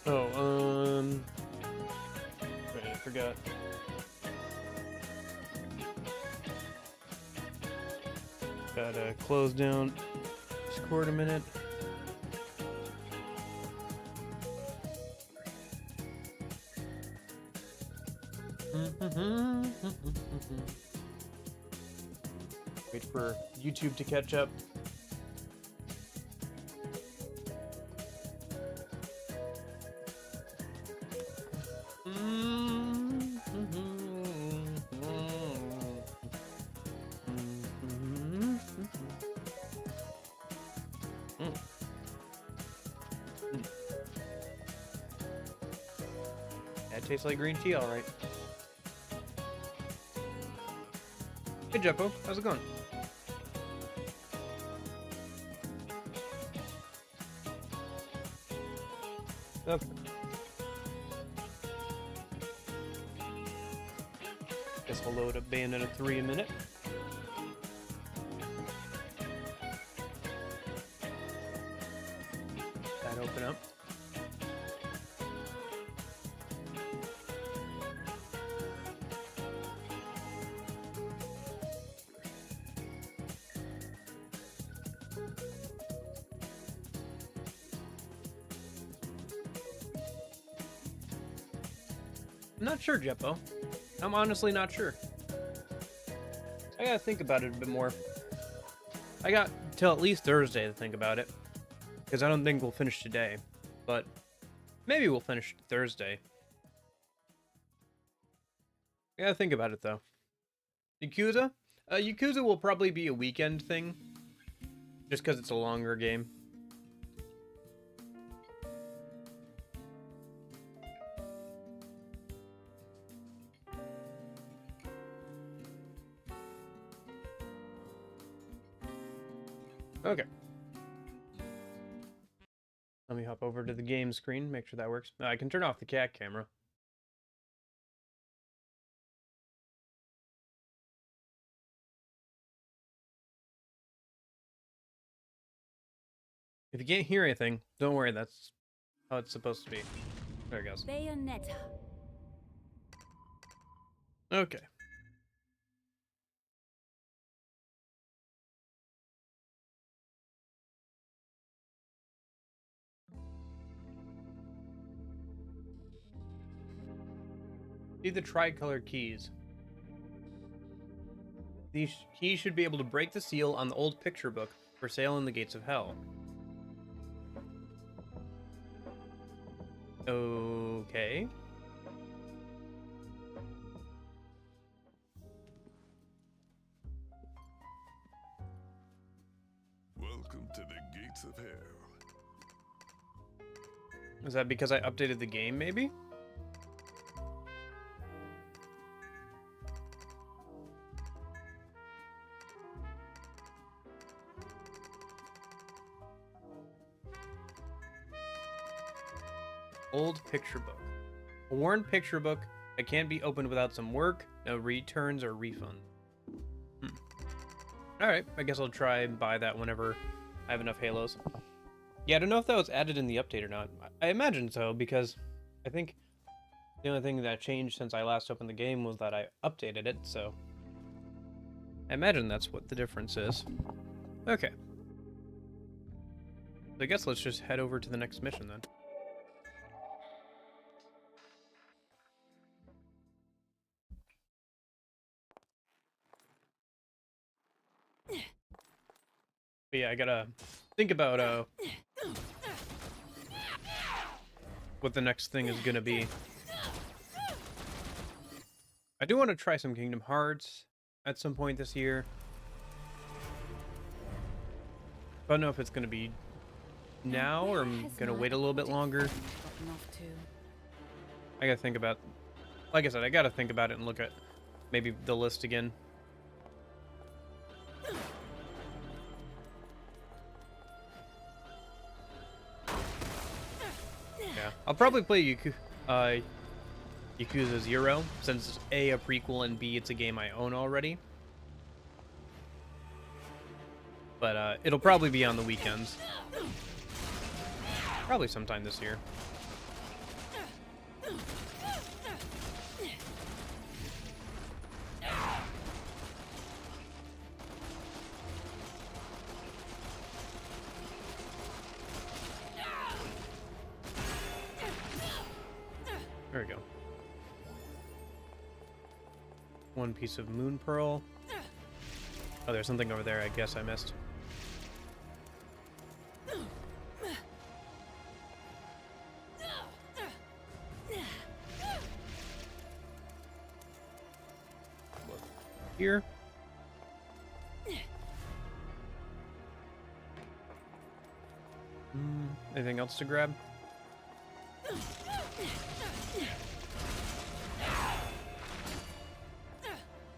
Oh, wait, I forgot. Gotta close down Discord a minute. Wait for YouTube to catch up. That tastes like green tea, all right. Hey, Jeppo, how's it going? Okay. Guess we'll load up Bayonetta 3 in a minute. That open up. I'm not sure, Jeppo. I'm honestly not sure. I gotta think about it a bit more. I got till at least Thursday to think about it, because I don't think we'll finish today, but maybe we'll finish Thursday. I gotta think about it though. Yakuza? Yakuza will probably be a weekend thing, just because it's a longer game. Okay. Let me hop over to the game screen, make sure that works. I can turn off the cat camera. If you can't hear anything, don't worry, that's how it's supposed to be. There it goes. Bayonetta. Okay. See the tricolor keys. These keys should be able to break the seal on the old picture book for sale in the gates of hell. Okay. Welcome to the gates of hell. Is that because I updated the game, maybe? Old picture book. A worn picture book that can't be opened without some work, no returns or refund. Alright, I guess I'll try and buy that whenever I have enough Halos. Yeah, I don't know if that was added in the update or not. I imagine so, because I think the only thing that changed since I last opened the game was that I updated it, so I imagine that's what the difference is. Okay. So I guess let's just head over to the next mission then. But yeah, I gotta think about what the next thing is gonna be. I do want to try some Kingdom Hearts at some point this year. I don't know if it's gonna be now or I'm gonna wait a little bit longer. I gotta think about, like I said, I gotta think about it and look at maybe the list again. Yeah, I'll probably play Yakuza 0, since it's A prequel, and B, it's a game I own already. But it'll probably be on the weekends. Probably sometime this year. There we go. One piece of moon pearl. Oh, there's something over there I guess I missed. Here. Anything else to grab?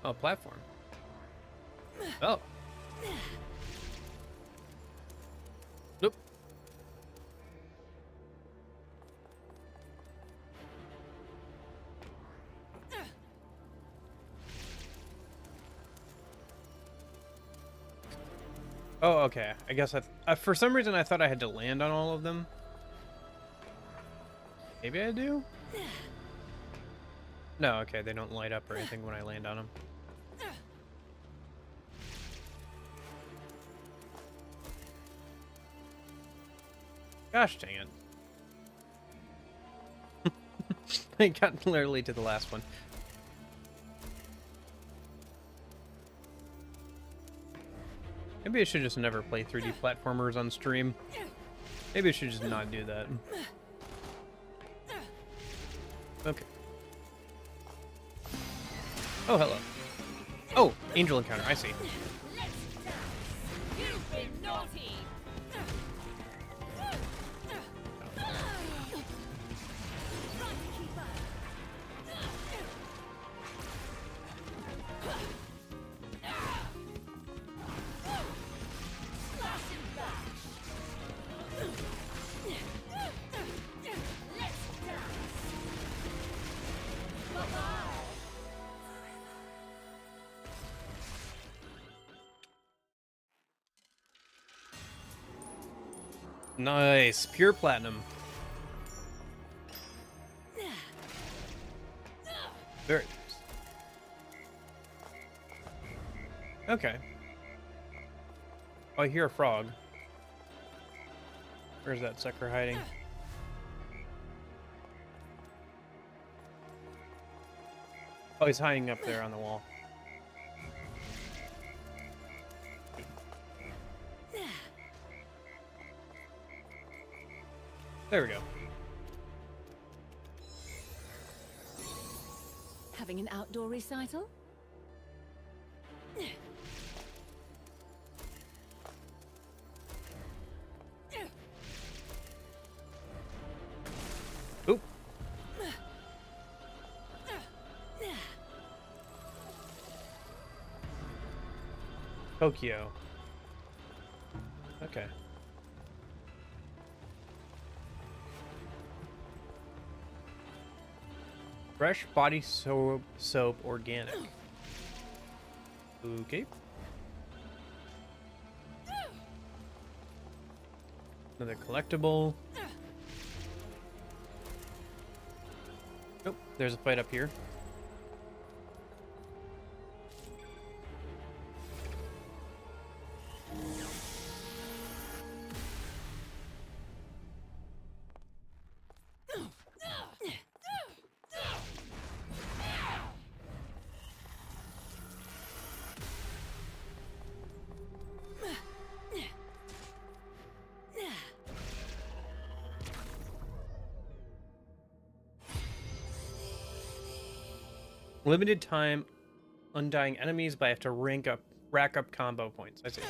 Oh, platform. Oh. Nope. Oh, okay. I guess for some reason I thought I had to land on all of them. Maybe I do? No, okay, they don't light up or anything when I land on them. Gosh dang it. I got literally to the last one. Maybe I should just never play 3D platformers on stream. Maybe I should just not do that. Okay. Oh, hello. Oh, angel encounter, I see. You've been naughty. Nice, pure platinum. Very nice. Okay. Oh, I hear a frog. Where's that sucker hiding? Oh, he's hiding up there on the wall. There we go. Having an outdoor recital? Oop. Tokyo. Okay. Fresh body soap organic. Okay. Another collectible. Nope, there's a fight up here. Limited time undying enemies, but I have to rack up combo points. I see.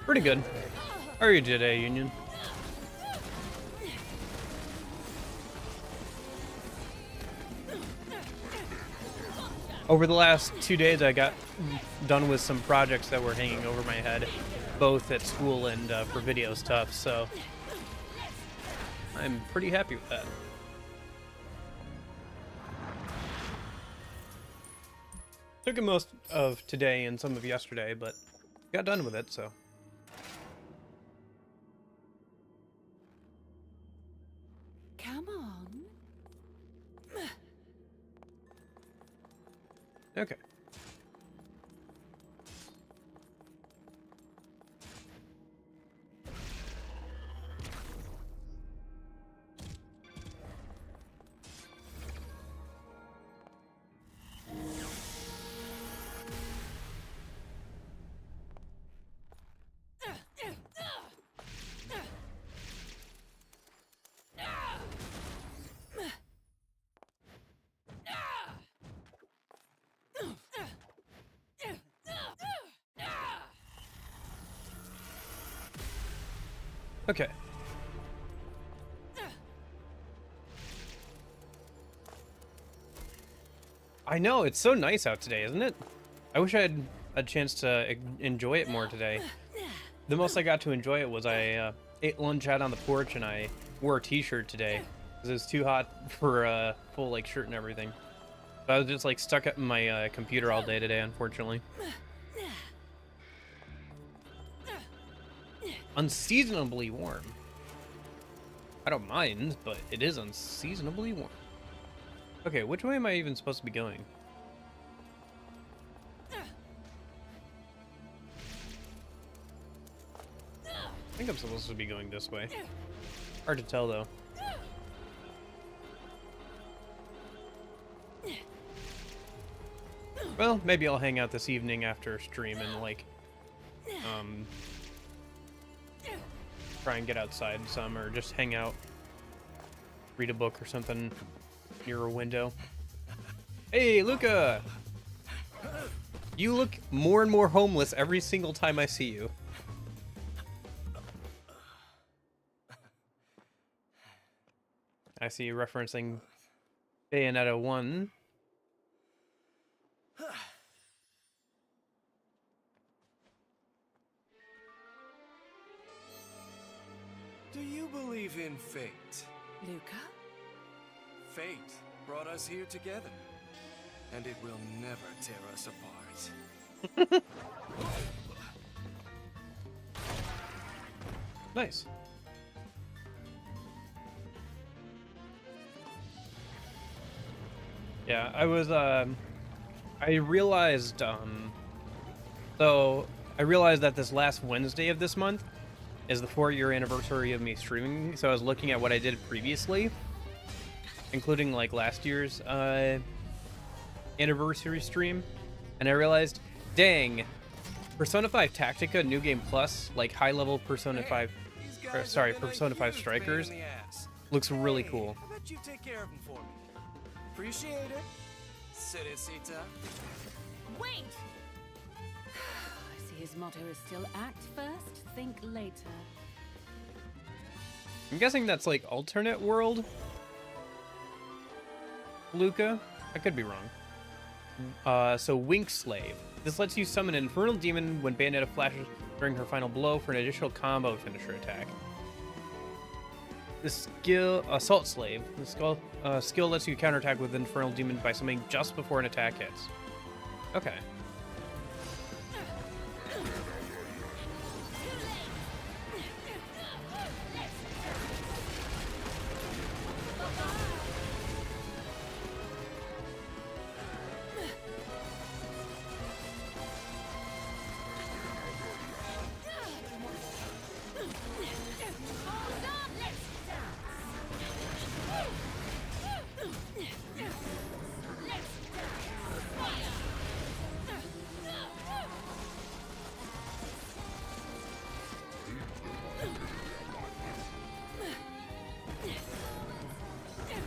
Pretty good. How are you today, Union? Over the last 2 days, I got done with some projects that were hanging over my head, both at school and for video stuff, so I'm pretty happy with that. Took it most of today and some of yesterday, but got done with it, so. Come on. Okay. Okay. I know, it's so nice out today, isn't it? I wish I had a chance to enjoy it more today. The most I got to enjoy it was I ate lunch out on the porch and I wore a t-shirt today because it was too hot for a full like shirt and everything. But I was just like stuck at my computer all day today, unfortunately. Unseasonably warm. I don't mind, but it is unseasonably warm. Okay, which way am I even supposed to be going? I think I'm supposed to be going this way. Hard to tell, though. Well, maybe I'll hang out this evening after stream and, like, try and get outside some, or just hang out, read a book or something near a window. Hey, Luca! You look more and more homeless every single time I see you. I see you referencing Bayonetta 1. Do you believe in fate? Luca? Fate brought us here together, and it will never tear us apart. Nice. Yeah, I was, I realized, so I realized that this last Wednesday of this month is the 4-year anniversary of me streaming, so I was looking at what I did previously, including, like, last year's, anniversary stream, and I realized, dang, Persona 5 Tactica New Game Plus, like, high-level Persona 5, Persona 5 Strikers, looks really cool. How about you take care of him for me? Appreciate it, Cerecita. Wait! I see his motto is still act first, think later. I'm guessing that's, like, alternate world? Luca? I could be wrong. So Wink Slave. This lets you summon an infernal demon when Bayonetta flashes during her final blow for an additional combo finisher attack. The skill Assault Slave. The skill lets you counterattack with infernal demon by summoning just before an attack hits. Okay.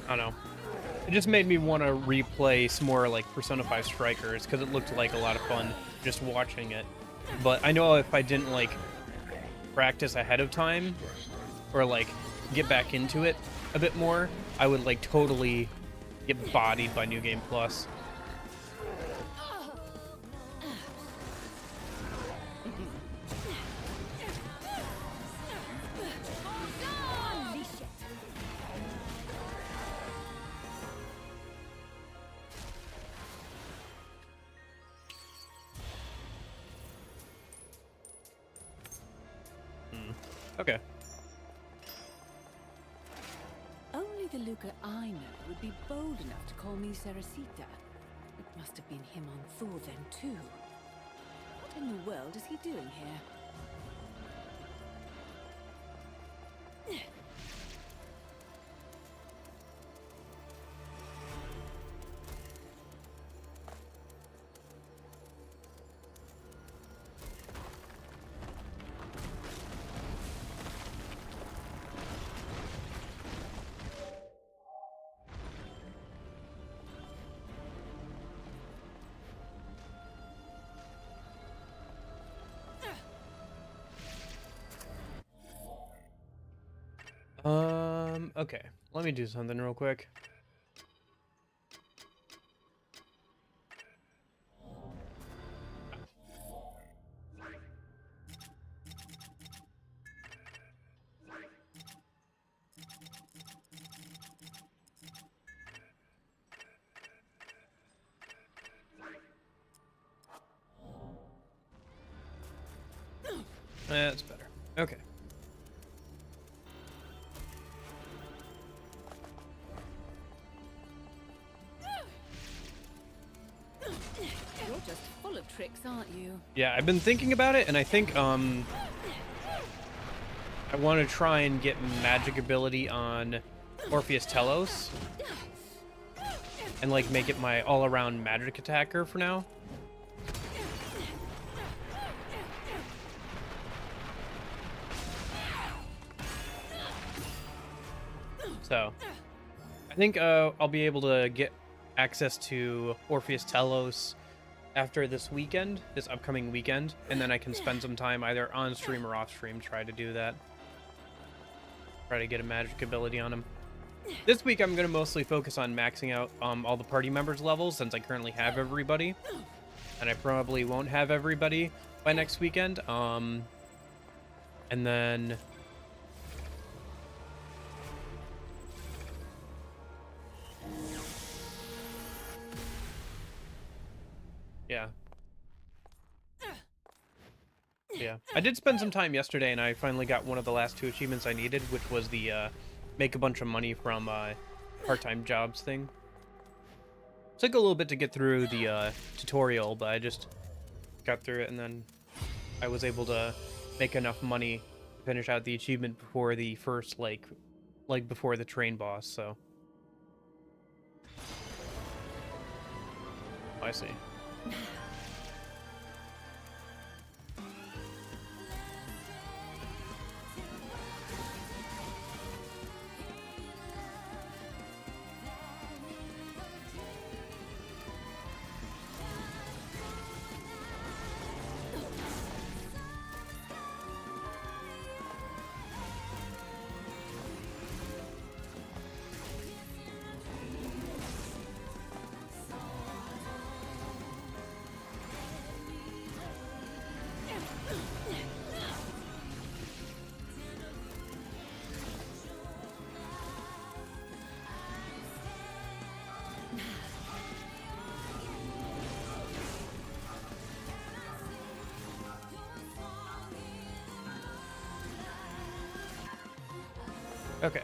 I don't know. It just made me want to replay some more like Persona 5 Strikers because it looked like a lot of fun just watching it. But I know if I didn't like practice ahead of time or like get back into it a bit more, I would like totally get bodied by New Game Plus. Okay. Only the Luca I know would be bold enough to call me Cerecita. It must have been him on Thor then, too. What in the world is he doing here? Okay. Let me do something real quick. That's better. Okay. You're just full of tricks, aren't you? Yeah, I've been thinking about it, and I think I want to try and get magic ability on Orpheus Telos and like make it my all-around magic attacker for now. So I think I'll be able to get access to Orpheus Telos after this weekend, this upcoming weekend, and then I can spend some time either on stream or off stream try to do that. Try to get a magic ability on him. This week I'm going to mostly focus on maxing out all the party members' levels since I currently have everybody. And I probably won't have everybody by next weekend. And then... yeah. Yeah. I did spend some time yesterday and I finally got one of the last 2 achievements I needed, which was the make a bunch of money from part-time jobs thing. It took a little bit to get through the tutorial, but I just got through it and then I was able to make enough money to finish out the achievement before the first, like before the train boss, so. I see. Okay.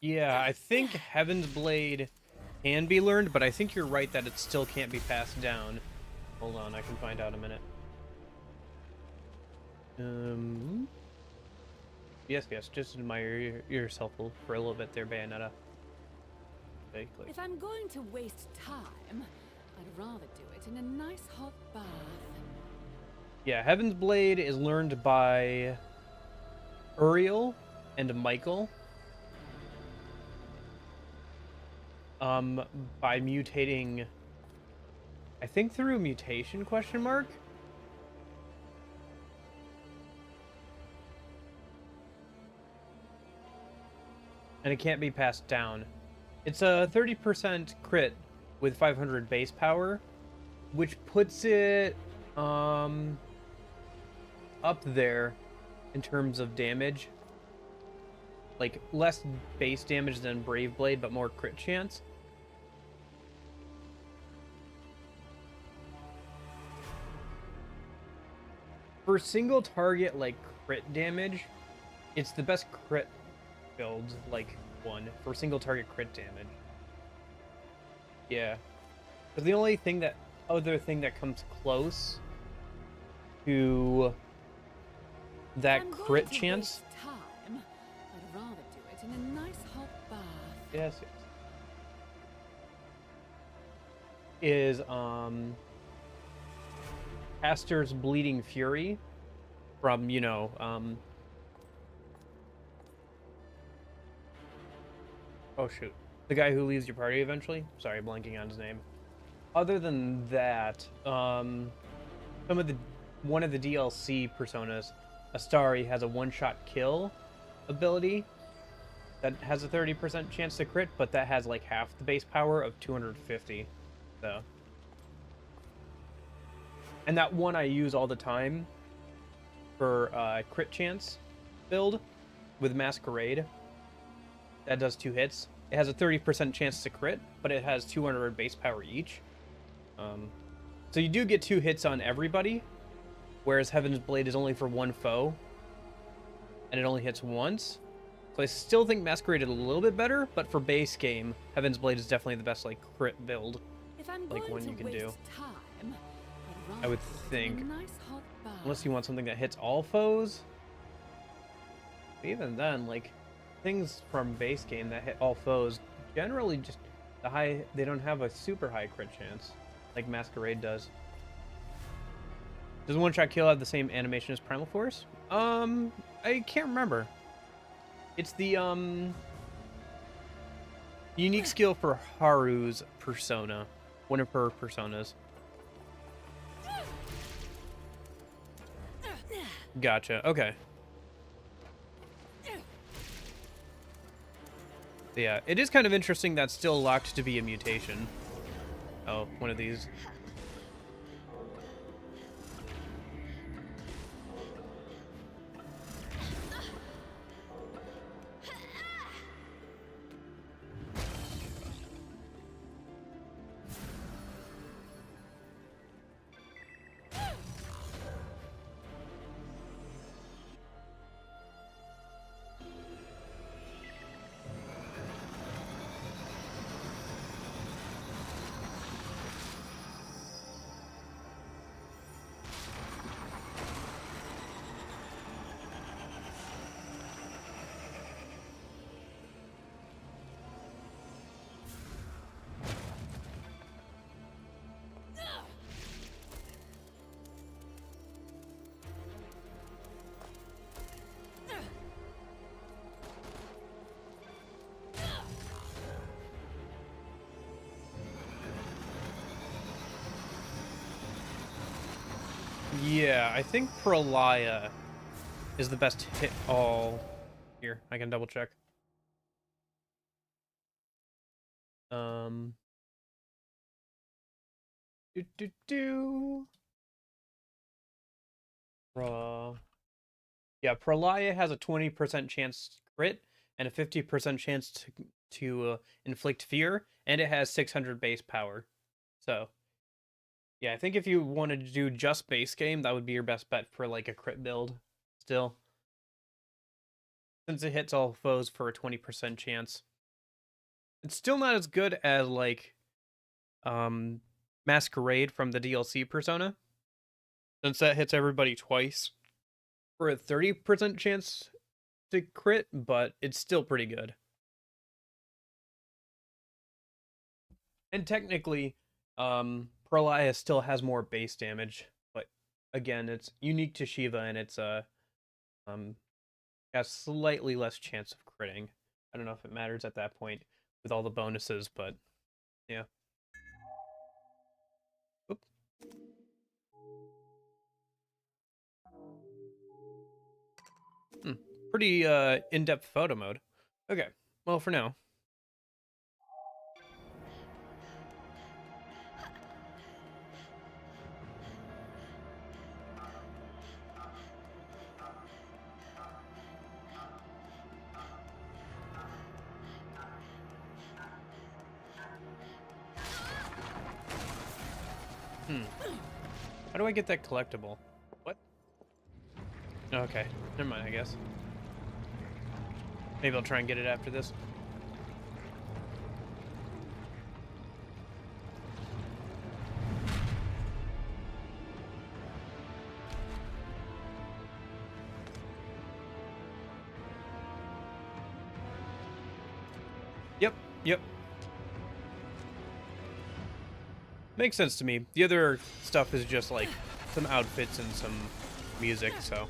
Yeah, I think Heaven's Blade can be learned, but I think you're right that it still can't be passed down. Hold on, I can find out in a minute. Yes, just admire yourself for a little bit there, Bayonetta. Okay, click. If I'm going to waste time, I'd rather do it in a nice hot bath. Yeah, Heaven's Blade is learned by Uriel and Michael. By mutating, I think through mutation, question mark? And it can't be passed down. It's a 30% crit with 500 base power, which puts it, up there in terms of damage. Like, less base damage than Brave Blade, but more crit chance. For single target, like, crit damage, it's the best crit build, like, one. For single target crit damage. Yeah. Because the only thing that, other thing that comes close to that crit chance... Time, I'd rather do it in a nice hot bath. Yes. Is, Caster's Bleeding Fury from, you know, oh shoot. The guy who leaves your party eventually? Sorry, blanking on his name. Other than that, one of the DLC personas, Astari, has a one-shot kill ability that has a 30% chance to crit, but that has like half the base power of 250. So. And that one I use all the time for crit chance build with Masquerade. That does 2 hits. It has a 30% chance to crit, but it has 200 base power each. So you do get 2 hits on everybody, whereas Heaven's Blade is only for one foe, and it only hits once. So I still think Masquerade is a little bit better, but for base game, Heaven's Blade is definitely the best like crit build, like one you can do. Time, I would think, nice hot bath. unless you want something that hits all foes. But even then, like things from base game that hit all foes generally just they don't have a super high crit chance like Masquerade does. Does one shot kill have the same animation as Primal Force? I can't remember. It's the unique skill for Haru's persona, one of her personas. Gotcha. Okay. Yeah, it is kind of interesting that's still locked to be a mutation. Oh, one of these. Yeah, I think Pralaya is the best hit all. Here, I can double check. Do do do. Yeah, Pralaya has a 20% chance to crit and a 50% chance to inflict fear, and it has 600 base power. So, yeah, I think if you wanted to do just base game, that would be your best bet for like a crit build. Still. since it hits all foes for a 20% chance. It's still not as good as, like, Masquerade from the DLC Persona, since that hits everybody twice for a 30% chance to crit, but it's still pretty good. And technically, Perlia still has more base damage, but again, it's unique to Shiva, and it's has slightly less chance of critting. I don't know if it matters at that point with all the bonuses, but yeah. Oop. Pretty in-depth photo mode. Okay, well, for now. How do I get that collectible? What? Okay, never mind, I guess. Maybe I'll try and get it after this. Yep. Makes sense to me. The other stuff is just like some outfits and some music, so.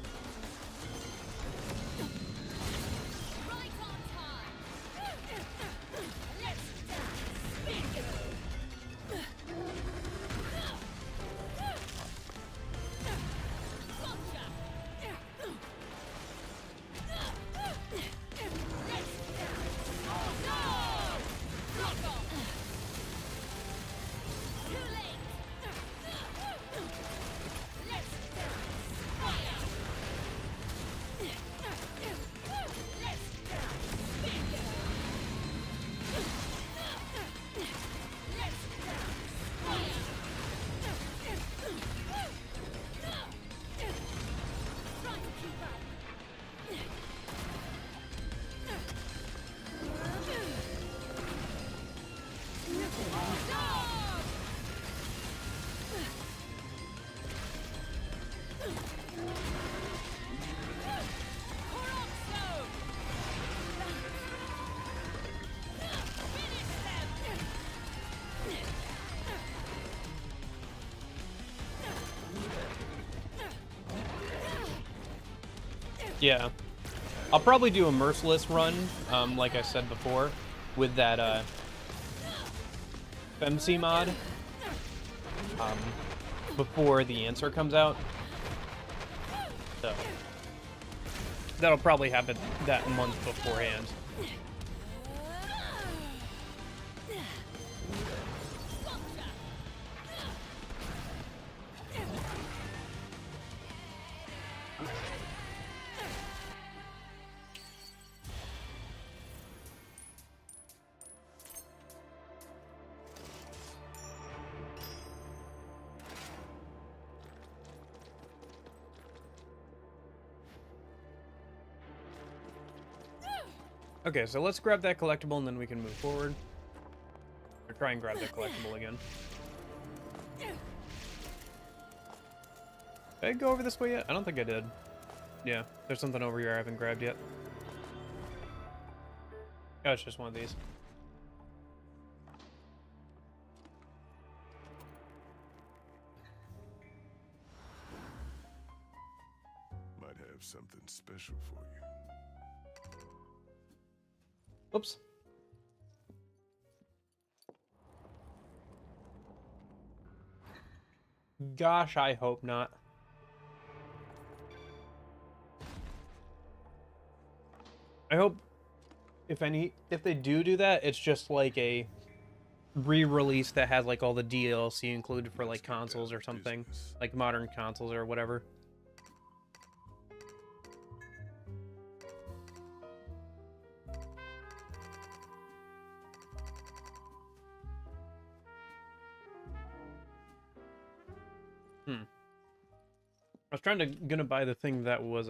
Yeah. I'll probably do a merciless run, like I said before, with that FemC mod, before the answer comes out. So that'll probably happen that month beforehand. Okay, so let's grab that collectible and then we can move forward. Or try and grab that collectible again. Did I go over this way yet? I don't think I did. Yeah, there's something over here I haven't grabbed yet. Oh, it's just one of these. Might have something special for you. Oops. Gosh, I hope not. I hope if they do that, it's just like a re-release that has like all the DLC included for like consoles or something, like modern consoles or whatever. I was gonna buy the thing that was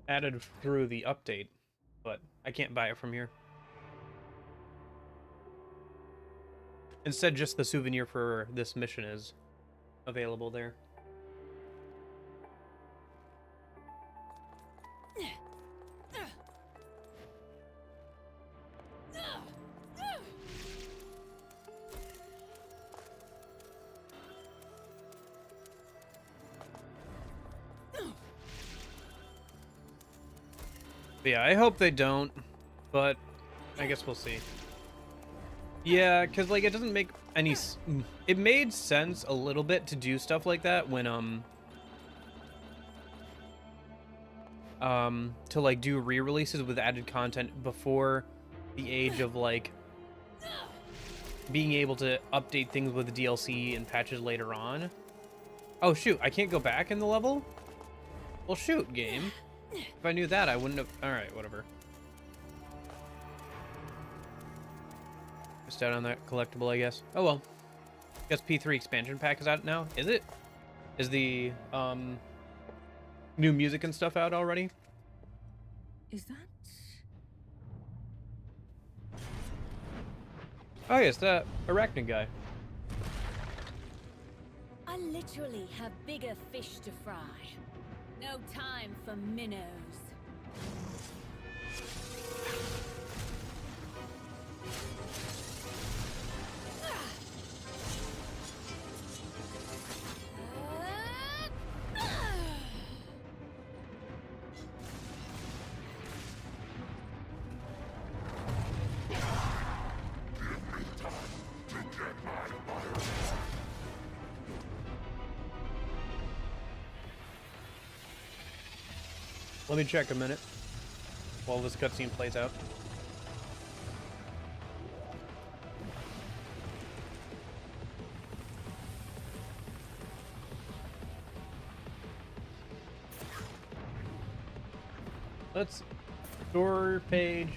added through the update, but I can't buy it from here. Instead, just the souvenir for this mission is available there. But yeah, I hope they don't, but I guess we'll see. Yeah, because, like, it doesn't make any... It made sense a little bit to do stuff like that when, to, like, do re-releases with added content before the age of, like, being able to update things with DLC and patches later on. Oh, shoot, I can't go back in the level? Well, shoot, game. If I knew that, I wouldn't have... Alright, whatever. Missed out on that collectible, I guess. Oh, well. Guess P3 expansion pack is out now. Is it? Is the, new music and stuff out already? Is that... Oh, yes, the arachnid guy. I literally have bigger fish to fry. No time for minnows. Let me check a minute while this cutscene plays out. Let's store page.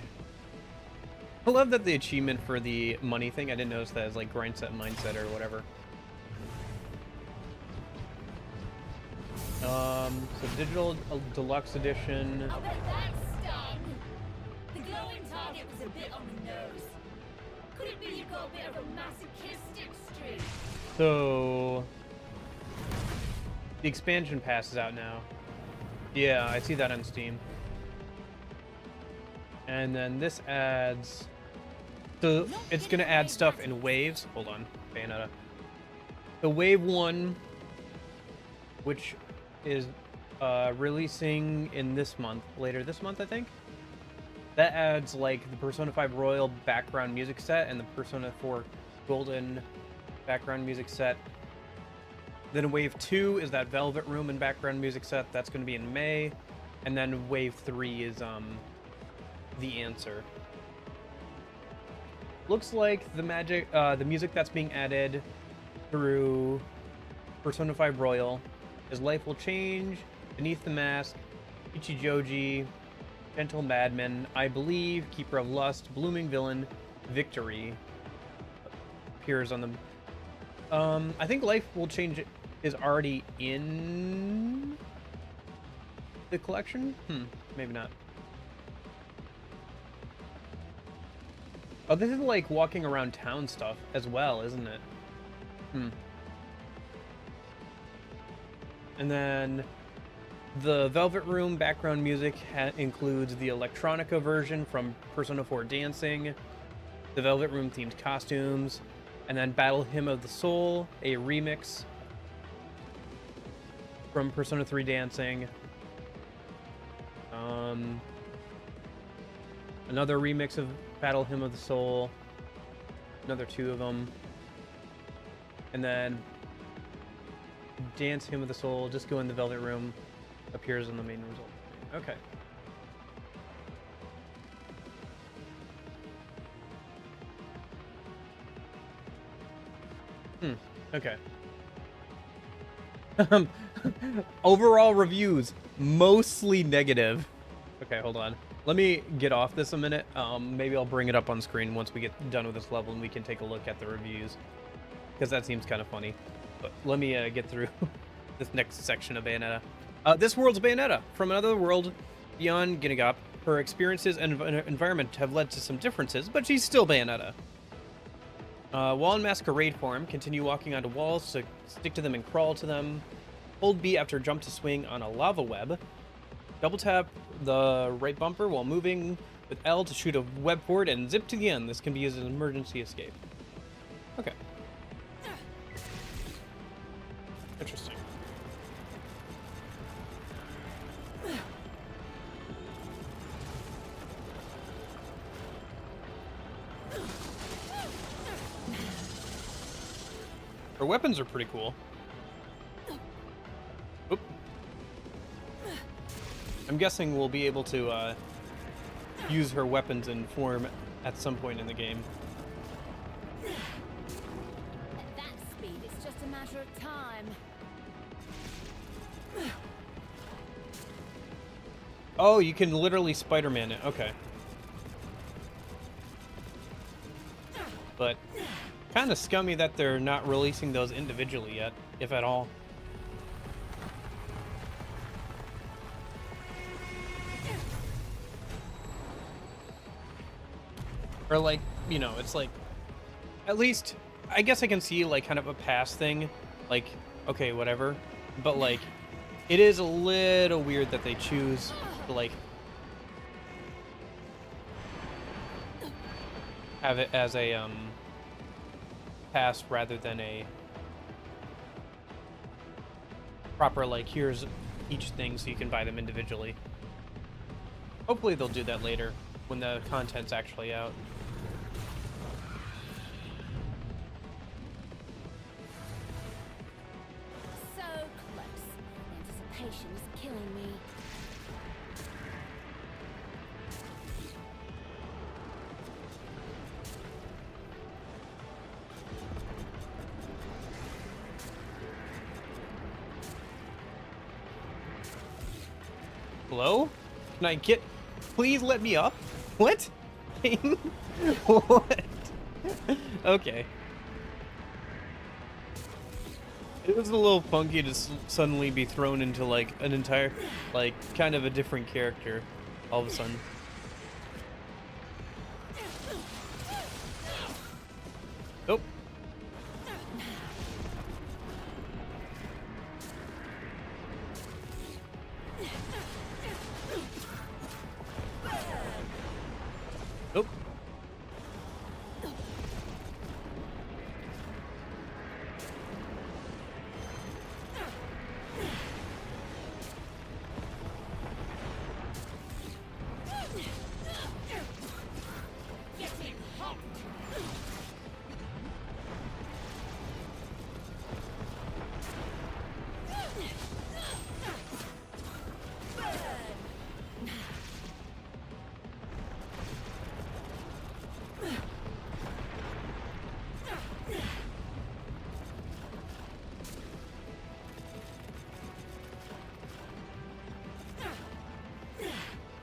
I love that the achievement for the money thing, I didn't notice that as like grind set mindset or whatever. So digital deluxe edition. I'll bet that stung. The glowing target was a bit on the nose. Could it be you got a bit of a masochistic streak? So the expansion pass is out now. Yeah, I see that on Steam. And then this adds... So it's going to add stuff in waves. Hold on, Bayonetta. The wave 1, which is releasing in this month, later this month, I think. That adds like the Persona 5 Royal background music set and the Persona 4 Golden background music set. Then wave 2 is that Velvet Room and background music set. That's going to be in May. And then wave 3 is the answer. Looks like the music that's being added through Persona 5 Royal is Life Will Change, Beneath the Mask, Ichijoji, Gentle Madman, I Believe, Keeper of Lust, Blooming Villain, Victory appears on the... I think Life Will Change is already in the collection? Maybe not. Oh, this is like walking around town stuff as well, isn't it? And then the Velvet Room background music includes the electronica version from Persona 4 Dancing, the Velvet Room themed costumes, and then Battle Hymn of the Soul, a remix from Persona 3 Dancing. Another remix of Battle Hymn of the Soul, another 2 of them, and then Dance Hymn of the Soul, Disco in the Velvet Room appears in the main result. Okay. Okay. Overall reviews, mostly negative. Okay, hold on. Let me get off this a minute. Maybe I'll bring it up on screen once we get done with this level and we can take a look at the reviews. Because that seems kind of funny. But let me get through this next section of Bayonetta. This world's Bayonetta, from another world Beyond getting up, her experiences and environment have led to some differences, but she's still Bayonetta. While in masquerade form, continue walking onto walls to stick to them and crawl to them. Hold B after jump to swing on a lava web. Double tap the right bumper while moving with L to shoot a web forward and zip to the end. This can be used as an emergency escape. Okay. Interesting. Her weapons are pretty cool. Oop. I'm guessing we'll be able to use her weapons in form at some point in the game. At that speed, it's just a matter of time. Oh, you can literally Spider-Man it. Okay. But kind of scummy that they're not releasing those individually yet, if at all. Or like, you know, it's like, at least, I guess I can see like kind of a past thing, like, okay, whatever. But like, it is a little weird that they choose to like have it as a pass rather than a proper like here's each thing so you can buy them individually. Hopefully they'll do that later when the content's actually out. So close. Anticipation is killing me. Hello? Can I get... Please let me up? What? What? Okay. It was a little funky to suddenly be thrown into, like, an entire... Like, kind of a different character all of a sudden. Oh. Oh.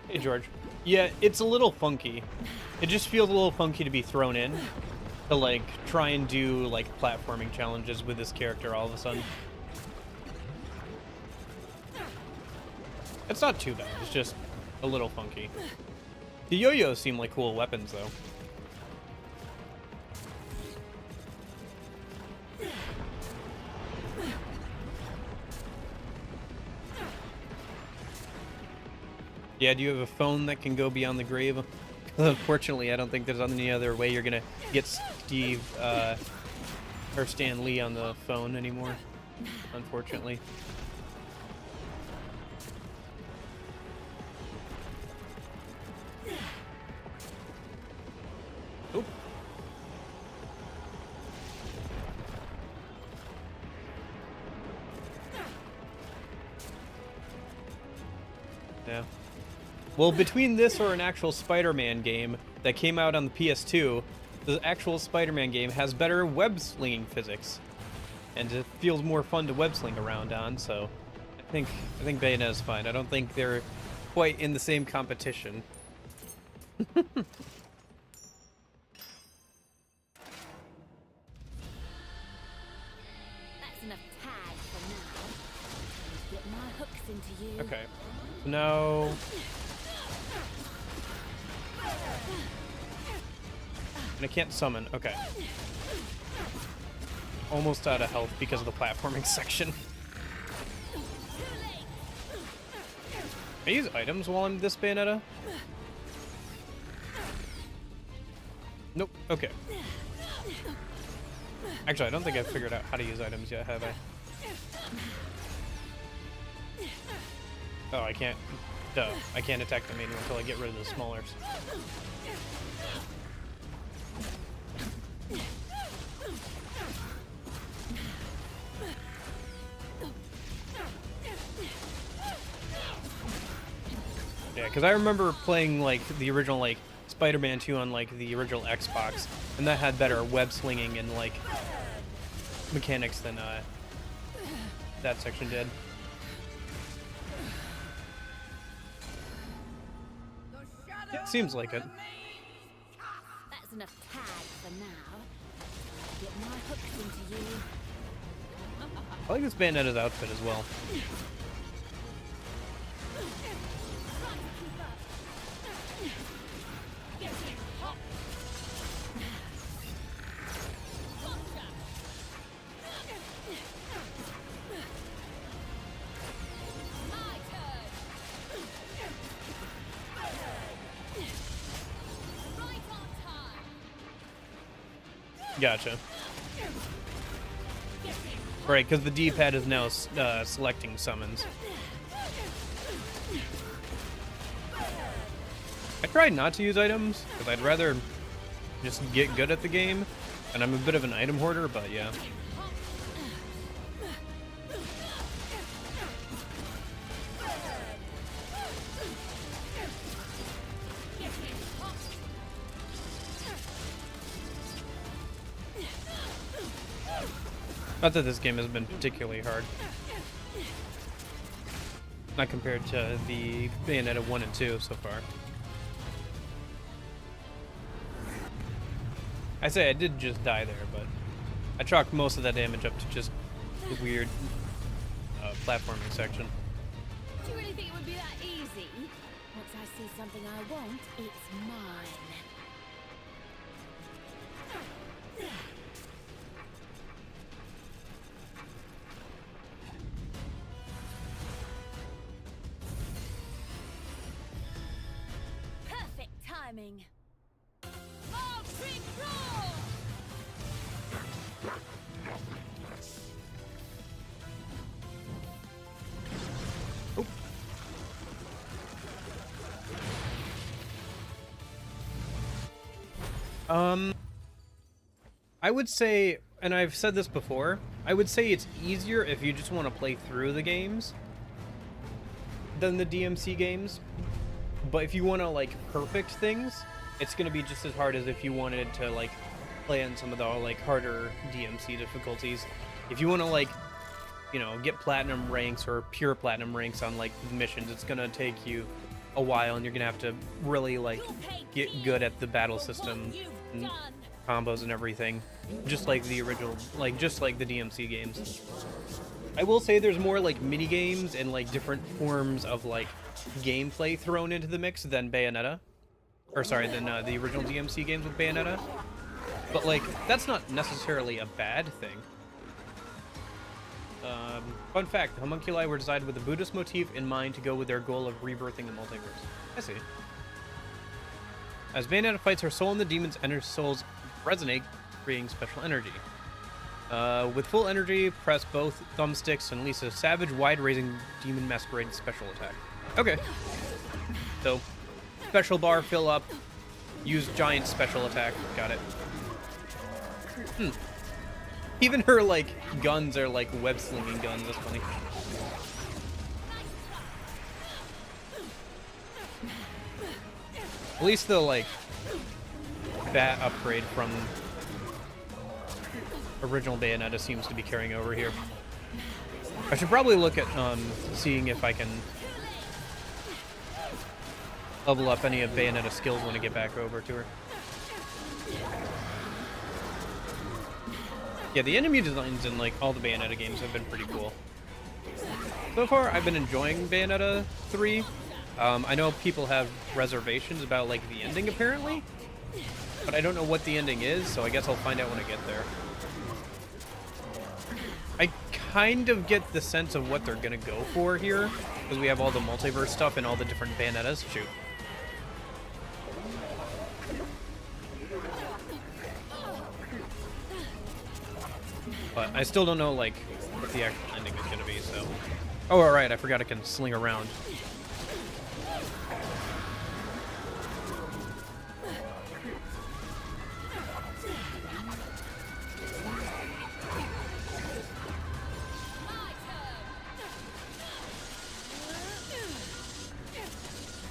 Hey, George. Yeah, it's a little funky. It just feels a little funky to be thrown in to, like, try and do, like, platforming challenges with this character all of a sudden. It's not too bad. It's just a little funky. The yo-yos seem like cool weapons, though. Yeah, do you have a phone that can go beyond the grave? Unfortunately, I don't think there's any other way you're gonna get Steve, or Stan Lee on the phone anymore. Unfortunately. Oop. Yeah. Well, between this or an actual Spider-Man game that came out on the PS2, the actual Spider-Man game has better web-slinging physics. And it feels more fun to web-sling around on, so I think Bayonetta's fine. I don't think they're quite in the same competition. That's enough tag for now. Get my hooks into you. Okay. So now And I can't summon. Okay. Almost out of health because of the platforming section. Can I use items while I'm this Bayonetta? Nope. Okay. Actually, I don't think I've figured out how to use items yet, have I? Oh, I can't. Duh. I can't attack the main one until I get rid of the smallers. Yeah, because I remember playing, like, the original, like, Spider-Man 2 on, like, the original Xbox, and that had better web slinging and, like, mechanics than, that section did. It seems like it. That's enough tag for now. Get my hooks into you. I like this Bayonetta's outfit as well. Gotcha. Right, because the D-pad is now selecting summons. I tried not to use items, because I'd rather just get good at the game, and I'm a bit of an item hoarder, but yeah. Not that this game has been particularly hard. Not compared to the Bayonetta 1 and 2 so far. I say I did just die there, but I chalked most of that damage up to just the weird platforming section. Do you really think it would be that easy? Once I see something I want, it's mine. Perfect timing. I would say, and I've said this before, I would say it's easier if you just want to play through the games than the DMC games. But if you want to, like, perfect things, it's going to be just as hard as if you wanted to, like, play on some of the, like, harder DMC difficulties. If you want to, like, you know, get platinum ranks or pure platinum ranks on, like, missions, it's going to take you a while, and you're going to have to really, like, get good at the battle system and combos and everything, just like the original, like, just like the DMC games. I will say there's more, like, mini games and, like, different forms of, like, gameplay thrown into the mix than Bayonetta, or sorry, than the original DMC games with Bayonetta. But, like, that's not necessarily a bad thing. Fun fact, the homunculi were designed with a Buddhist motif in mind to go with their goal of rebirthing the multiverse. I see. As Bayonetta fights, her soul and the demon's energy souls resonate, creating special energy. With full energy, press both thumbsticks and unleash a savage, wide-raising demon masquerade special attack. Okay. So, special bar, fill up, use giant special attack. Got it. Even her, like, guns are, like, web-slinging guns. That's funny. At least the, like, bat upgrade from original Bayonetta seems to be carrying over here. I should probably look at, seeing if I can level up any of Bayonetta's skills when I get back over to her. Yeah, the enemy designs in, like, all the Bayonetta games have been pretty cool. So far, I've been enjoying Bayonetta 3. I know people have reservations about, like, the ending, apparently. but I don't know what the ending is, so I guess I'll find out when I get there. I kind of get the sense of what they're gonna go for here, because we have all the multiverse stuff and all the different Bayonettas. Shoot. But I still don't know, like, what the actual ending is gonna be, so... Oh, alright, I forgot I can sling around.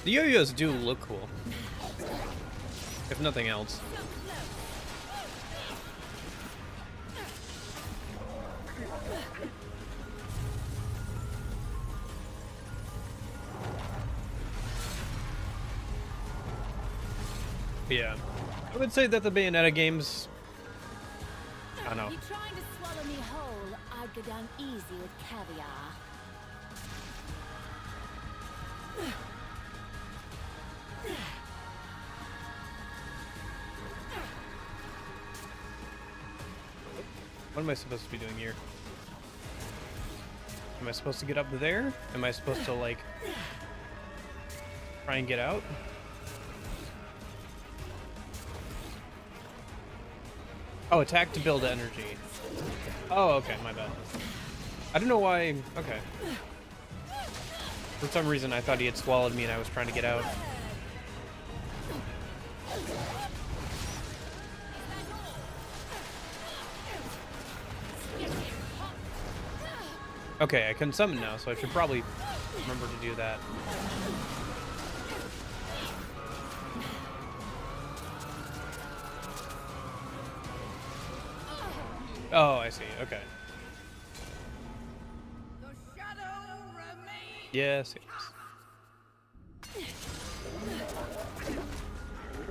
The yo-yos do look cool, if nothing else. Yeah, I would say that the Bayonetta games, I don't know. You trying to swallow me whole? I'd go down easy with caviar. What am I supposed to be doing here? Am I supposed to get up there? Am I supposed to, like, try and get out? Oh, attack to build energy. Oh, okay, my bad. I don't know why... Okay. For some reason, I thought he had swallowed me and I was trying to get out. Okay, I can summon now, so I should probably remember to do that. Oh, I see. Okay. Yes, yes.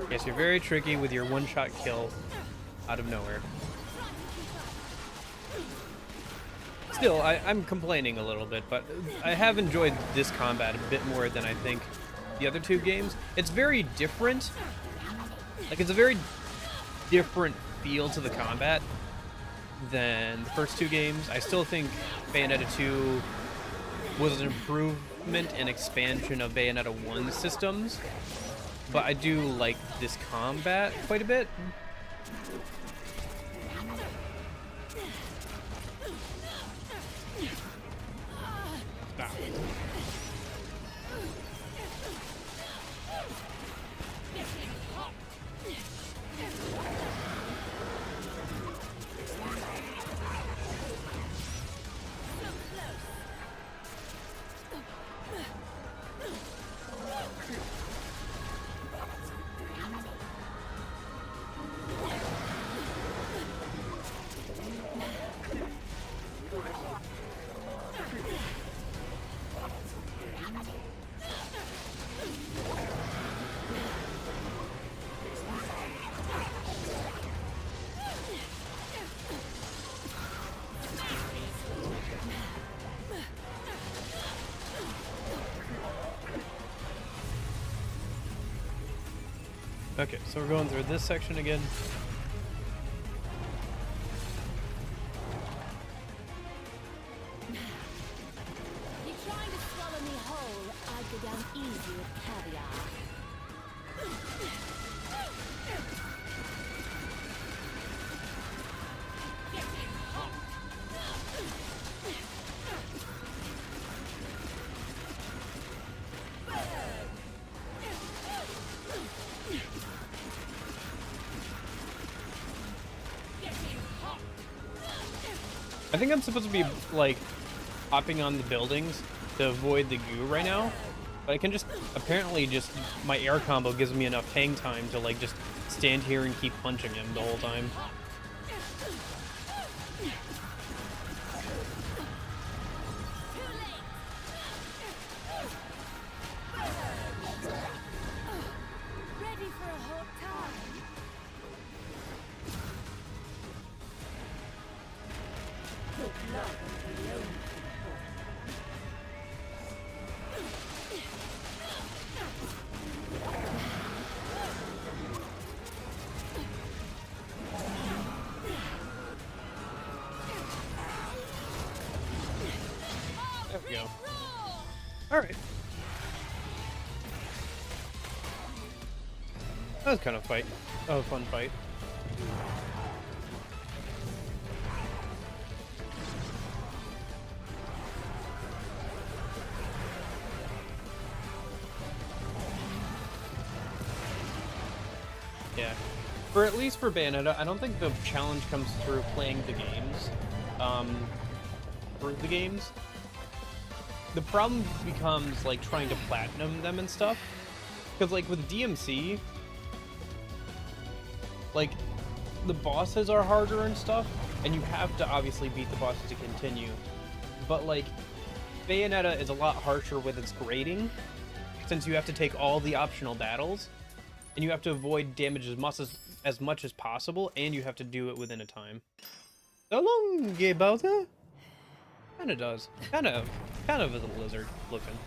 Yes, you're very tricky with your one-shot kill out of nowhere. Still, I'm complaining a little bit, but I have enjoyed this combat a bit more than I think the other two games. It's very different. Like, it's a very different feel to the combat than the first two games. I still think Bayonetta 2 was an improvement and expansion of Bayonetta 1 systems, but I do like this combat quite a bit. Okay, so we're going through this section again. You trying to swallow me whole? I'd go down easy with caviar. I think I'm supposed to be, like, hopping on the buildings to avoid the goo right now, but I can just, apparently just, my air combo gives me enough hang time to, like, just stand here and keep punching him the whole time. Ready for a hot time? Alright. That was kind of fight. Oh, a fun fight. Yeah. For at least for Bayonetta, I don't think the challenge comes through playing the games. Through the games. The problem becomes like trying to platinum them and stuff. Because like with DMC, like the bosses are harder and stuff, and you have to obviously beat the bosses to continue. But like Bayonetta is a lot harsher with its grading, since you have to take all the optional battles, and you have to avoid damage as much as possible, and you have to do it within a time. So long, Gebauta? Kinda does. Kind of is a lizard looking.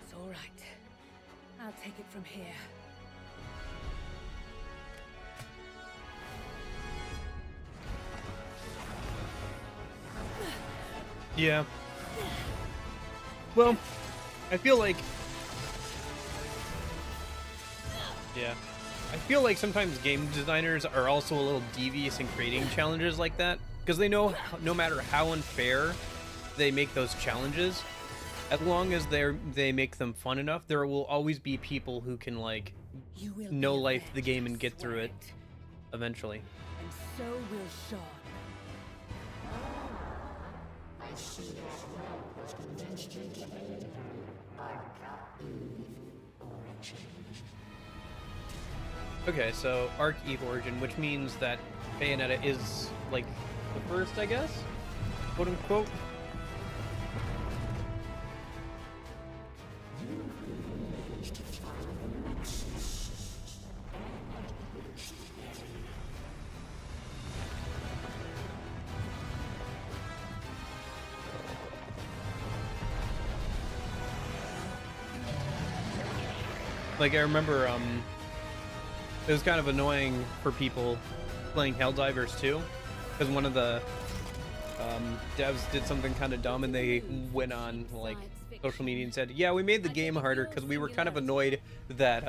It's all right. I'll take it from here. Yeah. Well, I feel like... Yeah. I feel like sometimes game designers are also a little devious in creating challenges like that, because they know no matter how unfair they make those challenges, as long as they make them fun enough, there will always be people who can like no life the game and get through it eventually. And so will Sean. Okay, so Arc Eve Origin, which means that Bayonetta is like the first, I guess, quote unquote. Like I remember, it was kind of annoying for people playing Helldivers 2, because one of the devs did something kind of dumb, and they went on like social media and said, "Yeah, we made the game harder because we were kind of annoyed that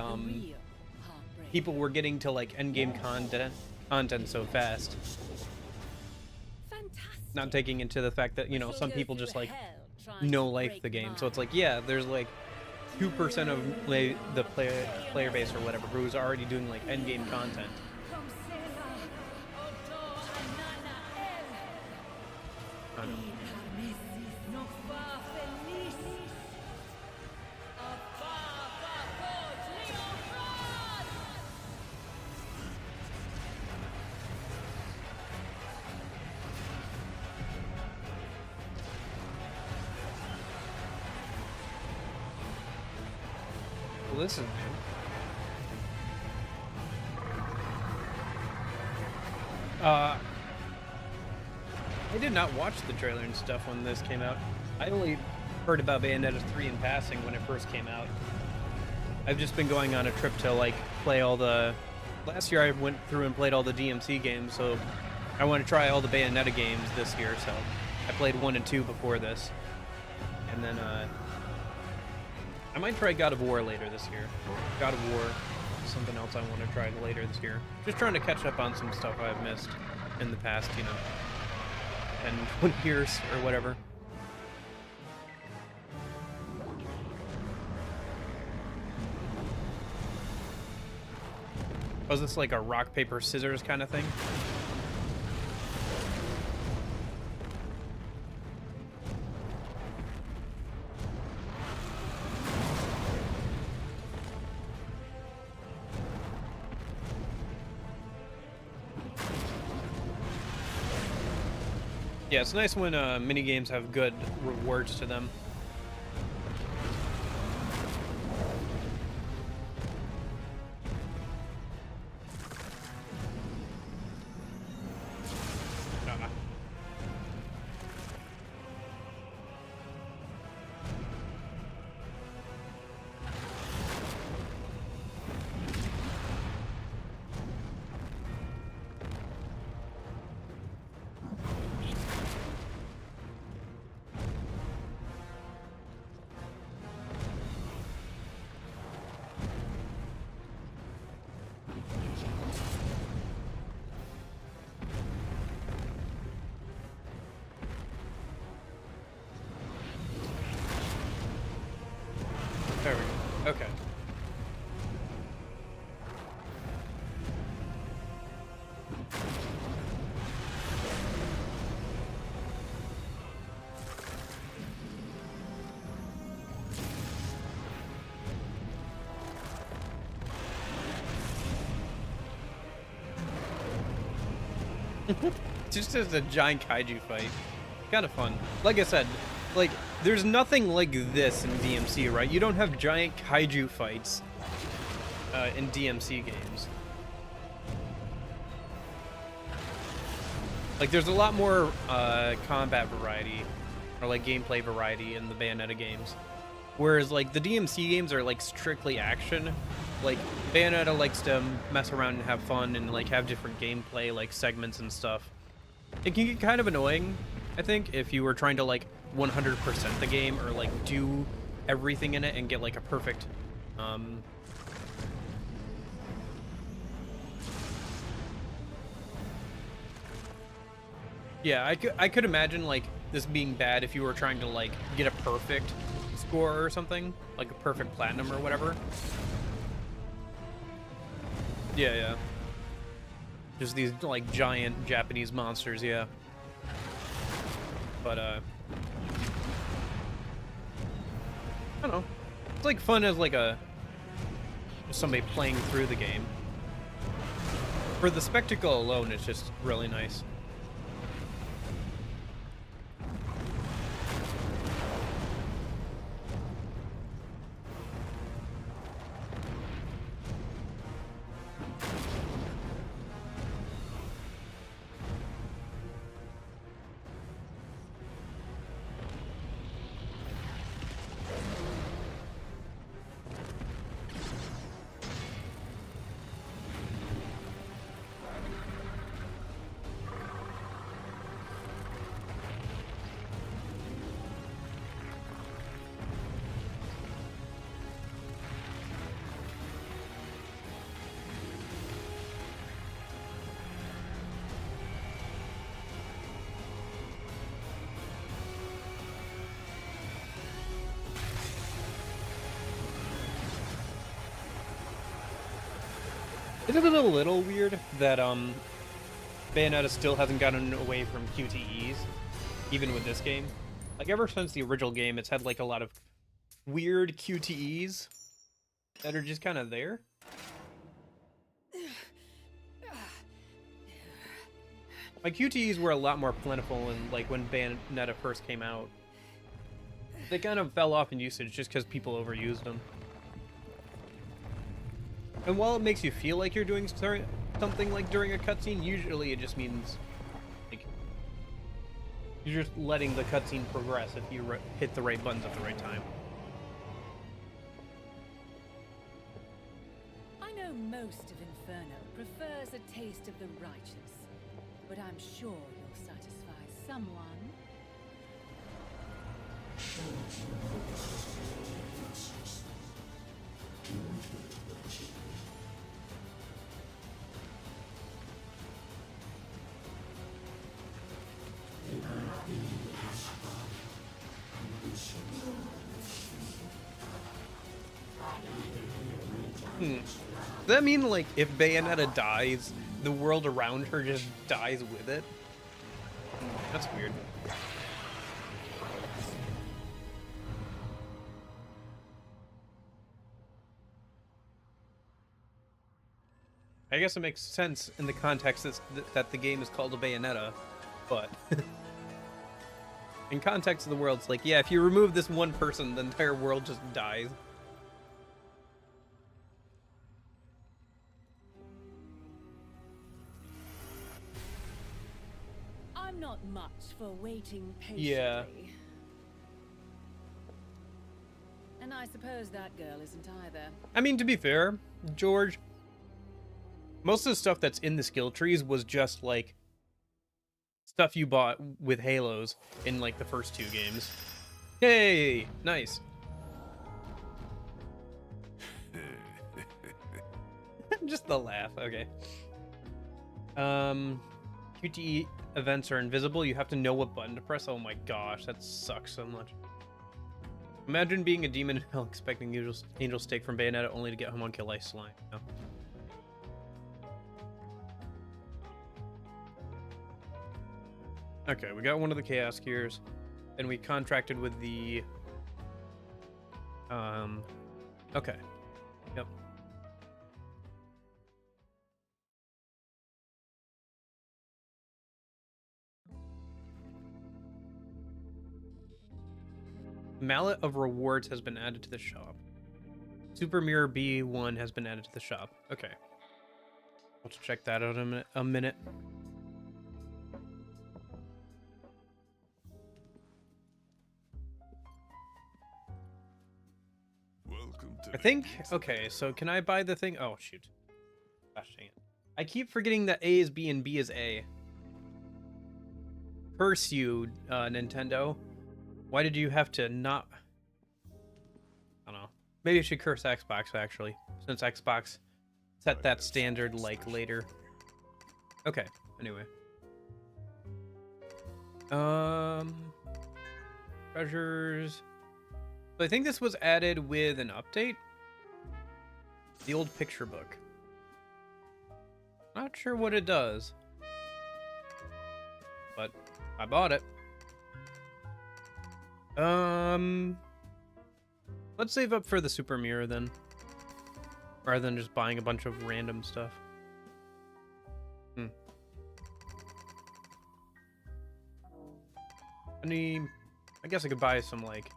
people were getting to like endgame content so fast." Not taking into the fact that, you know, some people just like no life the game, so it's like, yeah, there's like 2% of the player base or whatever who's already doing like endgame content. I know. Listen, I did not watch the trailer and stuff when this came out. I only heard about Bayonetta 3 in passing when it first came out. I've just been going on a trip to like play all the... Last year I went through and played all the DMC games, so I want to try all the Bayonetta games this year, so I played 1 and 2 before this. And then, I might try God of War later this year. God of War is something else I want to try later this year. Just trying to catch up on some stuff I've missed in the past, you know, 10, 20 years or whatever. Was this like a rock, paper, scissors kind of thing? Yeah, it's nice when mini games have good rewards to them. Ah. There we go. Okay. Just as a giant kaiju fight. Kind of fun. Like I said, like, there's nothing like this in DMC, right? You don't have giant kaiju fights in DMC games. Like, there's a lot more combat variety, or like gameplay variety in the Bayonetta games. Whereas, like, the DMC games are, like, strictly action. Like, Bayonetta likes to mess around and have fun and, like, have different gameplay, like, segments and stuff. It can get kind of annoying, I think, if you were trying to, like, 100% the game or, like, do everything in it and get, like, a perfect, Yeah, I could imagine, like, this being bad if you were trying to, like, get a perfect score or something, like a perfect platinum or whatever. Yeah. Just these, like, giant Japanese monsters, yeah. But, I don't know. It's, like, fun as, like, somebody playing through the game. For the spectacle alone, it's just really nice. It is a little weird that Bayonetta still hasn't gotten away from QTEs, even with this game. Like, ever since the original game, it's had, like, a lot of weird QTEs that are just kind of there. Like, QTEs were a lot more plentiful in, like, when Bayonetta first came out. They kind of fell off in usage just because people overused them. And while it makes you feel like you're doing something like during a cutscene, usually it just means, like, you're just letting the cutscene progress if you hit the right buttons at the right time. I know most of Inferno prefers a taste of the righteous, but I'm sure you'll satisfy someone. Does that mean, like, if Bayonetta dies, the world around her just dies with it? That's weird. I guess it makes sense in the context that the game is called a Bayonetta, but in context of the world, it's like, yeah, if you remove this one person, the entire world just dies. I'm not much for waiting patiently. Yeah. And I suppose that girl isn't either. I mean, to be fair, George, most of the stuff that's in the skill trees was just, like, stuff you bought with Halos in, like, the first 2 games. Hey, nice. Just the laugh, okay. QTE events are invisible. You have to know what button to press. Oh my gosh, that sucks so much. Imagine being a demon in hell expecting angel steak from Bayonetta only to get homunculi ice slime. No. Okay, we got one of the Chaos Gears, and we contracted with the... Okay. Yep. Mallet of Rewards has been added to the shop. Super Mirror B1 has been added to the shop. Okay. I'll have to check that out in a minute. Welcome to I think, okay, so can I buy the thing? Oh, shoot. Gosh dang it. I keep forgetting that A is B and B is A. Curse you, Nintendo. Why did you have to not... I don't know. Maybe I should curse Xbox, actually, since Xbox set that standard, like, later. Okay, anyway. Treasures... So I think this was added with an update. The old picture book. Not sure what it does. But I bought it. Let's save up for the super mirror then. Rather than just buying a bunch of random stuff. I guess I could buy some, like,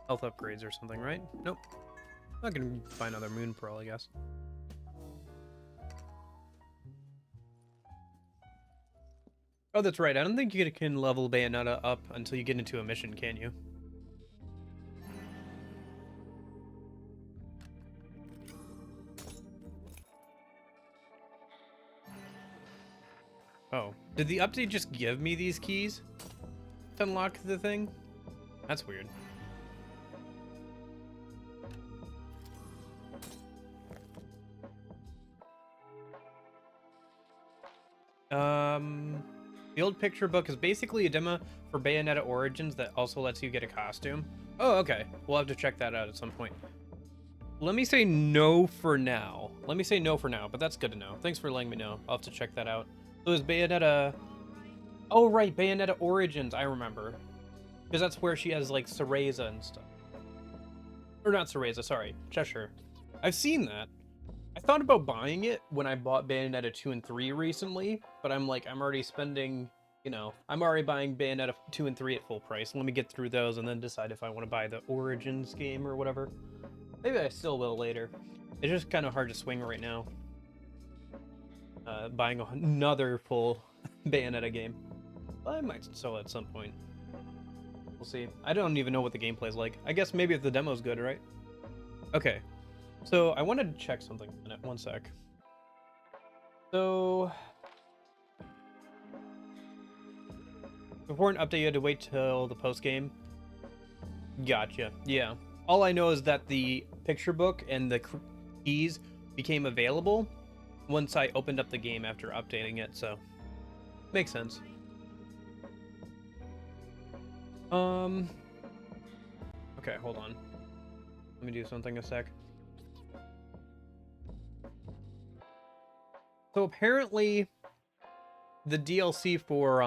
health upgrades or something, right? Nope. I can buy another moon pearl, I guess. Oh, that's right. I don't think you can level Bayonetta up until you get into a mission, can you? Oh. Did the update just give me these keys to unlock the thing? That's weird. The old picture book is basically a demo for Bayonetta Origins that also lets you get a costume. Oh, okay. We'll have to check that out at some point. Let me say no for now. But that's good to know. Thanks for letting me know. I'll have to check that out. So is Bayonetta... Oh, right, Bayonetta Origins, I remember. Because that's where she has, like, Cereza and stuff. Or not Cereza, sorry. Cheshire. I've seen that. I thought about buying it when I bought Bayonetta 2 and 3 recently, but I'm like, I'm already spending, you know, I'm already buying Bayonetta 2 and 3 at full price. Let me get through those and then decide if I want to buy the Origins game or whatever. Maybe I still will later. It's just kind of hard to swing right now. Buying another full Bayonetta game. But I might still at some point. We'll see. I don't even know what the gameplay's like. I guess maybe if the demo's good, right? Okay. So, I wanted to check something a minute. One sec. So... Before an update, you had to wait till the post-game? Gotcha. Yeah. All I know is that the picture book and the keys became available once I opened up the game after updating it, so... Makes sense. Okay, hold on. Let me do something a sec. So apparently, the DLC for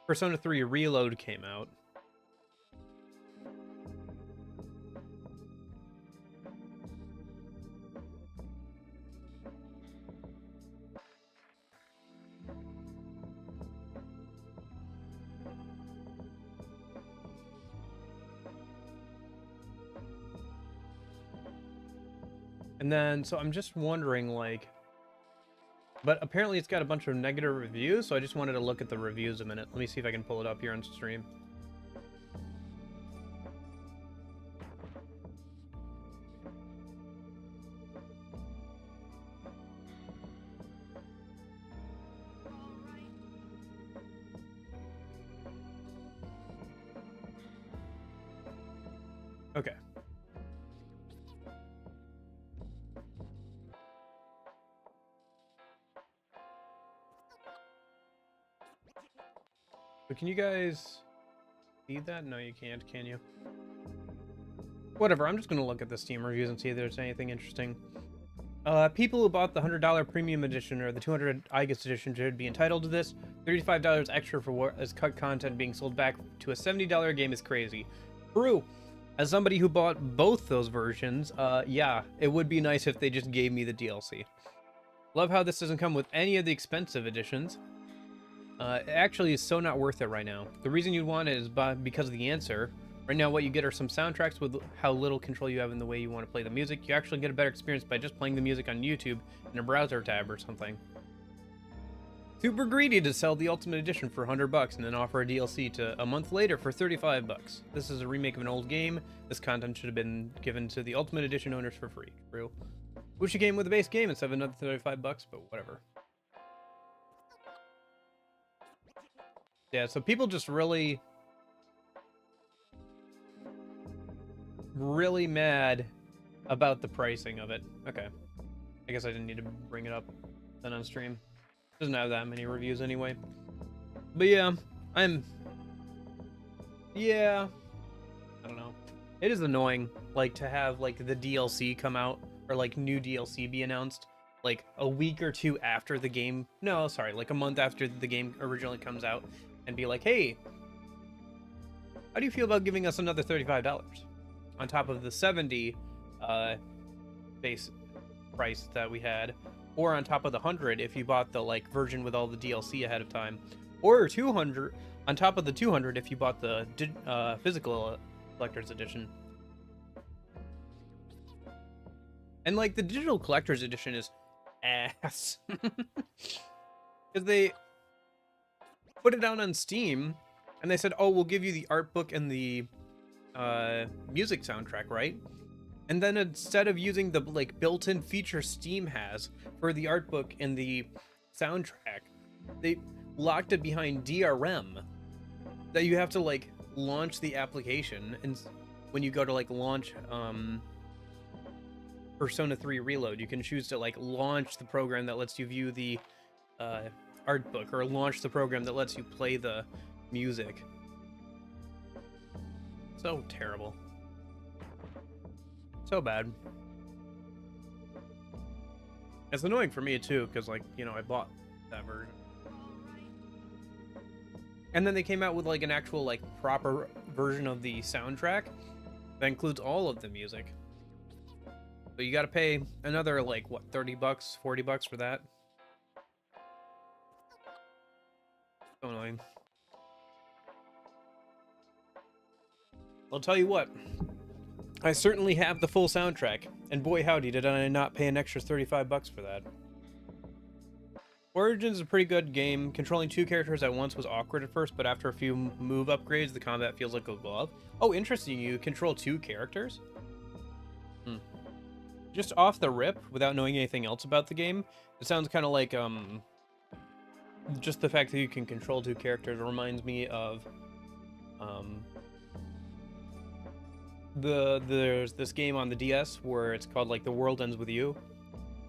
Persona 3 Reload came out. And then, so I'm just wondering, like, but apparently it's got a bunch of negative reviews, so I just wanted to look at the reviews a minute. Let me see if I can pull it up here on stream. Okay. But can you guys see that? No, you can't, can you? Whatever, I'm just going to look at the Steam reviews and see if there's anything interesting. People who bought the $100 premium edition or the $200 August edition should be entitled to this. $35 extra for what is cut content being sold back to a $70 game is crazy. True. As somebody who bought both those versions, yeah, it would be nice if they just gave me the DLC. Love how this doesn't come with any of the expensive editions. It actually is so not worth it right now. The reason you'd want it is because of the answer. Right now, what you get are some soundtracks with how little control you have in the way you want to play the music. You actually get a better experience by just playing the music on YouTube in a browser tab or something. Super greedy to sell the Ultimate Edition for $100 and then offer a DLC to a month later for $35. This is a remake of an old game. This content should have been given to the Ultimate Edition owners for free. True. Wish you came with a base game instead of another $35, but whatever. Yeah, so people just really mad about the pricing of it. Okay. I guess I didn't need to bring it up then on stream. Doesn't have that many reviews anyway. But yeah, yeah, I don't know. It is annoying, like, to have, like, the DLC come out, or, like, new DLC be announced, like, a week or two after the game. No, sorry, like, a month after the game originally comes out, and be like, hey, how do you feel about giving us another $35 on top of the $70 base price that we had, or on top of the $100 if you bought the, like, version with all the DLC ahead of time, or $200 on top of the $200 if you bought the physical collector's edition. And, like, the digital collector's edition is ass. Because they put it out on Steam, and they said, oh, we'll give you the art book and the music soundtrack, right? And then instead of using the, like, built-in feature Steam has for the art book and the soundtrack, they locked it behind DRM, that you have to, like, launch the application, and when you go to, like, launch Persona 3 Reload, you can choose to, like, launch the program that lets you view the art book, or launch the program that lets you play the music. So terrible. So bad. It's annoying for me too, because, like, you know, I bought that version. And then they came out with, like, an actual, like, proper version of the soundtrack that includes all of the music. But you gotta pay another, like, what, $30, $40 for that? So annoying. I'll tell you what, I certainly have the full soundtrack, and boy howdy did I not pay an extra $35 for that. Origins is a pretty good game. Controlling two characters at once was awkward at first, but after a few move upgrades, the combat feels like a glove. Oh, interesting, you control two characters? Just off the rip, without knowing anything else about the game, it sounds kind of like, just the fact that you can control two characters reminds me of, there's this game on the DS where it's called, like, The World Ends With You.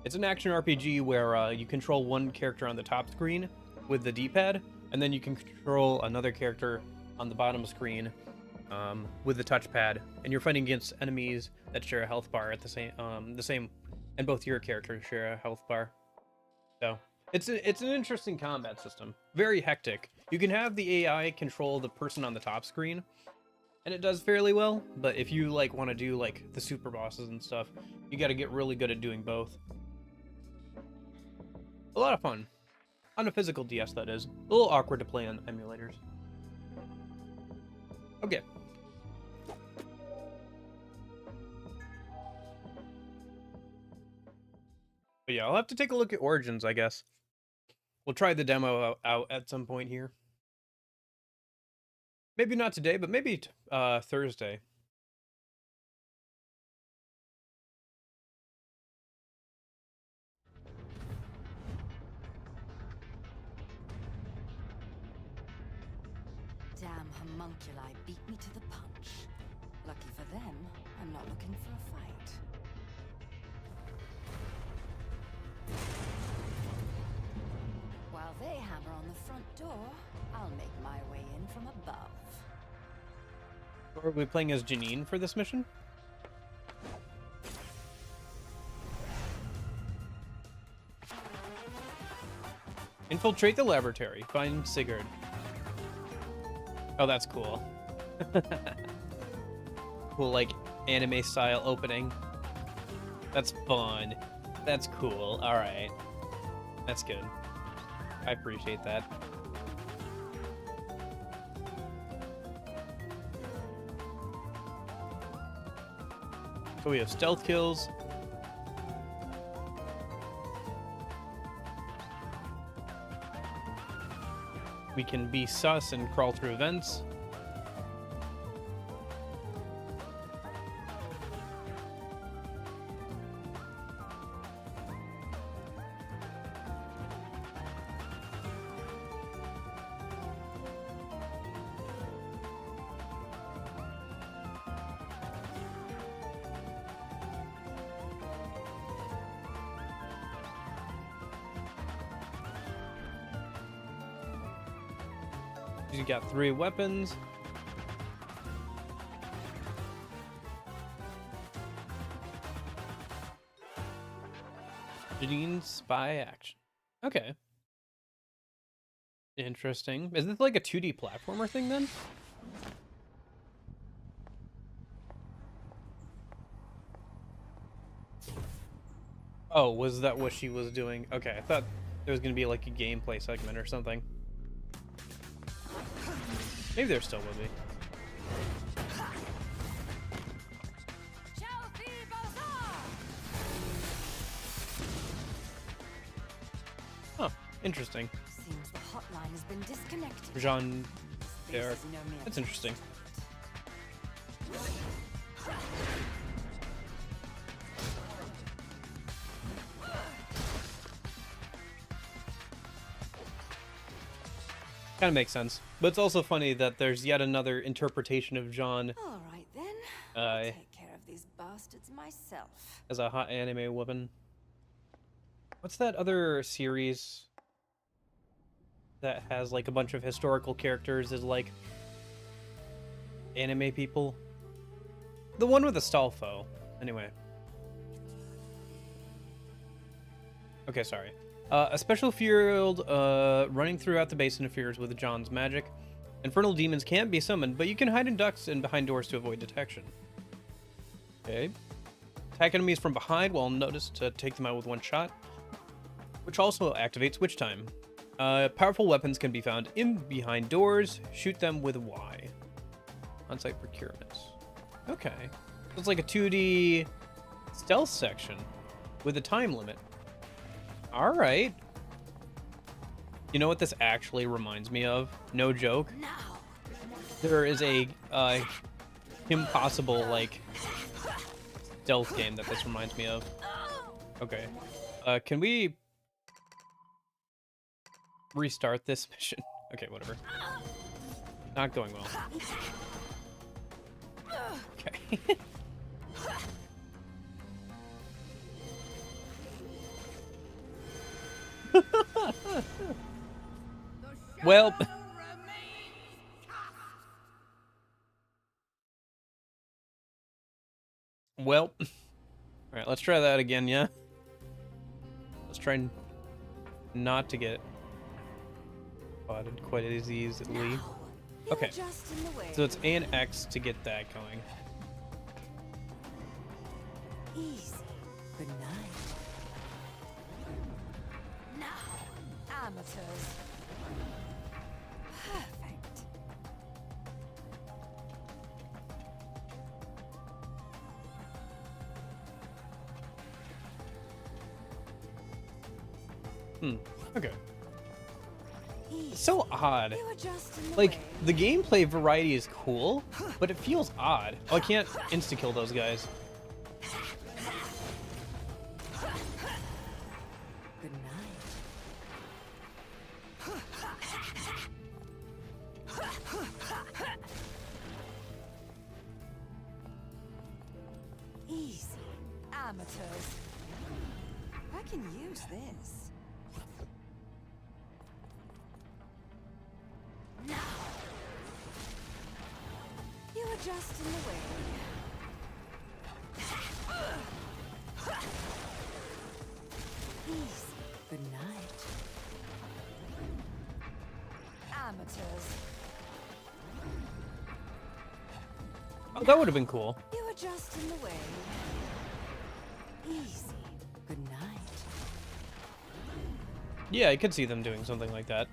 It's an action RPG where you control one character on the top screen with the D-pad, and then you can control another character on the bottom screen with the touchpad, and you're fighting against enemies that share a health bar at the same, and both your characters share a health bar. So it's an interesting combat system. Very hectic. You can have the AI control the person on the top screen, and it does fairly well. But if you like want to do like the super bosses and stuff, you got to get really good at doing both. A lot of fun. On a physical DS, that is. A little awkward to play on emulators. Okay. But yeah, I'll have to take a look at Origins, I guess. We'll try the demo out at some point here. Maybe not today, but maybe Thursday. Damn homunculi beat me to the punch. Lucky for them, I'm not looking for a fight. While they hammer on the front door, I'll make my way in from above. Are we playing as Janine for this mission? Infiltrate the laboratory. Find Sigurd. Oh, that's cool. Cool, like, anime style opening. That's fun. That's cool. Alright. That's good. I appreciate that. So we have stealth kills. We can be sus and crawl through vents. You got 3 weapons. Janine's spy action. Okay. Interesting. Is this like a 2D platformer thing then? Oh, was that what she was doing? Okay, I thought there was gonna be like a gameplay segment or something. Maybe there still will be. Huh, interesting. Seems the hotline has been disconnected. Jean This Derek. is no mere That's interesting. Kind of makes sense. But it's also funny that there's yet another interpretation of Jean All right then. I'll uh, take care of these bastards myself. as a hot anime woman. What's that other series that has like a bunch of historical characters as like anime people? The one with Astolfo. Anyway. Okay, sorry. A special field running throughout the base interferes with John's magic. Infernal demons can't be summoned, but you can hide in ducts and behind doors to avoid detection. Okay. Attack enemies from behind while noticed to take them out with one shot, which also activates Witch Time. Powerful weapons can be found in behind doors. Shoot them with Y. On-site procurements. Okay. So it's like a 2D stealth section with a time limit. All right. You know what this actually reminds me of? No joke. Now. There is a impossible like stealth game that this reminds me of. Okay. Can we restart this mission? Okay, whatever. Not going well. Okay. Well. Well. Alright, let's try that again, yeah? Let's try and not to get spotted quite as easily. Now, you're Okay, just in the way. so it's A and X to get that going. Easy. Good night. Now, amateurs. Perfect. Okay. Easy. It's so odd. You were just in the Like, way. the gameplay variety is cool, but it feels odd. Oh, I can't insta-kill those guys. Good night. Easy, amateurs. I can use this. Now. You were just in the way. Easy. Good night. Amateurs. Oh, that would have been cool. You were just in the way. Easy. Good night. Yeah, I could see them doing something like that.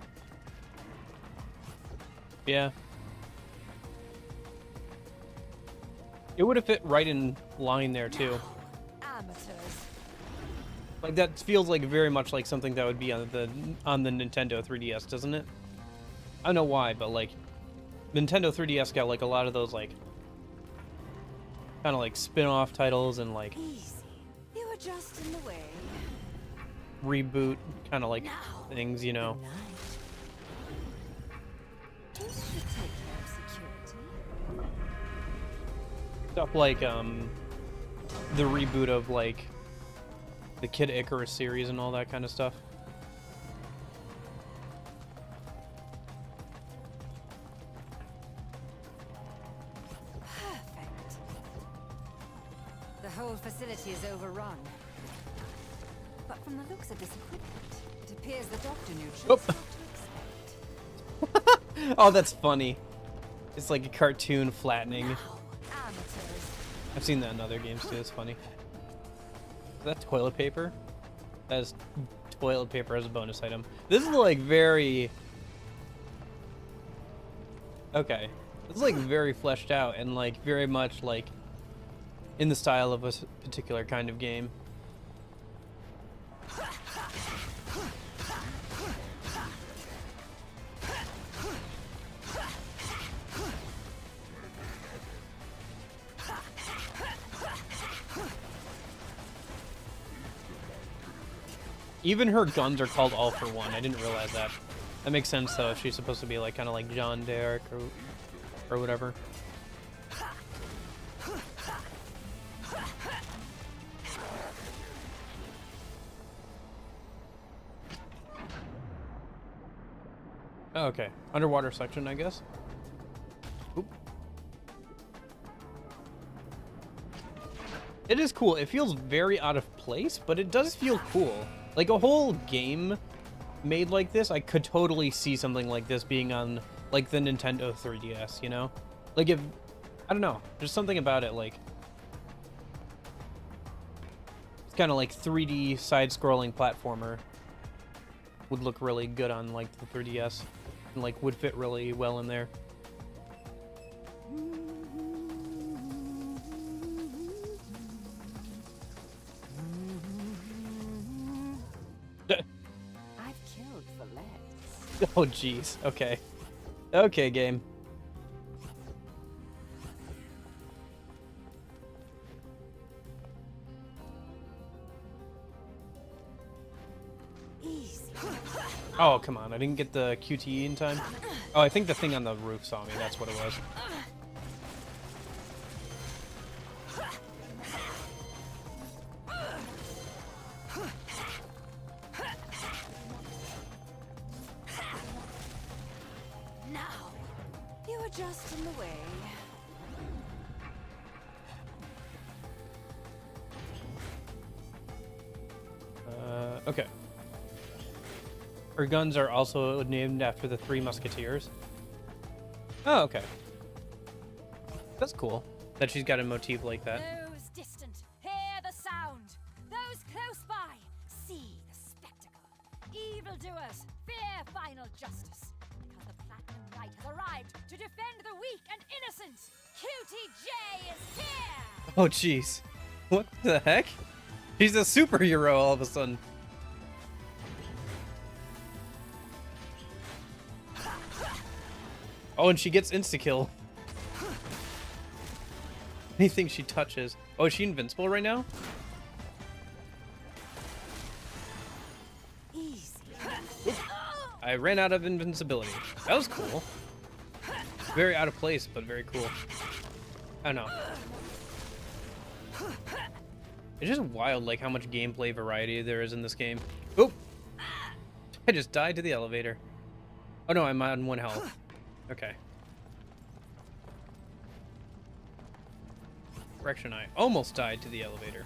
Yeah. It would have fit right in line there, too. Amateurs. Like, that feels like very much like something that would be on the Nintendo 3DS, doesn't it? I don't know why, but, like, Nintendo 3DS got, like, a lot of those, like, kind of, like, spin-off titles and, like, Easy. You were just in the way. reboot kind of, like, Now. things, you know? Good night. This should take care of security. Stuff like, the reboot of, like, the Kid Icarus series and all that kind of stuff. Perfect. The whole facility is overrun. But from the looks of this equipment, it appears the doctor knew just Oh. what to expect. Oh, that's funny. It's like a cartoon flattening. Now, amateurs. I've seen that in other games too. It's funny. Is that toilet paper? That is toilet paper as a bonus item. This is like very... Okay. This is like very fleshed out and like very much like in the style of a particular kind of game. Even her guns are called All for One. I didn't realize that. That makes sense though if she's supposed to be like kind of like John Derek or whatever. Oh, okay. Underwater section, I guess. Oop. It is cool. It feels very out of place, but it does feel cool. Like a whole game made like this, I could totally see something like this being on like the Nintendo 3DS, you know? Like if, I don't know, there's something about it like, it's kind of like 3D side-scrolling platformer would look really good on like the 3DS and like would fit really well in there. I've killed for less. Oh jeez. Okay. Okay, game. Easy. Oh, come on. I didn't get the QTE in time. Oh, I think the thing on the roof saw me. That's what it was. Now, you were just in the way. Okay. Her guns are also named after the Three Musketeers. Oh, okay. That's cool that she's got a motif like that. Those distant, hear the sound. Those close by, see the spectacle. Evildoers, fear final justice. Because the Platinum Knight has arrived to defend the weak and innocent. QTJ is here! Oh, jeez. What the heck? She's a superhero all of a sudden. Oh, and she gets insta-kill. Anything she touches. Oh, is she invincible right now? Easy. I ran out of invincibility. That was cool. Very out of place, but very cool. I don't know. It's just wild, like, how much gameplay variety there is in this game. Oop! I just died to the elevator. Oh no, I'm on 1 health. Okay. Correction, I almost died to the elevator.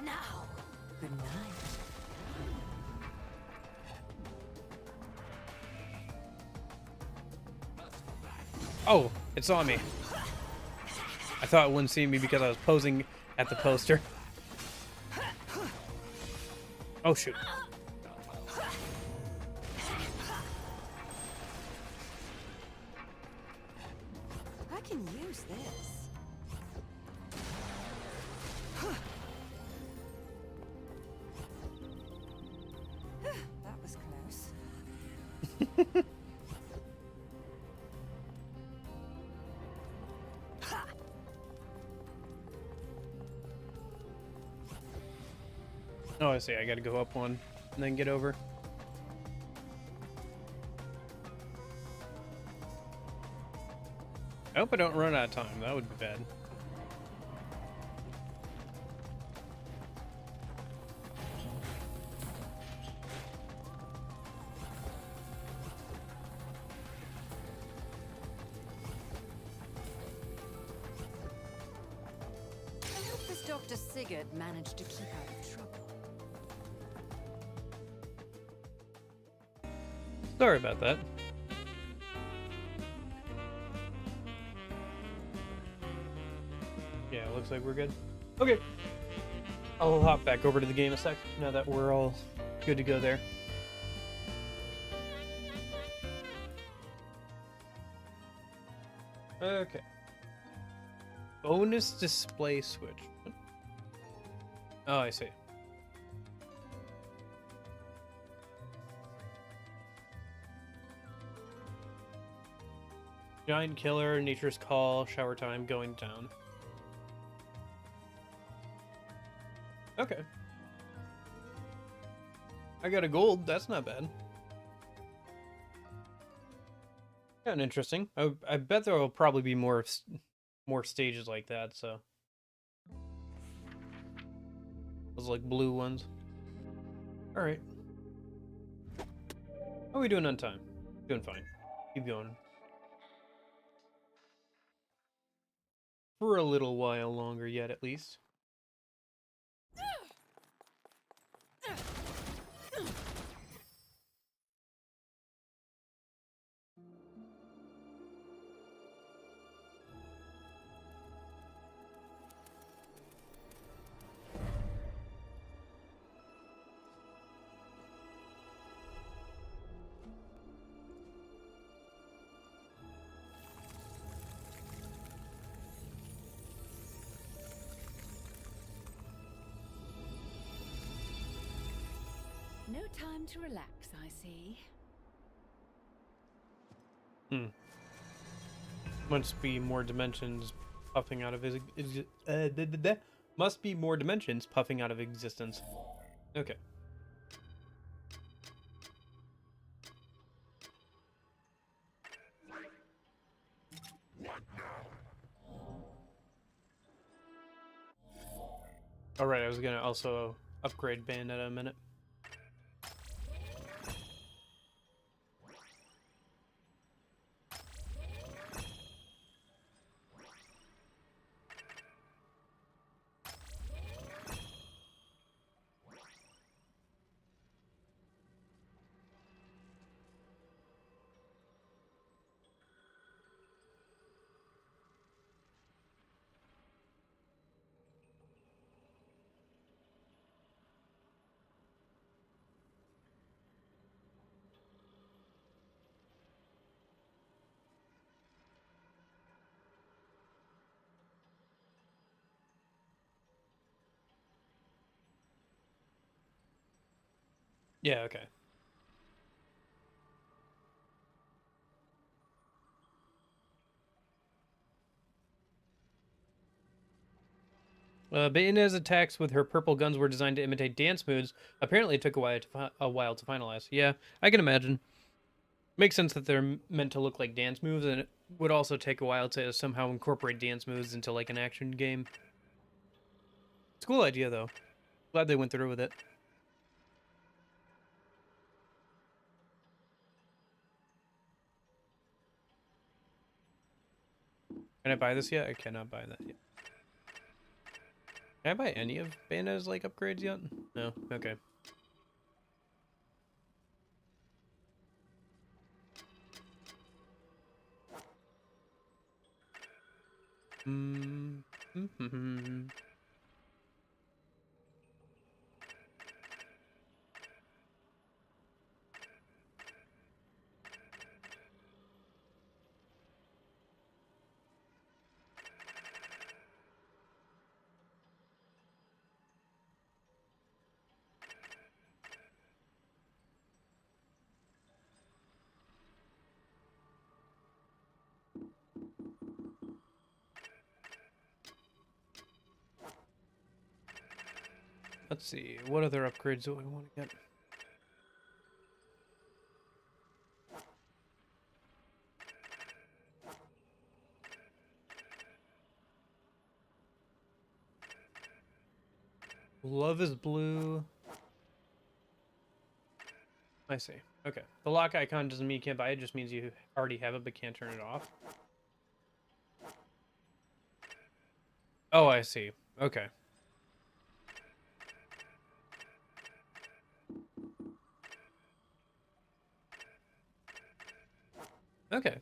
Now. Good night. Oh, it saw me. I thought it wouldn't see me because I was posing at the poster. Oh, shoot. I can use this. That was close. Oh, I see. I gotta go up 1 and then get over. I hope I don't run out of time. That would be bad. I hope this Dr. Sigurd managed to keep out of trouble. Sorry about that. Yeah, looks like we're good. Okay. I'll hop back over to the game a sec, now that we're all good to go there. Okay. Bonus display switch. Oh, I see. Giant killer, nature's call, shower time, going down. Okay. I got a gold, that's not bad. Kind of interesting. I bet there will probably be more stages like that, so. Those like blue ones. Alright. How are we doing on time? Doing fine. Keep going. For a little while longer yet, at least. No time to relax, I see. Must be more dimensions puffing out of must be more dimensions puffing out of existence. Okay. Alright, I was gonna also upgrade Bayonetta a minute. Yeah, okay. Bayonetta's attacks with her purple guns were designed to imitate dance moves. Apparently, it took a while to finalize. Yeah, I can imagine. Makes sense that they're meant to look like dance moves, and it would also take a while to somehow incorporate dance moves into like an action game. It's a cool idea, though. Glad they went through with it. Can I buy this yet? I cannot buy that yet. Can I buy any of Bayonetta's like upgrades yet? No. Okay. Let's see. What other upgrades do I want to get? Love is blue. I see. Okay. The lock icon doesn't mean you can't buy it, just means you already have it but can't turn it off. Oh, I see. Okay. Okay.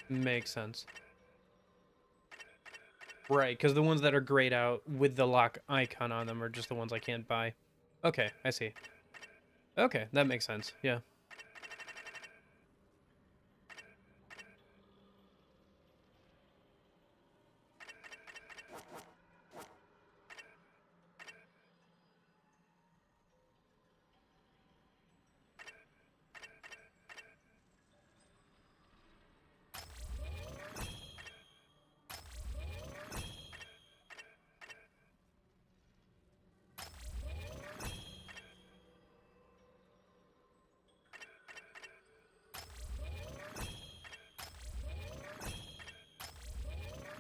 Makes sense. Right, because the ones that are grayed out with the lock icon on them are just the ones I can't buy. Okay, I see. Okay, that makes sense. Yeah.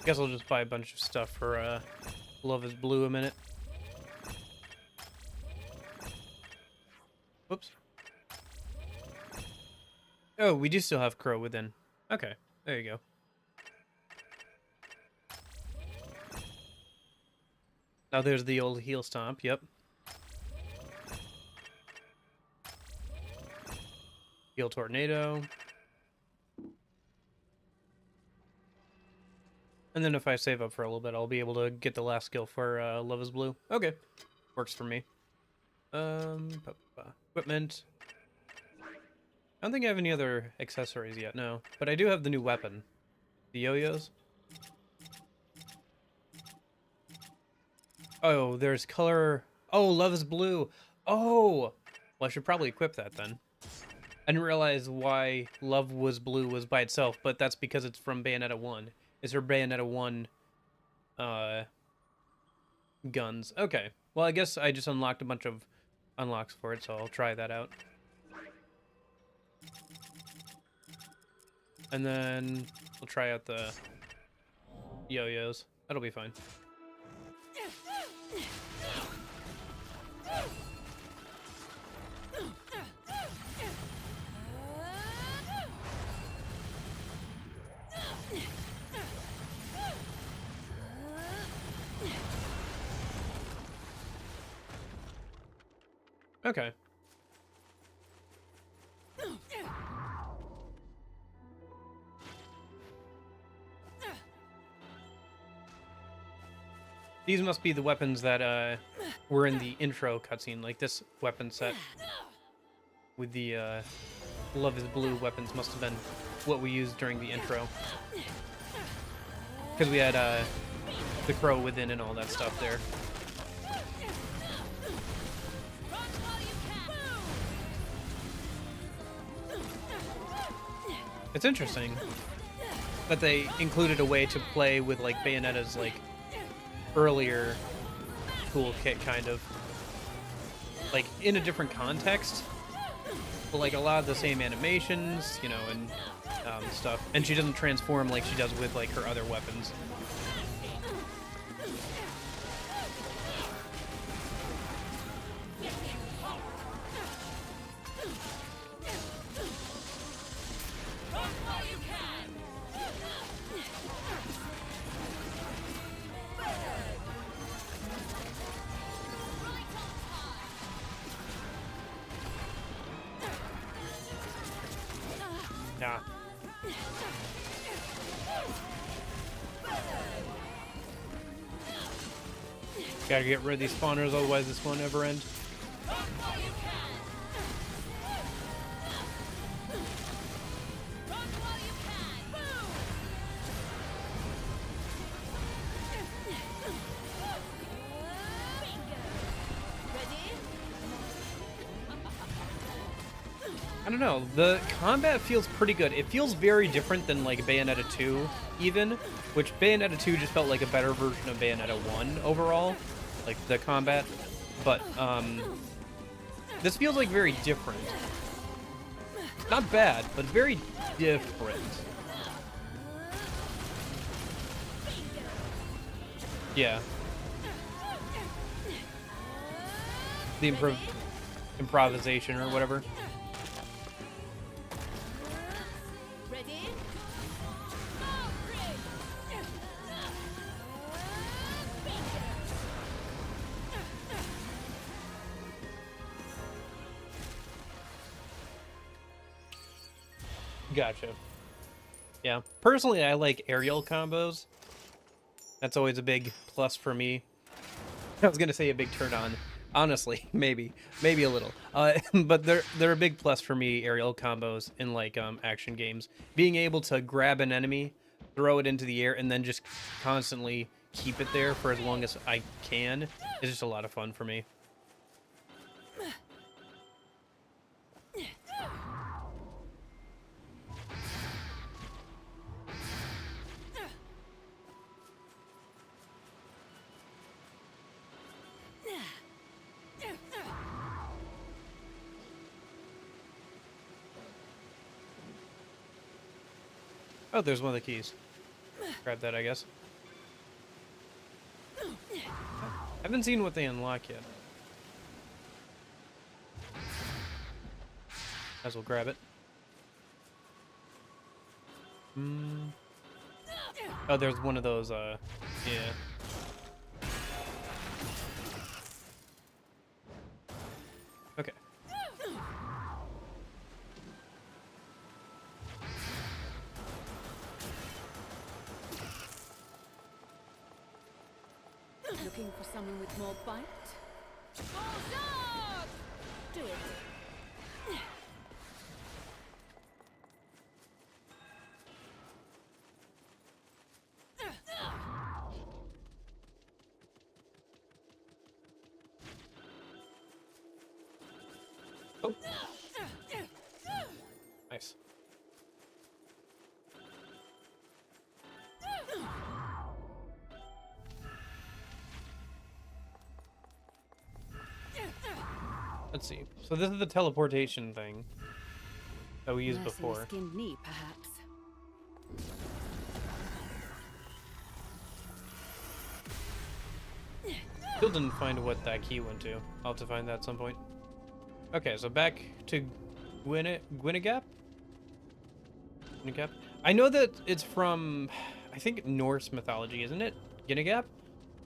Guess I'll just buy a bunch of stuff for Love is Blue a minute. Whoops. Oh, we do still have Crow within. Okay, there you go. Now there's the old heel stomp, yep. Heel tornado. And then if I save up for a little bit, I'll be able to get the last skill for Love is Blue. Okay. Works for me. Equipment. I don't think I have any other accessories yet, no. But I do have the new weapon. The yo-yos. Oh, there's color... Oh, Love is Blue. Oh! Well, I should probably equip that then. I didn't realize why Love was Blue was by itself, but that's because it's from Bayonetta 1. It's her Bayonetta 1 guns. Okay. Well, I guess I just unlocked a bunch of unlocks for it, so I'll try that out. And then we'll try out the yo-yos. That'll be fine. Okay. These must be the weapons that were in the intro cutscene, like this weapon set with the Love is Blue weapons must have been what we used during the intro. Because we had the crow within and all that stuff there. It's interesting that they included a way to play with like Bayonetta's like earlier toolkit, kind of like in a different context, but like a lot of the same animations, you know, and stuff. And she doesn't transform like she does with like her other weapons. Nah. Gotta get rid of these spawners, otherwise this won't ever end. I don't know, the combat feels pretty good. It feels very different than like Bayonetta 2 even, which Bayonetta 2 just felt like a better version of Bayonetta 1 overall, like the combat. But this feels like very different. Not bad, but very different. Yeah. The improvisation or whatever. Gotcha. Yeah. Personally, I like aerial combos. That's always a big plus for me. I was gonna say a big turn on. Honestly, maybe a little. But they're a big plus for me, aerial combos in like action games. Being able to grab an enemy, throw it into the air, and then just constantly keep it there for as long as I can is just a lot of fun for me. Oh, there's one of the keys. Grab that, I guess. Haven't seen what they unlock yet. Might as well grab it. Oh, there's one of those, yeah. Okay. Looking for someone with more bite? Do it. Oh. Nice. Let's see. So this is the teleportation thing that we used Nursing a before. skinned knee, perhaps. Still didn't find what that key went to. I'll have to find that at some point. Okay, so back to Gwinnegap? I know that it's from, I think, Norse mythology, isn't it? Gwinnegap?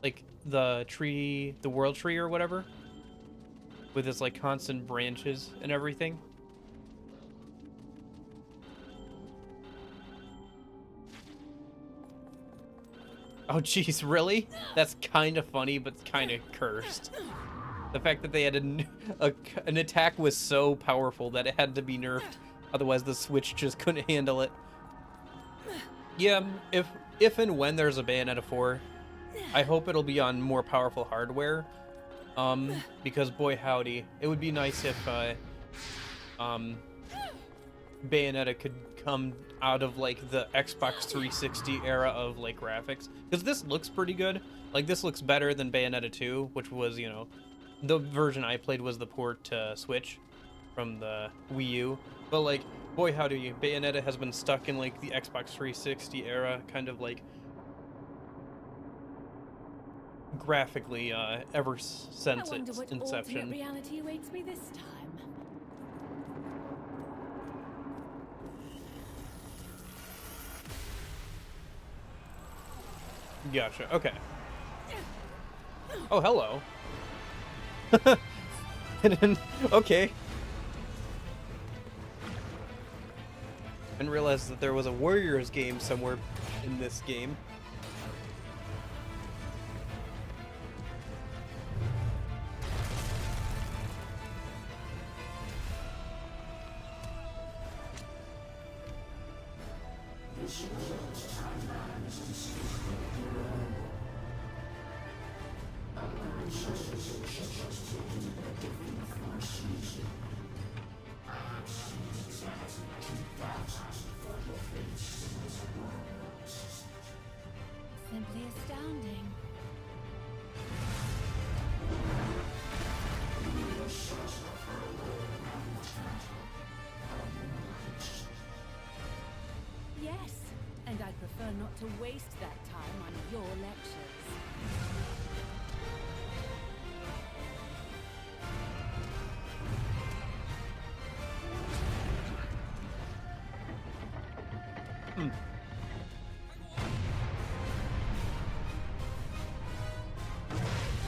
Like the tree, the world tree or whatever? With its like constant branches and everything. Oh jeez, really? That's kind of funny, but kind of cursed. The fact that they had an attack was so powerful that it had to be nerfed, otherwise the Switch just couldn't handle it. Yeah, if and when there's a Bayonetta 4, I hope it'll be on more powerful hardware. Because boy howdy, it would be nice if Bayonetta could come out of like the Xbox 360 era of like graphics, because this looks pretty good. Like this looks better than Bayonetta 2, which was, you know, the version I played was the port to Switch from the Wii U. But like, boy howdy, Bayonetta has been stuck in like the Xbox 360 era, kind of like graphically ever since I wonder its what inception. alternate reality awaits me this time. Gotcha. Okay. Oh, hello. Okay. Didn't realize that there was a Warriors game somewhere in this game. Simply astounding. Yes, and I'd prefer not to waste that time on your lectures.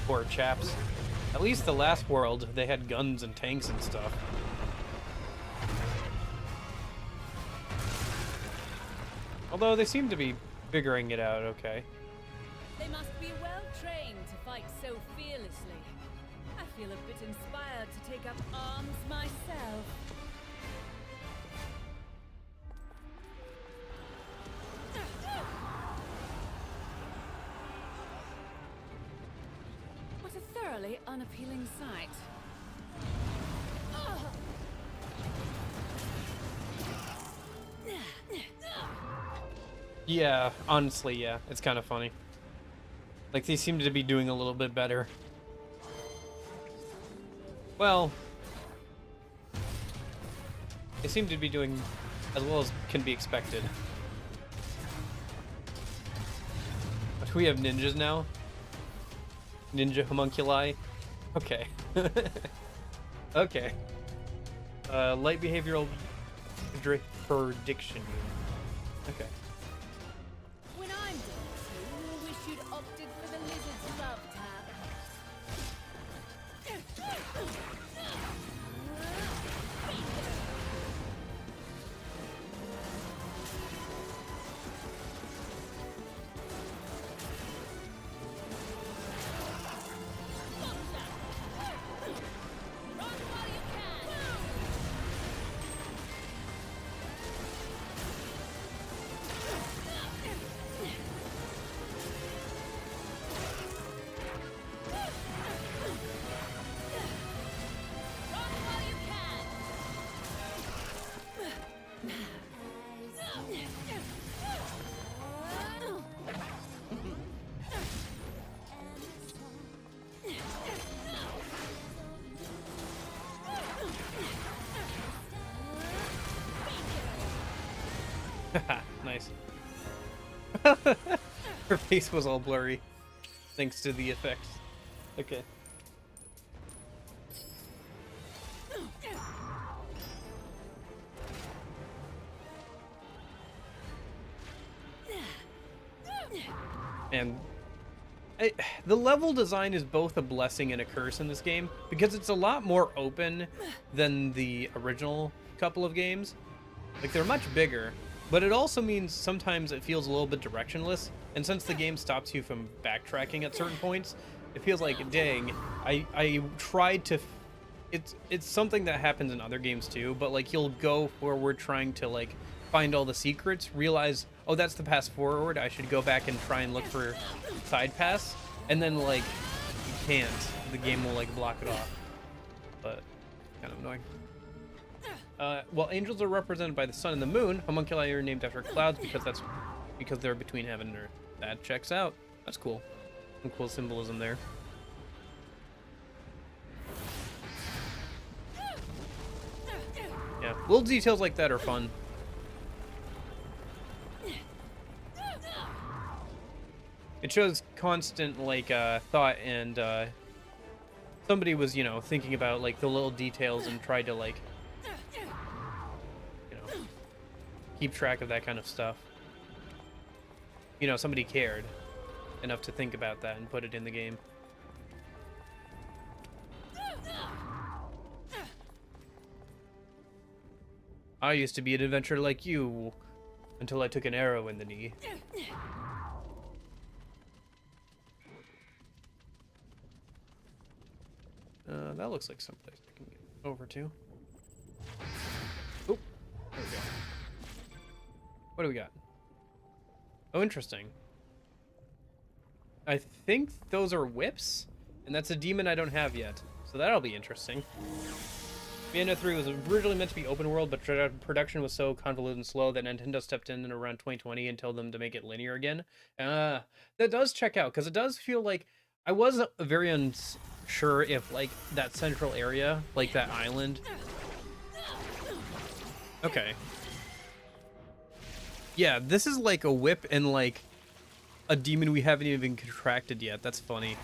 Poor chaps. At least the last world, they had guns and tanks and stuff. Although they seem to be figuring it out okay. They must be well trained to fight so fearlessly. I feel a bit inspired to take up arms myself. What a thoroughly unappealing sight. Yeah, honestly, yeah. It's kind of funny. Like, they seem to be doing a little bit better. Well, they seem to be doing as well as can be expected. But we have ninjas now? Ninja homunculi? Okay. Okay. Light behavioral prediction. Okay. When I'm done too, I wish you'd opted for the lizard's love tab. Nice. Her face was all blurry, thanks to the effects. Okay. And the level design is both a blessing and a curse in this game, because it's a lot more open than the original couple of games. Like, they're much bigger, but it also means sometimes it feels a little bit directionless, and since the game stops you from backtracking at certain points, it feels like, dang, I tried to... It's something that happens in other games too, but like, you'll go forward trying to like find all the secrets, realize, oh, that's the path forward, I should go back and try and look for side paths, and then like, you can't. The game will like block it off. But, kind of annoying. Well, angels are represented by the sun and the moon. Homunculi are named after clouds because they're between heaven and earth. That checks out. That's cool. Some cool symbolism there. Yeah, little details like that are fun. It shows constant, like, thought and, somebody was, you know, thinking about, like, the little details and tried to, like, you know, keep track of that kind of stuff. You know, somebody cared enough to think about that and put it in the game. I used to be an adventurer like you until I took an arrow in the knee. That looks like someplace I can get over to. Oh, there we go. What do we got? Oh, interesting. I think those are whips, and that's a demon I don't have yet, so that'll be interesting. Bayonetta 3 was originally meant to be open world, but production was so convoluted and slow that Nintendo stepped in around 2020 and told them to make it linear again. That does check out, because it does feel like I was very unsure if, like, that central area, like that island. Okay. Yeah, this is like a whip and, like, a demon we haven't even contracted yet. That's funny.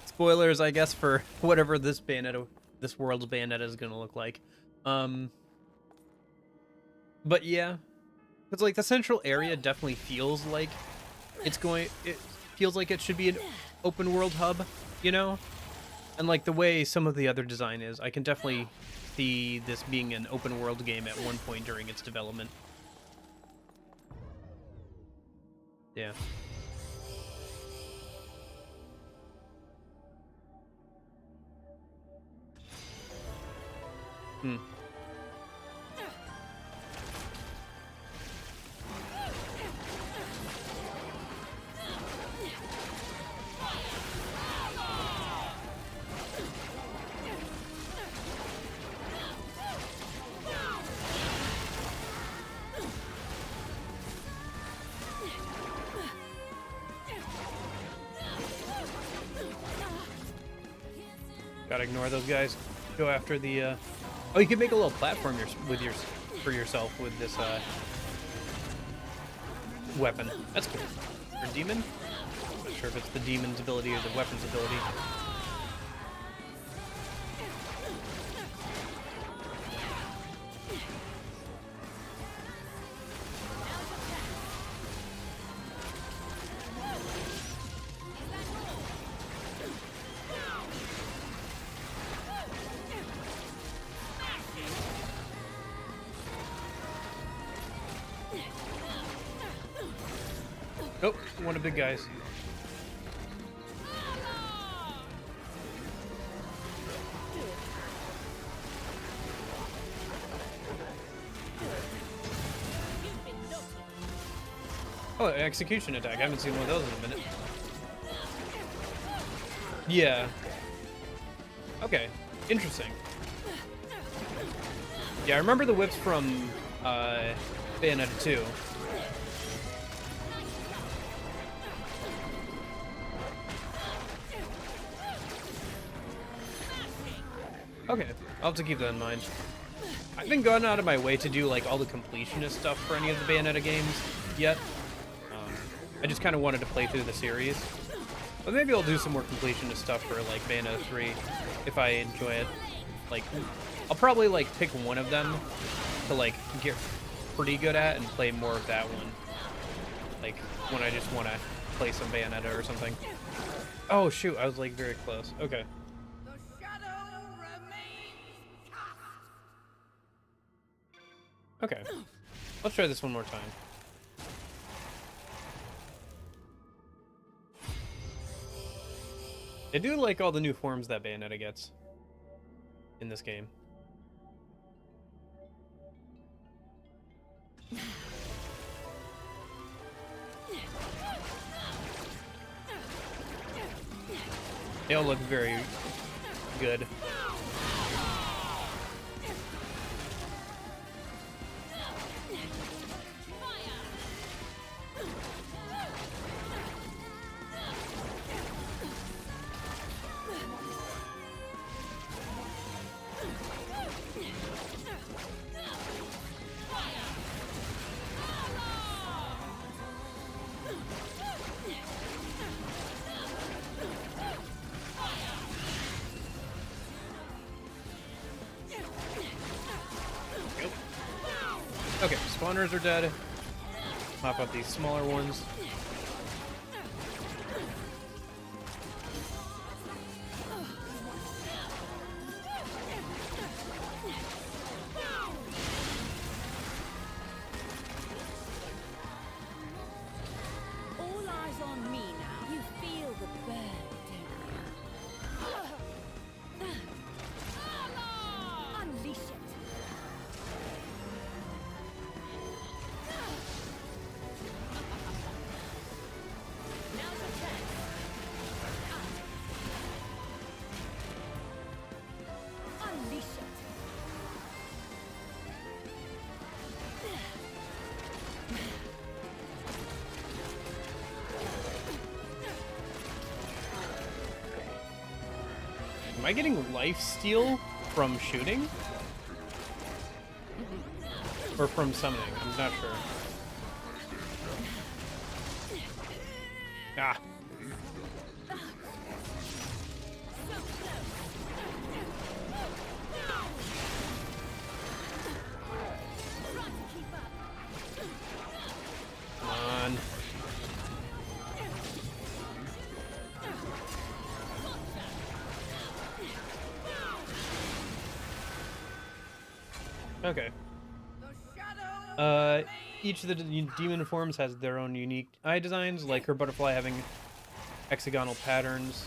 Spoilers, I guess, for whatever this world's Bayonetta is gonna look like. But yeah, it's like the central area definitely feels like it feels like it should be an open world hub, you know? And like the way some of the other design is, I can definitely see this being an open world game at one point during its development. Yeah. Hmm. Gotta ignore those guys. Go after the, Oh, you can make a little platform for yourself with this, weapon. That's cool. For demon? I'm not sure if it's the demon's ability or the weapon's ability. Nope, one of the big guys. Oh, execution attack. I haven't seen one of those in a minute. Yeah. Okay. Interesting. Yeah, I remember the whips from Bayonetta 2. Okay, I'll have to keep that in mind. I've been going out of my way to do like all the completionist stuff for any of the Bayonetta games yet. I just kind of wanted to play through the series. But maybe I'll do some more completionist stuff for like Bayonetta 3 if I enjoy it. Like, I'll probably like pick one of them to like get pretty good at and play more of that one. Like when I just want to play some Bayonetta or something. Oh shoot, I was like very close. Okay. Okay, let's try this one more time. I do like all the new forms that Bayonetta gets in this game. They all look very good. spawners are dead. Mop up these smaller ones. All eyes on me now. You feel the burn, don't you? Unleash it. Now's your chance. Unleash it. Am I getting life steal from shooting? Or from summoning? I'm not sure. Ah. Come on. Okay. Each of the demon forms has their own unique eye designs, like her butterfly having hexagonal patterns.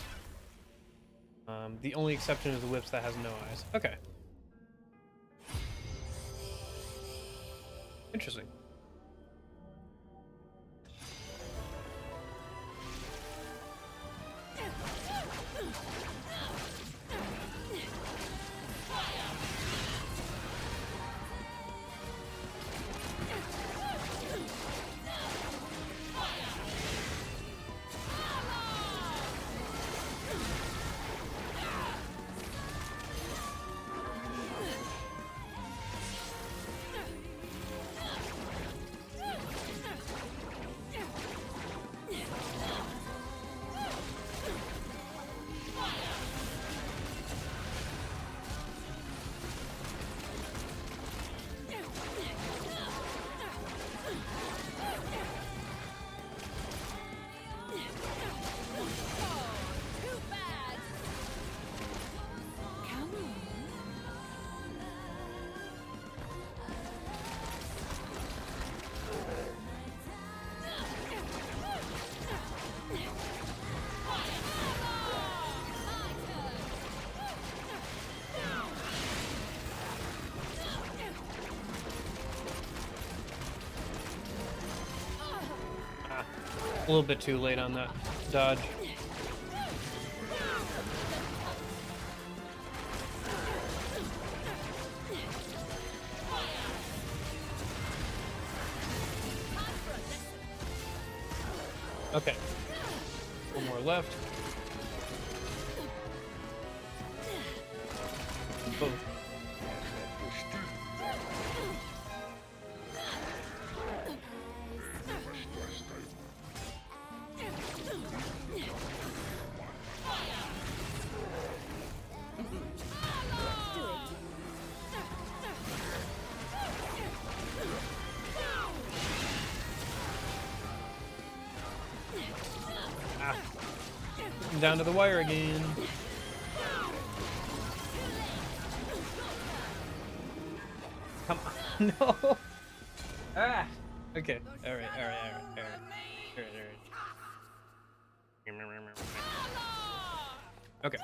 The only exception is the whips that has no eyes. Okay. Interesting. A little bit too late on that dodge. Okay. One more left. Boom. Down to the wire again. Come on, no. Ah. Okay. All right. Okay.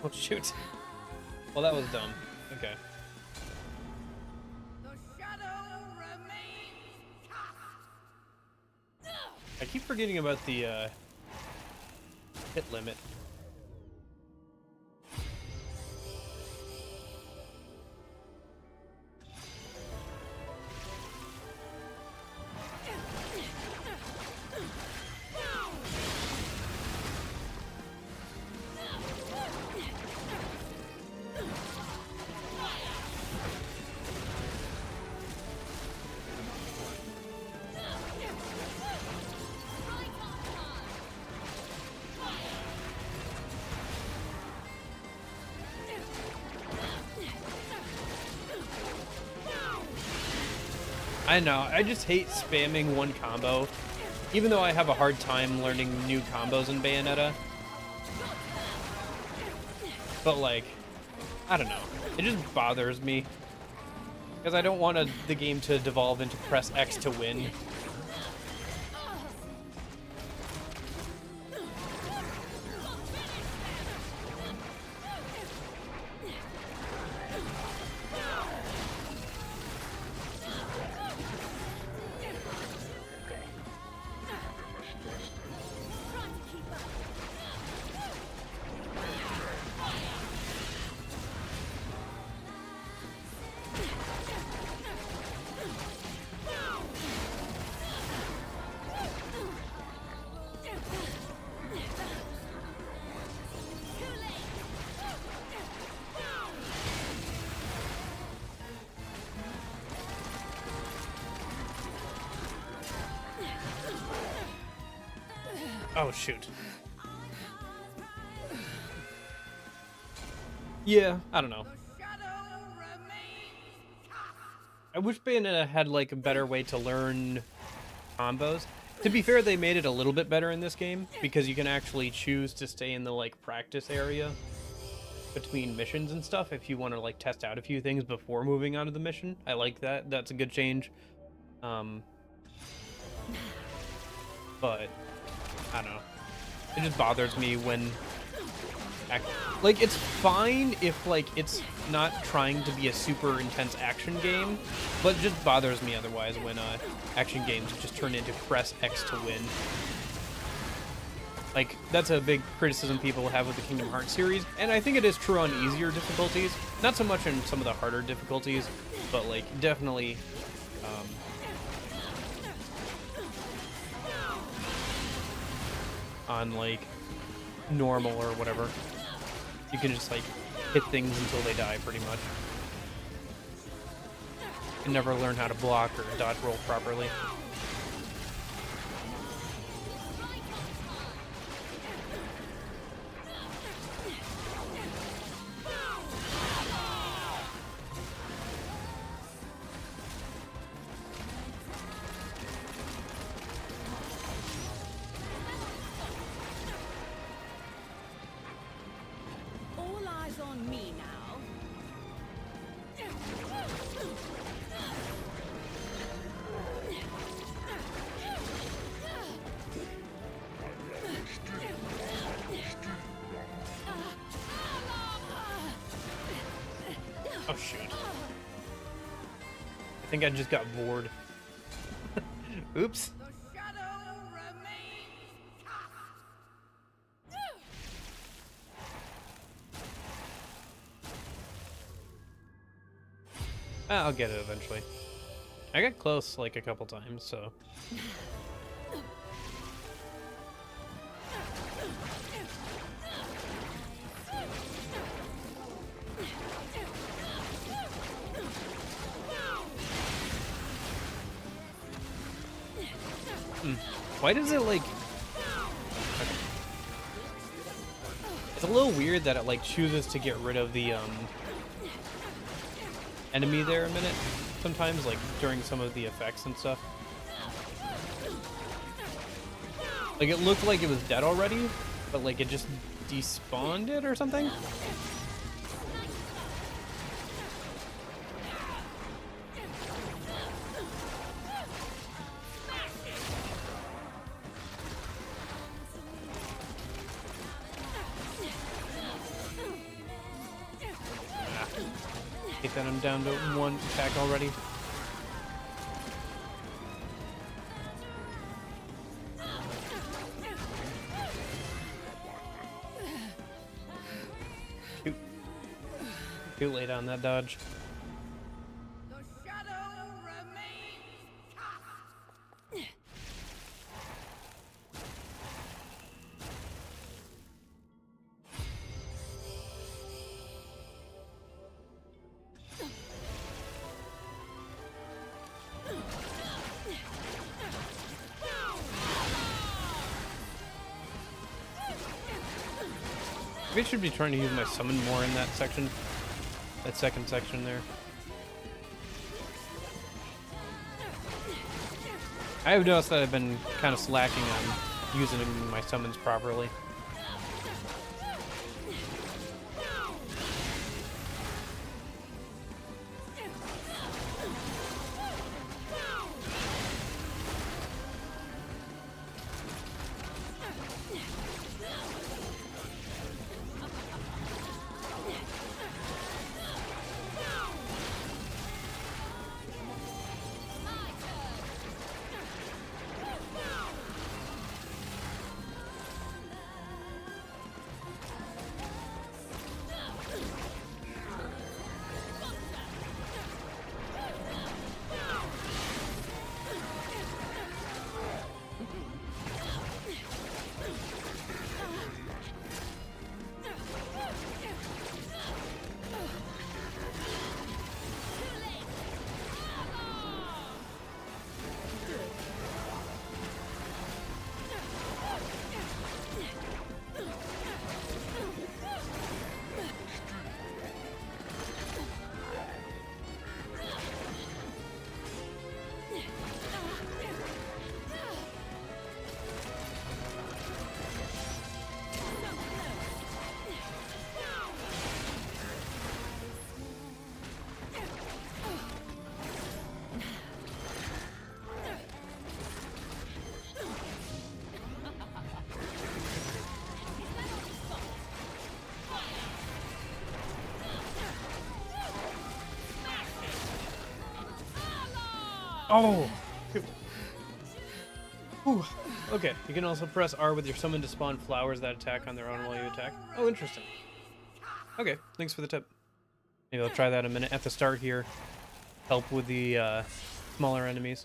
Oh shoot. Well, that was dumb. Okay. I keep forgetting about the hit limit. I know, I just hate spamming one combo, even though I have a hard time learning new combos in Bayonetta. But like, I don't know, it just bothers me, because I don't want the game to devolve into press X to win. Oh, shoot. Yeah, I don't know. I wish Bayonetta had, like, a better way to learn combos. To be fair, they made it a little bit better in this game, because you can actually choose to stay in the, like, practice area between missions and stuff if you want to, like, test out a few things before moving on to the mission. I like that. That's a good change. But I don't know. It just bothers me when, like, it's fine if, like, it's not trying to be a super intense action game, but it just bothers me otherwise when action games just turn into press X to win. Like, that's a big criticism people have with the Kingdom Hearts series, and I think it is true on easier difficulties. Not so much in some of the harder difficulties, but, like, definitely on, like, normal or whatever. You can just, like, hit things until they die, pretty much. And never learn how to block or dodge roll properly. On me now. Oh shoot. I think I just got bored. Oops. I'll get it eventually. I got close like a couple times, so. Why does it like... Okay. It's a little weird that it like chooses to get rid of the enemy there a minute sometimes, like during some of the effects and stuff. Like it looked like it was dead already, but like it just despawned it or something. Get that one down to one attack already. Too late on that dodge. Maybe I should be trying to use my summon more in that section. That second section there. I have noticed that I've been kind of slacking on using my summons properly. Oh! Whew. Okay, you can also press R with your summon to spawn flowers that attack on their own while you attack. Oh, interesting. Okay, thanks for the tip. Maybe I'll try that in a minute. At the start here, help with the smaller enemies.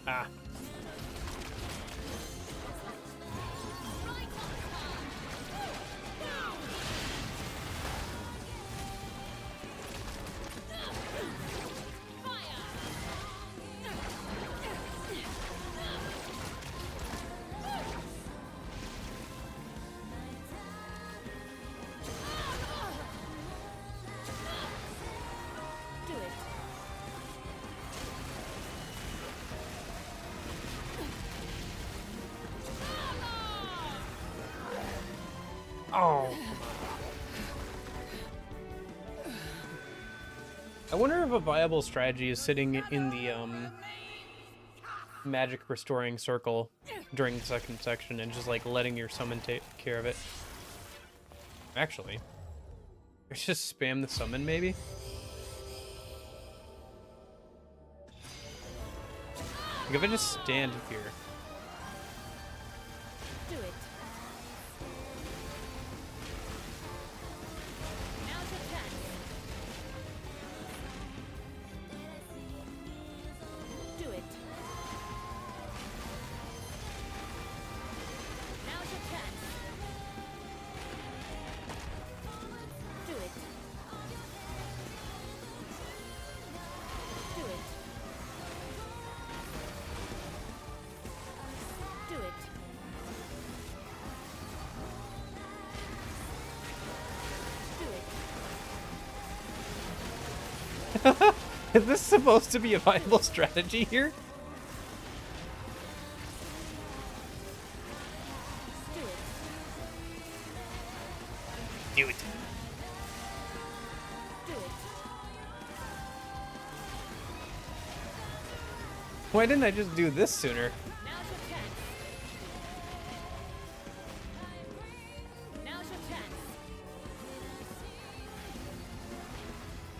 Ah. Oh. I wonder if a viable strategy is sitting in the magic restoring circle during the second section and just like letting your summon take care of it. Actually, let's just spam the summon maybe. Like if I just stand here. Do it. Now's your chance. Do it. Now's your chance. Do it. Is this supposed to be a viable strategy here? Do it. Why didn't I just do this sooner? Now's your chance. Now's your chance.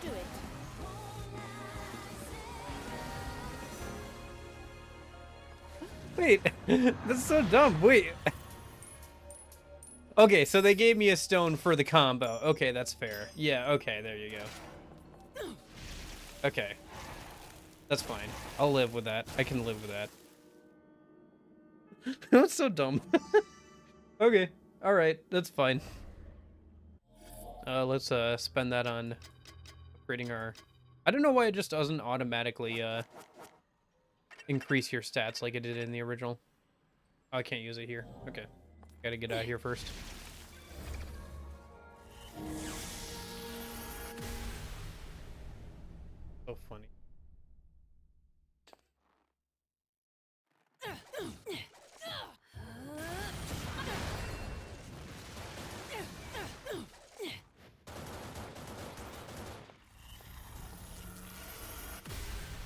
Do it. Wait, that's so dumb. Wait. Okay, so they gave me a stone for the combo. Okay, that's fair. Yeah, okay, there you go. Okay. That's fine. I'll live with that. I can live with that. That's so dumb. Okay. Alright, that's fine. Let's spend that on upgrading our... I don't know why it just doesn't automatically increase your stats like it did in the original. Oh, I can't use it here. Okay. Gotta get out of here first. So funny.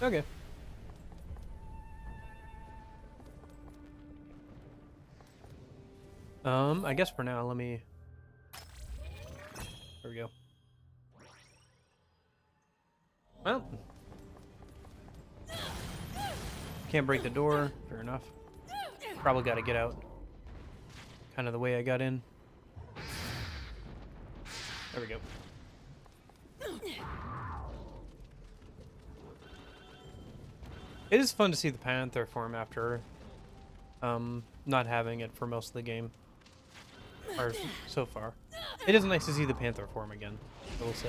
Okay. I guess for now, let me... There we go. Well. Can't break the door. Fair enough. Probably got to get out. Kind of the way I got in. There we go. It is fun to see the panther form after not having it for most of the game. Or so far. It is nice to see the panther form again, I will say.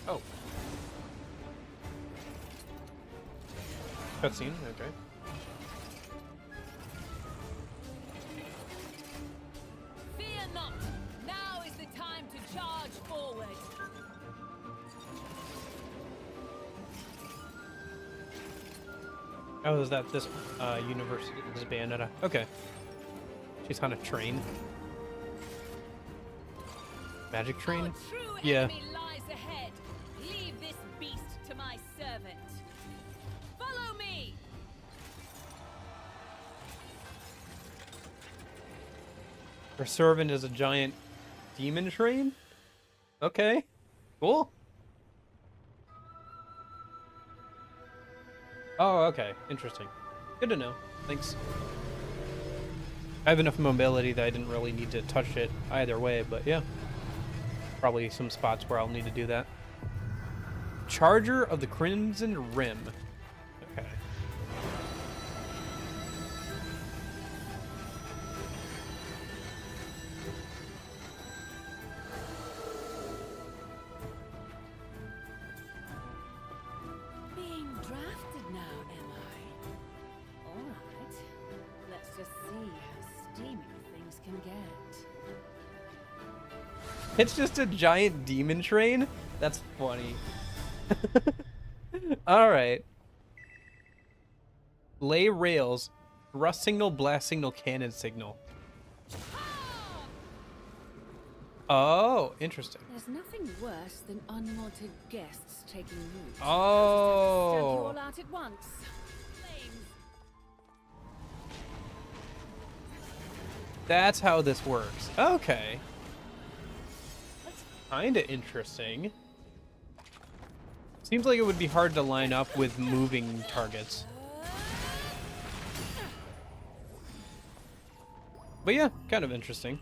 Oh. Cutscene, okay. Fear not. Now is the time to charge forward. Oh, is that this university? This is Bayonetta. Okay. She's on a train. Magic train? Our true Yeah. enemy lies ahead. Leave this beast to my servant. Follow me. Her servant is a giant demon train? Okay. Cool. Oh, okay. Interesting. Good to know. Thanks. I have enough mobility that I didn't really need to touch it either way, but yeah. Probably some spots where I'll need to do that. Charger of the Crimson Rim. Okay. Being drafted now, am I? All right. Let's just see how steamy things can get. It's just a giant demon train? That's funny. Alright. Lay rails. Thrust signal, blast signal, cannon signal. Oh, interesting. There's nothing worse than unwanted guests taking root. Stamp you Oh. all out at once. Flames. That's how this works. Okay. That's kind of interesting. Seems like it would be hard to line up with moving targets. But yeah, kind of interesting.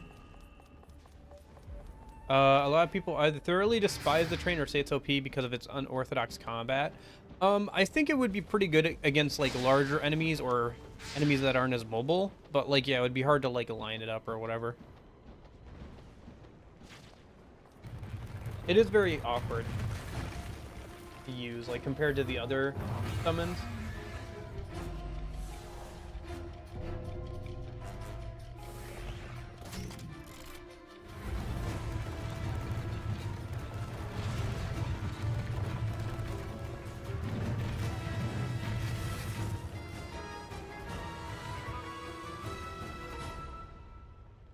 A lot of people either thoroughly despise the train or say it's OP because of its unorthodox combat. I think it would be pretty good against like larger enemies or enemies that aren't as mobile. But like, yeah, it would be hard to like line it up or whatever. It is very awkward to use, like compared to the other summons.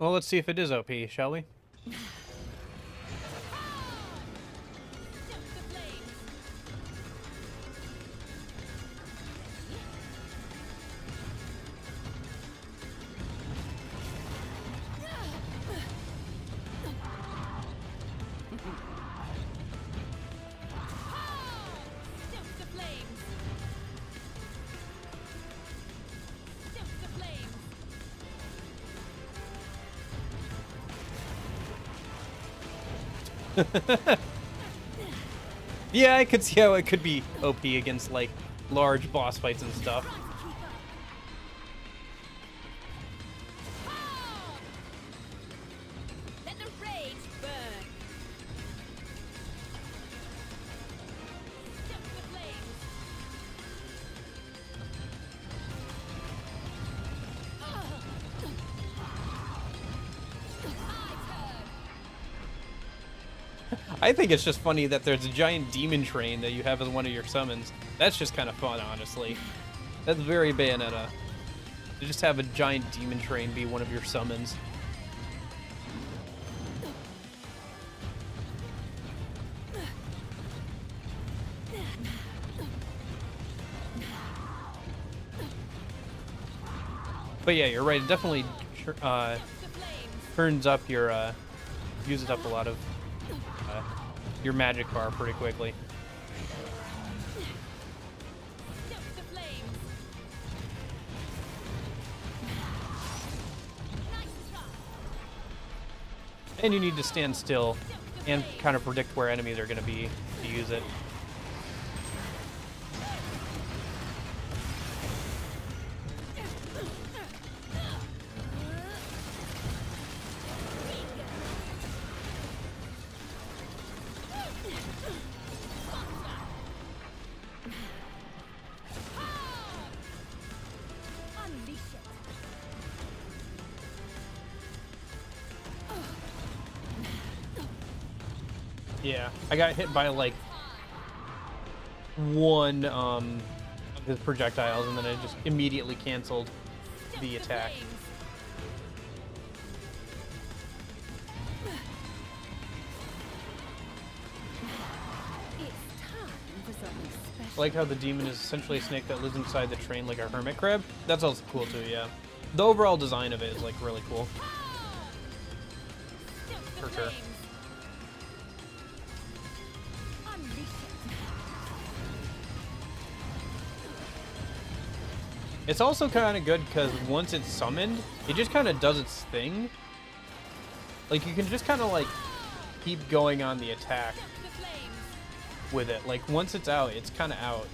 Well, let's see if it is OP, shall we? Yeah, I could see how it could be OP against, like, large boss fights and stuff. Let the rage burn. Step to the flames. I think it's just funny that there's a giant demon train that you have as one of your summons. That's just kind of fun, honestly. That's very Bayonetta. To just have a giant demon train be one of your summons. But yeah, you're right. It definitely turns up your, uses up a lot of your magic bar pretty quickly. And you need to stand still and kind of predict where enemies are going to be to use it. Yeah, I got hit by like one of the projectiles and then I just immediately canceled the attack. I like how the demon is essentially a snake that lives inside the train like a hermit crab. That's also cool too, yeah. The overall design of it is like really cool. For sure. It's also kind of good because once it's summoned, it just kind of does its thing. Like, you can just kind of, like, keep going on the attack with it. Like, once it's out, it's kind of out.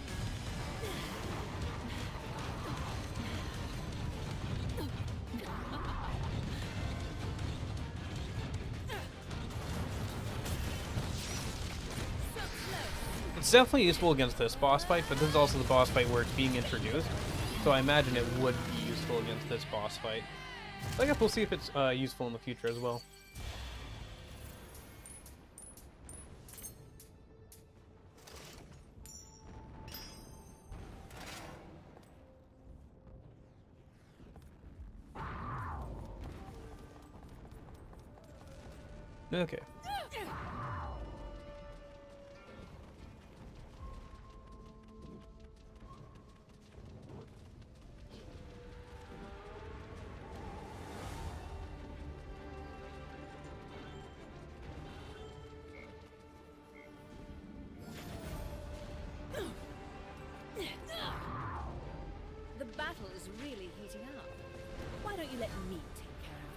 It's definitely useful against this boss fight, but this is also the boss fight where it's being introduced. So I imagine it would be useful against this boss fight. I guess we'll see if it's useful in the future as well. Okay. The battle is really heating up. Why don't you let me take care of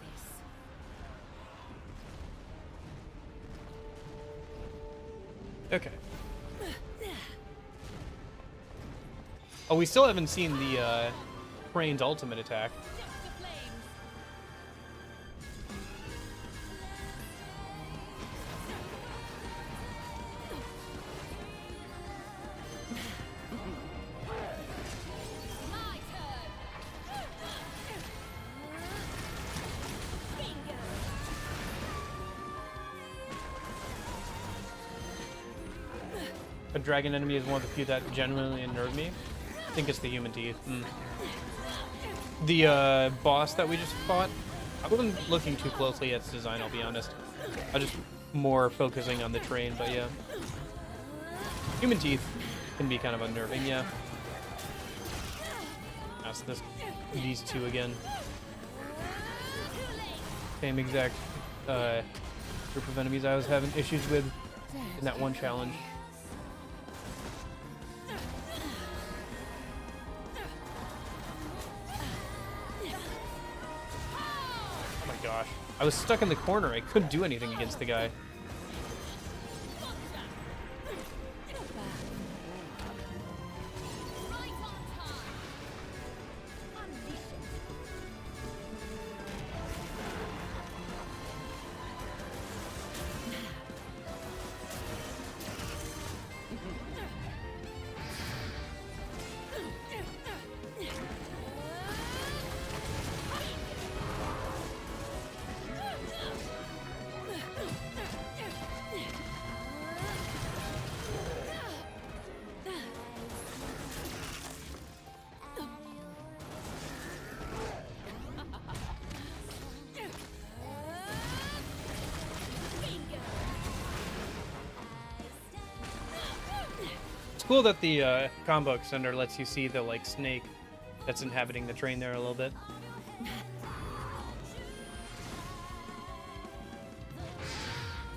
this? Okay. Oh, we still haven't seen the Crane's ultimate attack. A dragon enemy is one of the few that genuinely unnerve me. I think it's the human teeth. The boss that we just fought, I wasn't looking too closely at its design, I'll be honest. I just more focusing on the train, but yeah. Human teeth can be kind of unnerving, yeah. That's these two again. Same exact group of enemies I was having issues with in that one challenge. Oh my gosh. I was stuck in the corner. I couldn't do anything against the guy. Cool that the combo extender lets you see the like snake that's inhabiting the train there a little bit.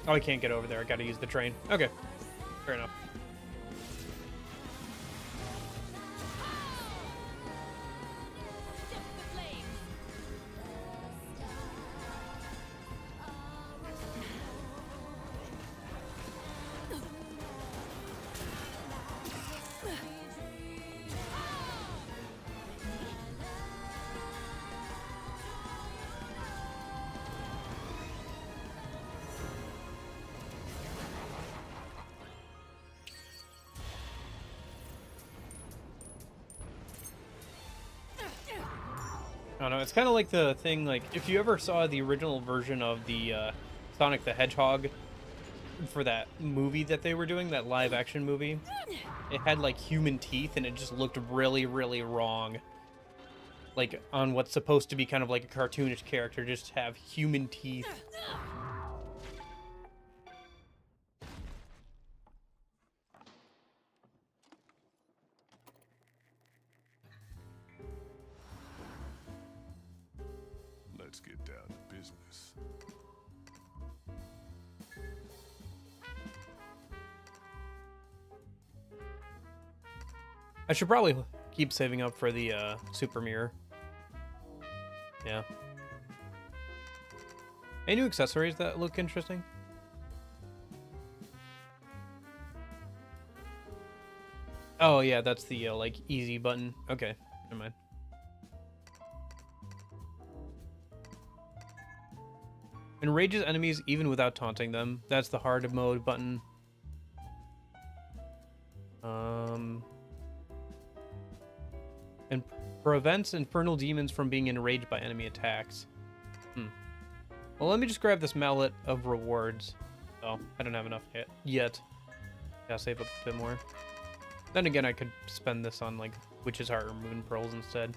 Oh, I can't get over there. I gotta use the train. Okay, fair enough. I don't know, it's kind of like the thing, like, if you ever saw the original version of the Sonic the Hedgehog for that movie that they were doing, that live action movie, it had, like, human teeth, and it just looked really, really wrong. Like, on what's supposed to be kind of like a cartoonish character, just have human teeth. Let's get down to business. I should probably keep saving up for the super mirror. Yeah. Any new accessories that look interesting? Oh yeah, that's the like easy button. Okay, never mind. Enrages enemies even without taunting them. That's the hard mode button. And prevents infernal demons from being enraged by enemy attacks. Well, let me just grab this mallet of rewards. Oh, I don't have enough yet. Gotta save up a bit more. Then again, I could spend this on like Witch's Heart or Moon Pearls instead.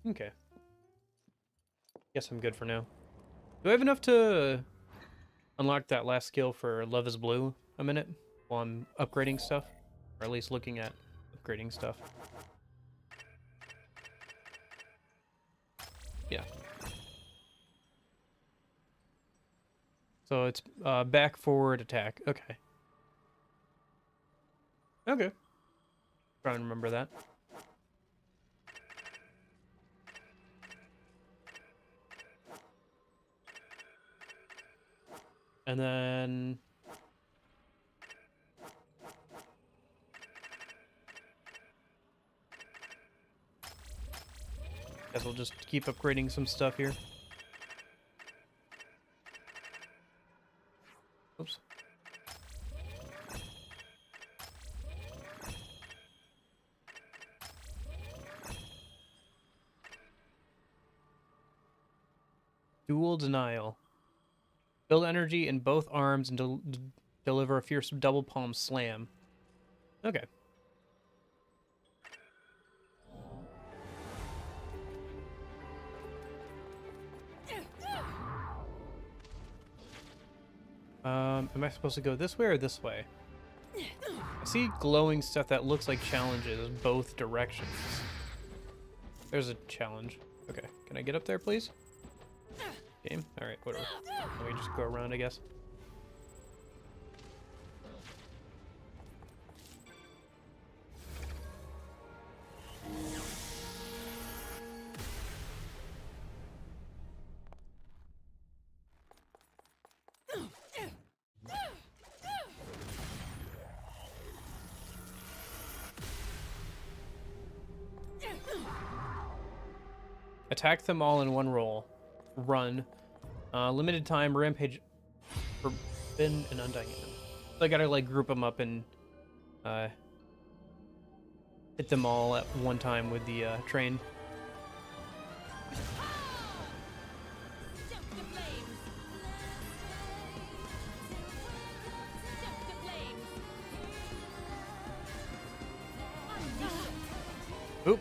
Okay. Guess I'm good for now. Do I have enough to unlock that last skill for Love is Blue a minute while I'm upgrading stuff? Or at least looking at upgrading stuff. Yeah. So it's back, forward, attack. Okay. Okay. Try and remember that. And then guess we'll just keep upgrading some stuff here. Oops. Dual denial. Build energy in both arms and deliver a fierce double palm slam. Okay. Am I supposed to go this way or this way? I see glowing stuff that looks like challenges both directions. There's a challenge. Okay, can I get up there, please? Game? Alright, whatever. Let me just go around, I guess. Attack them all in one roll. Run. Limited time, rampage, forbidden, and undying. So I gotta like group them up and hit them all at one time with the train. Oop.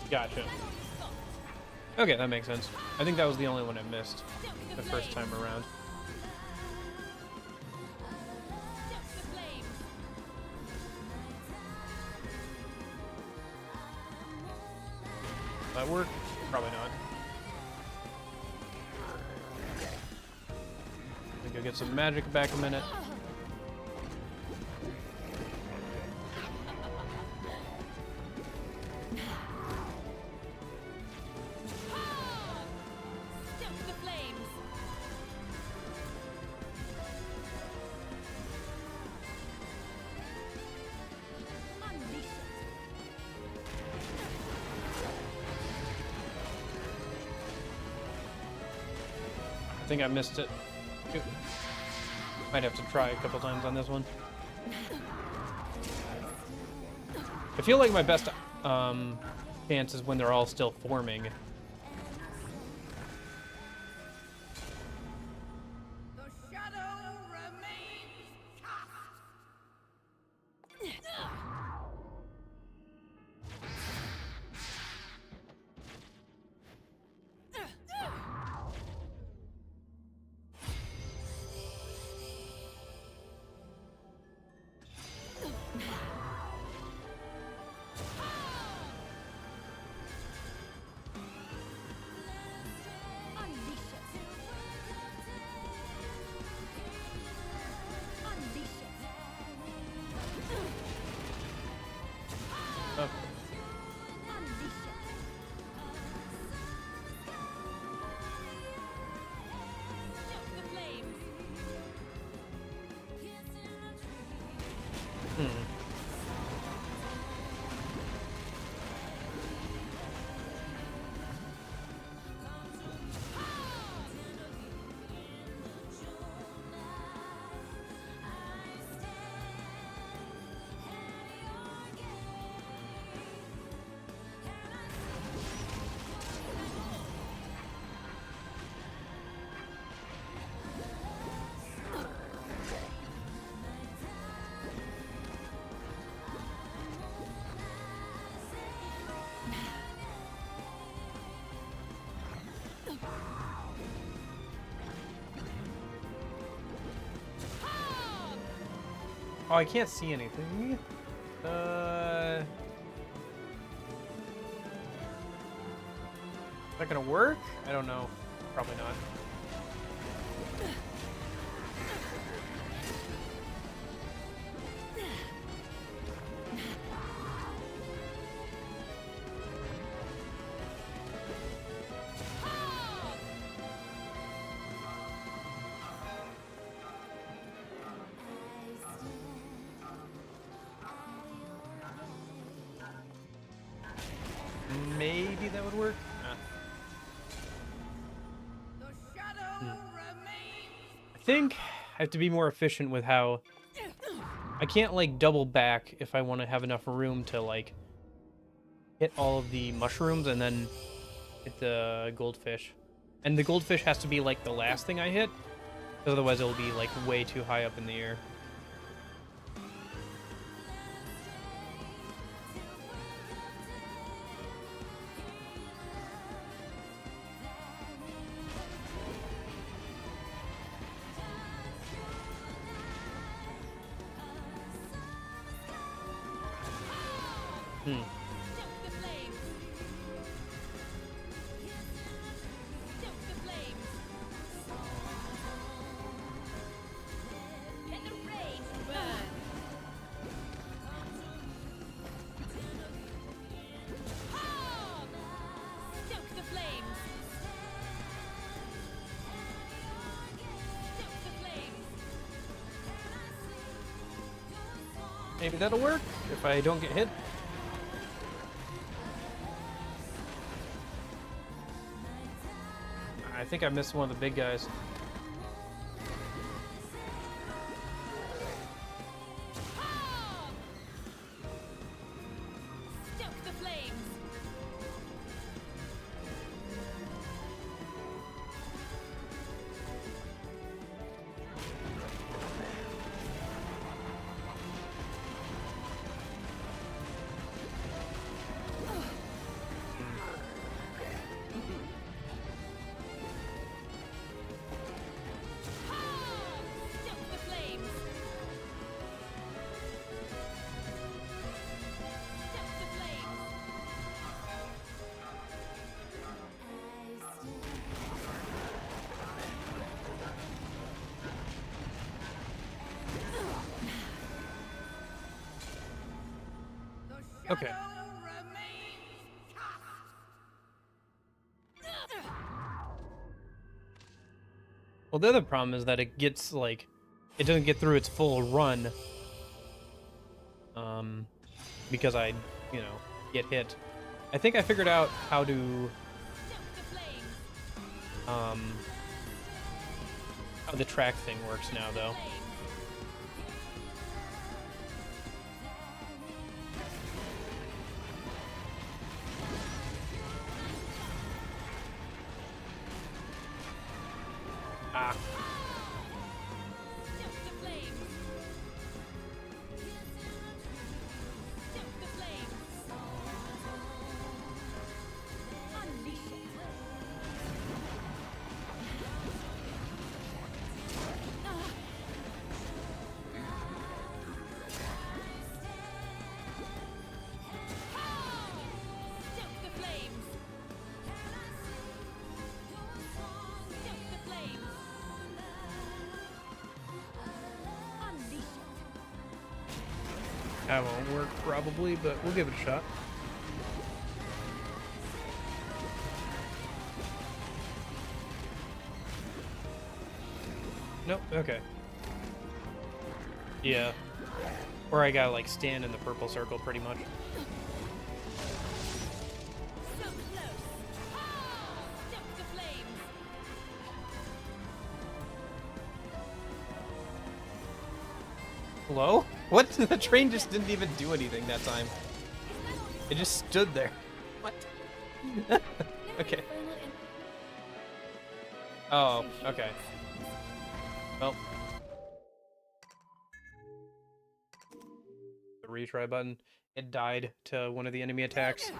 Gotcha. Okay, that makes sense. I think that was the only one I missed the first time around. That work? Probably not. Let me go get some magic back a minute. I think I missed it. Might have to try a couple times on this one. I feel like my best chance is when they're all still forming. Oh, I can't see anything. Is that gonna work? I don't know. Probably not. Maybe that would work. I think I have to be more efficient with how I can't like double back if I want to have enough room to like hit all of the mushrooms and then hit the goldfish. And the goldfish has to be like the last thing I hit, because otherwise it'll be like way too high up in the air. Maybe that'll work if I don't get hit. I think I missed one of the big guys. Okay. Well, the other problem is that it gets, like, it doesn't get through its full run. Because I, you know, get hit. I think I figured out how to, how the track thing works now, though. Ah. That won't work probably, but we'll give it a shot. Nope, okay. Yeah. Or I gotta like stand in the purple circle pretty much. Hello? What? The train just didn't even do anything that time. It just stood there. What? Okay. Oh, okay. Well. The retry button. It died to one of the enemy attacks.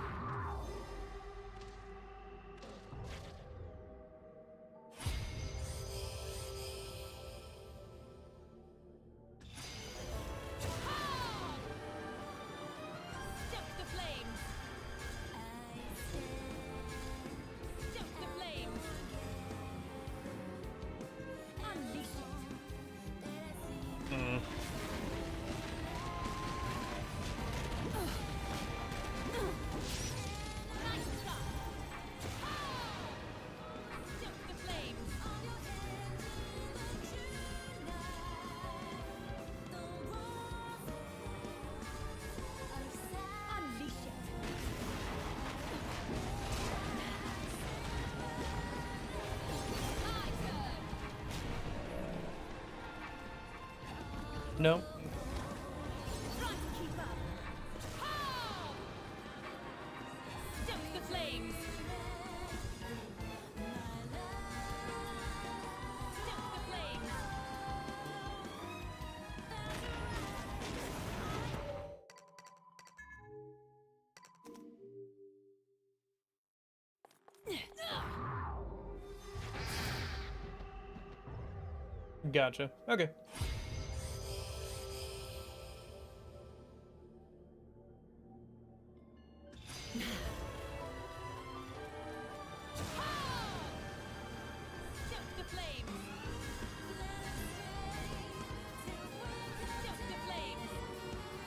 No. Try to keep up. Pow! Stoke the flames. Stoke the flames. Gotcha. Okay. Stoke the flames. Stoke the flames.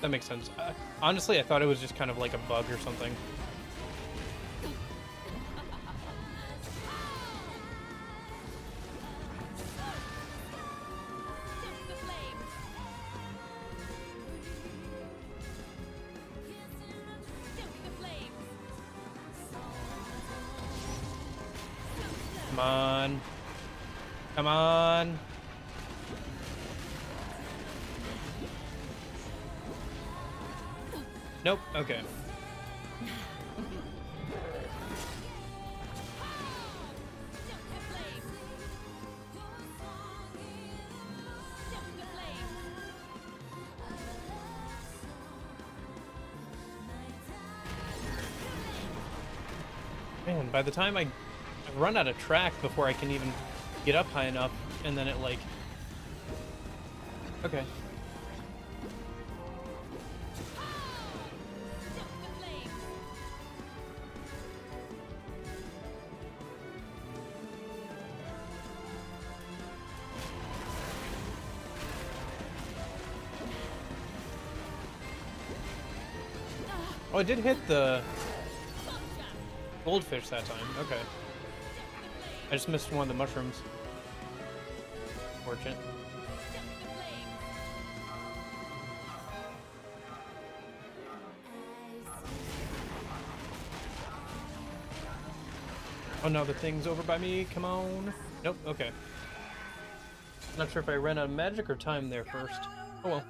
That makes sense. Honestly, I thought it was just kind of like a bug or something. Stoke the flames. Stoke the flames. Come on. Come on. Nope. Okay. Stoke the flames. Stoke the flames. Man, by the time I run out of track before I can even get up high enough, and then it like... Okay. Stoke the flames. Oh, I did hit the goldfish that time. Okay. I just missed one of the mushrooms. Fortunate. Stoke the flames. Oh no, the thing's over by me. Come on. Nope. Okay. Not sure if I ran out of magic or time there first. Oh well.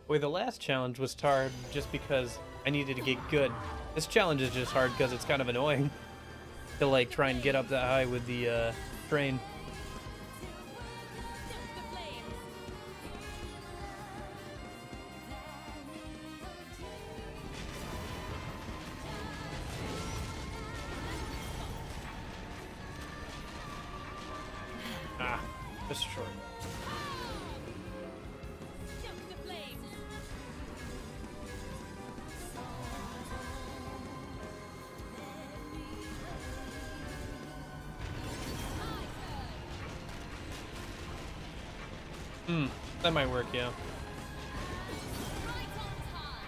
Boy, the last challenge was hard just because I needed to get good. This challenge is just hard because it's kind of annoying to like try and get up that high with the train. Stoke the flames. Ah, just short. Stoke the flames. That might work, yeah. Right on time.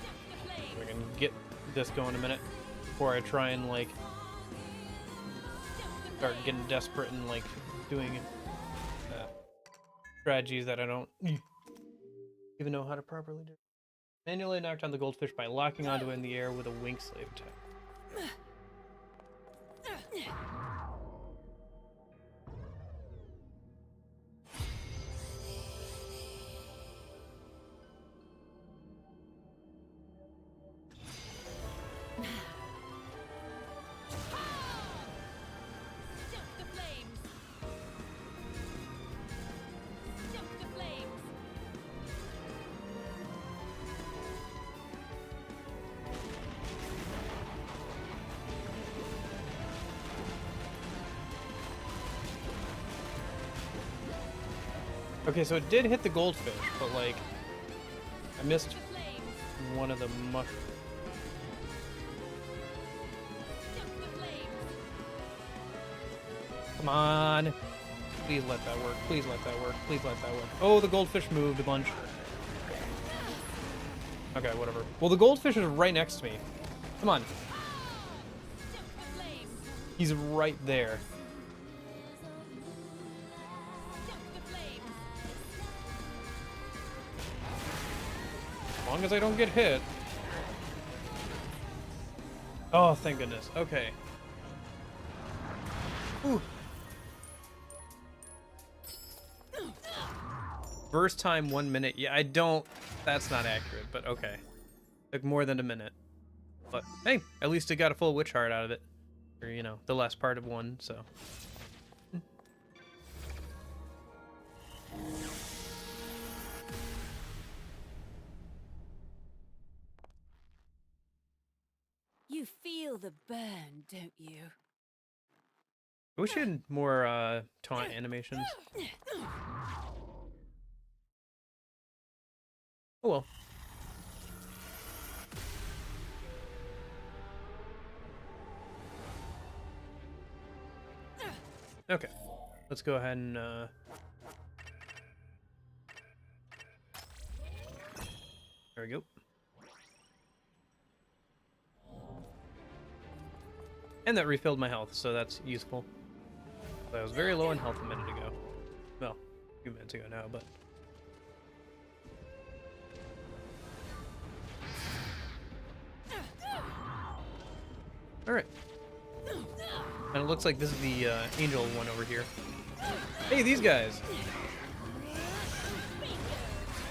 Stoke the flames. We can get this going in a minute before I try and like start getting desperate and like doing strategies that I don't even know how to properly do. Manually knock down the goldfish by locking onto it in the air with a wink slave attack. Stoke the flames. Stoke the flames. Okay, so it did hit the goldfish, but like I missed The flames. one of the mushrooms. Stoke the flames. Come on. Please let that work. Please let that work. Please let that work. Oh, the goldfish moved a bunch. Okay, whatever. Well, the goldfish is right next to me. Come on. Stoke the flames. He's right there. long as I don't get hit. Oh, thank goodness. Okay. Ooh. Burst time 1 minute. Yeah, I don't... That's not accurate, but okay. Took more than a minute. But, hey, at least I got a full witch heart out of it. Or, you know, the last part of one, so... You feel the burn, don't you? I wish you had more, taunt animations. Oh well. Okay. Let's go ahead and, there we go. And that refilled my health, so that's useful. I was very low in health a minute ago. Well, a few minutes ago now, but... Alright. And it looks like this is the angel one over here. Hey, these guys!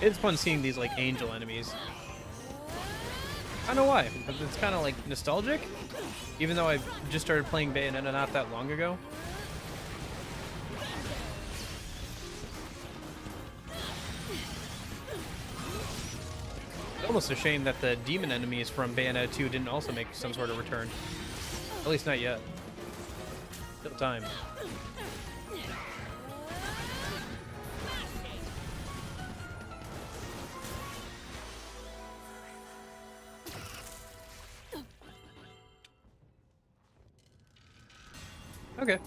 It's fun seeing these, like, angel enemies. I don't know why. It's kind of, like, nostalgic. Even though I just started playing Bayonetta not that long ago. It's almost a shame that the demon enemies from Bayonetta 2 didn't also make some sort of return. At least not yet. Still time. Okay.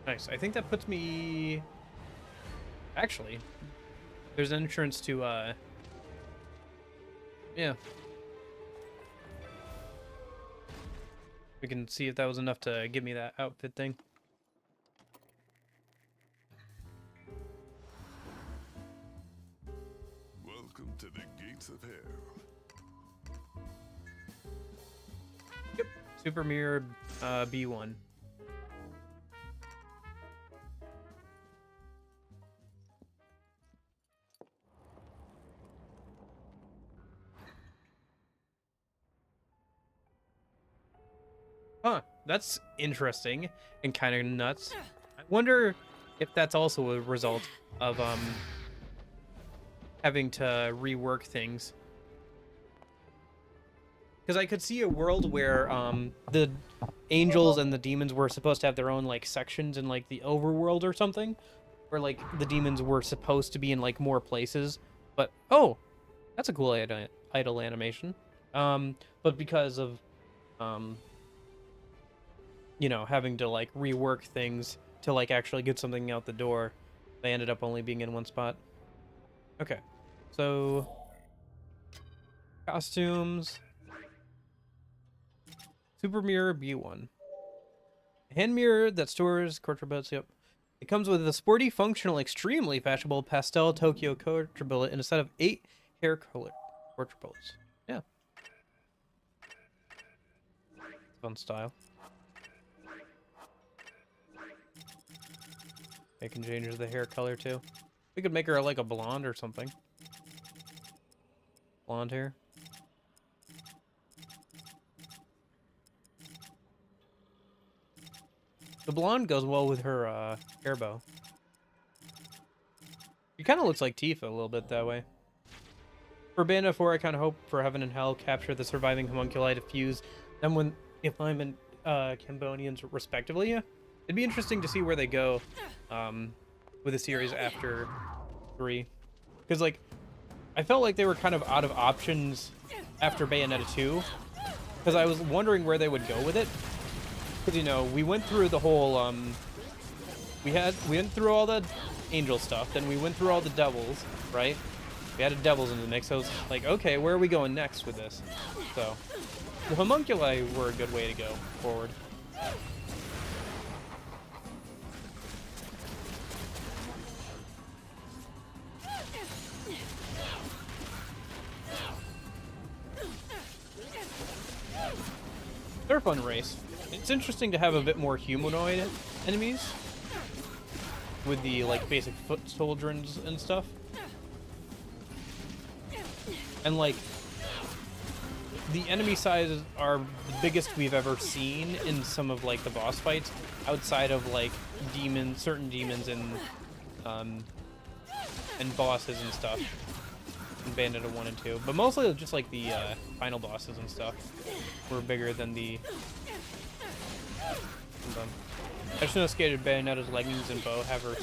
Nice. I think that puts me... Actually, there's an entrance to, yeah. We can see if that was enough to give me that outfit thing. Welcome to the gates of hell. Yep. Super Mirror B1. Huh, that's interesting and kind of nuts. I wonder if that's also a result of having to rework things. Because I could see a world where the angels and the demons were supposed to have their own like sections in like the overworld or something, where like the demons were supposed to be in like more places. But oh, that's a cool idle animation. But because of you know, having to like rework things to like actually get something out the door, they ended up only being in one spot. Okay, so costumes. Super Mirror B1. A hand mirror that stores quadruplets. Yep. It comes with a sporty, functional, extremely fashionable pastel Tokyo quadruplet and a set of 8 hair color quadruplets. Yeah. Fun style. They can change the hair color too. We could make her like a blonde or something. Blonde hair. The blonde goes well with her hair bow. She kind of looks like Tifa a little bit that way. For Bayonetta 4, I kind of hope for Heaven and Hell capture the surviving homunculi to fuse them when Iflime and Cambonians respectively. Yeah. It'd be interesting to see where they go with the series after 3. Because, like, I felt like they were kind of out of options after Bayonetta 2. Because I was wondering where they would go with it. Because, you know, we went through the whole, we went through all the angel stuff, then we went through all the devils, right? We added devils into the mix. I was like, okay, where are we going next with this? So, the homunculi were a good way to go forward. They're a fun race. It's interesting to have a bit more humanoid enemies with the like basic foot soldiers and stuff. And like the enemy sizes are the biggest we've ever seen in some of like the boss fights, outside of like certain demons and bosses and stuff in Bayonetta 1 and 2. But mostly just like the final bosses and stuff were bigger than the... I shouldn't have skated Bayonetta's leggings and bow have her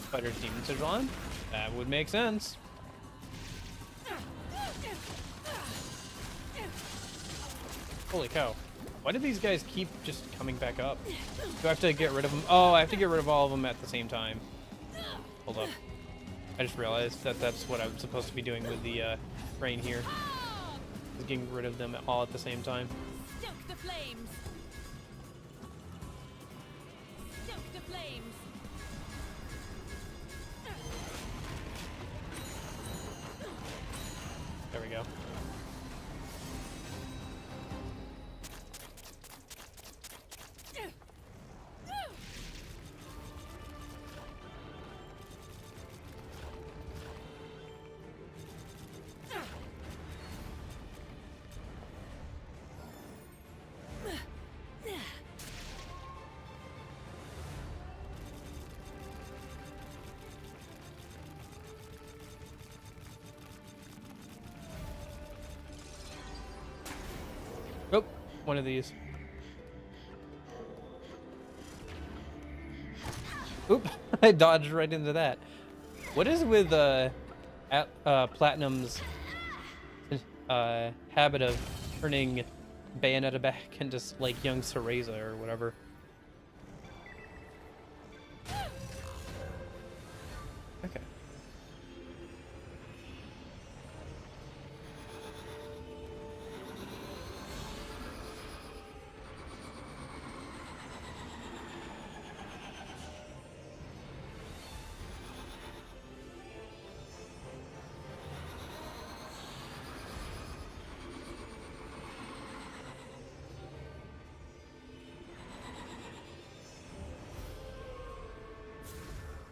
spider's demon sigil on. That would make sense. Holy cow. Why do these guys keep just coming back up? Do I have to get rid of them? Oh, I have to get rid of all of them at the same time. Hold up. I just realized that that's what I'm supposed to be doing with the rain here. Is getting rid of them all at the same time. Stoke the flames. Stoke the flames. There we go. Oh, one of these. Oop, I dodged right into that. What is with Platinum's habit of turning Bayonetta back into like young Cereza or whatever? Okay.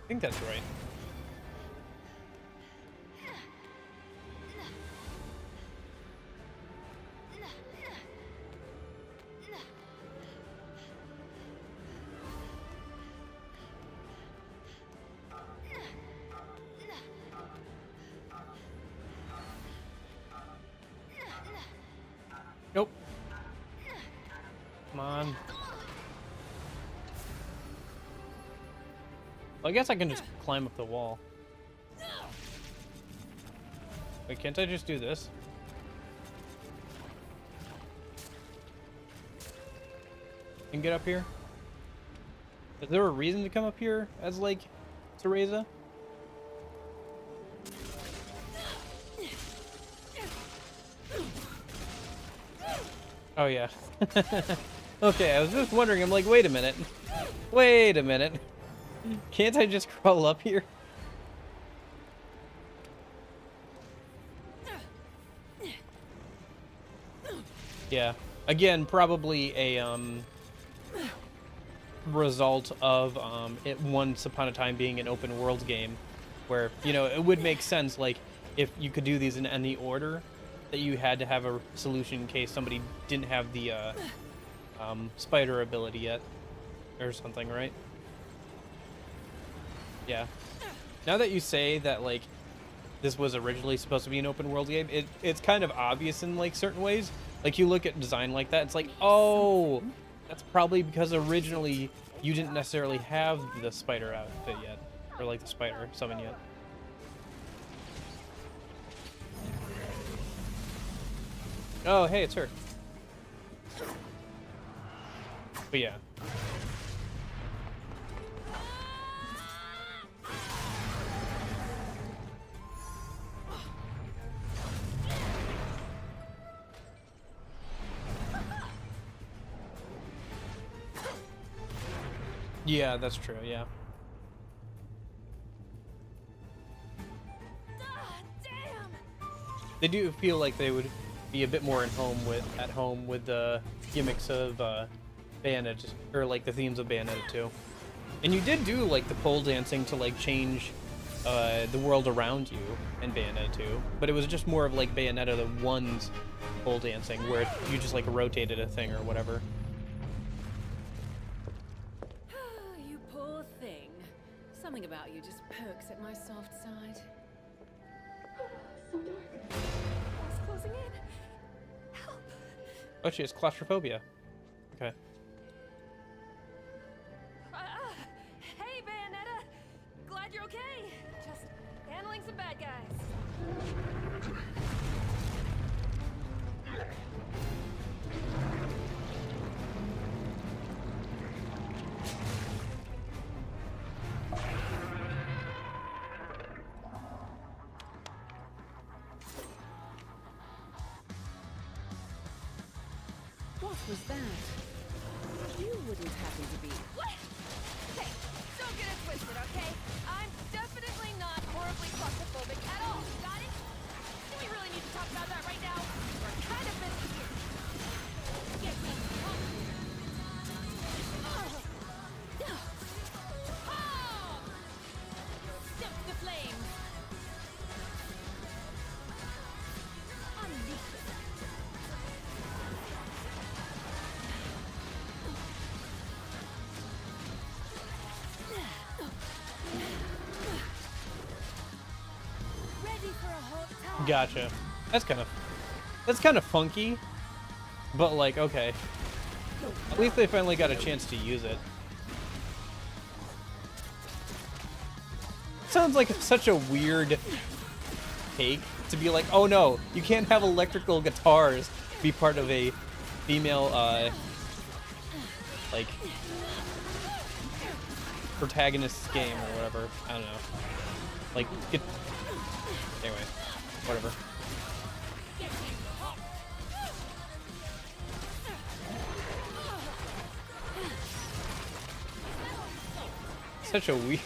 I think that's right. Nope. Come on. Well, I guess I can just climb up the wall. Wait, can't I just do this? And get up here? Is there a reason to come up here as, like, Cereza? Oh, yeah. Okay, I was just wondering. I'm like, wait a minute. Wait a minute. Can't I just crawl up here? Yeah. Again, probably a result of it once upon a time being an open world game where, you know, it would make sense like if you could do these in any order that you had to have a solution in case somebody didn't have the spider ability yet or something, right? Yeah. Now that you say that, like, this was originally supposed to be an open world game, it's kind of obvious in, like, certain ways. Like, you look at design like that, it's like, oh, that's probably because originally you didn't necessarily have the spider outfit yet. Or, like, the spider summon yet. Oh, hey, it's her. But yeah. Yeah, that's true, yeah. Damn! They do feel like they would be a bit more at home with the gimmicks of Bayonetta, or like the themes of Bayonetta 2. And you did do like the pole dancing to like change the world around you in Bayonetta 2, but it was just more of like Bayonetta the 1's pole dancing, where you just like rotated a thing or whatever. You poor thing. Something about you just perks at my soft side. So dark. It's closing in. Help. Oh, she has claustrophobia. Okay. Hey, Bayonetta. Glad you're okay. Just handling some bad guys. What was that? You wouldn't happen to be. What? Hey, don't get it twisted, okay? I'm definitely not horribly claustrophobic at all. Got it? Do we really need to talk about that right now? We're kind of busy here. Get me. Step the flames. Unleash it. Ready for a hot time. Gotcha. That's kind of funky, but like, okay. At least they finally got a chance to use it. Sounds like such a weird take to be like, oh no, you can't have electrical guitars be part of a female, like, protagonist's game or whatever. I don't know. Like, anyway, whatever. Such a weird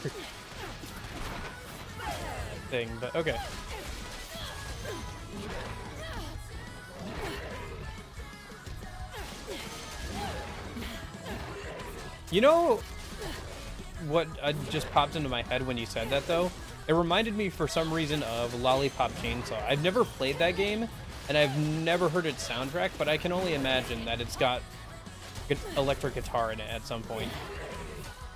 thing, but okay. You know what just popped into my head when you said that, though? It reminded me for some reason of Lollipop Chainsaw. I've never played that game, and I've never heard its soundtrack, but I can only imagine that it's got electric guitar in it at some point.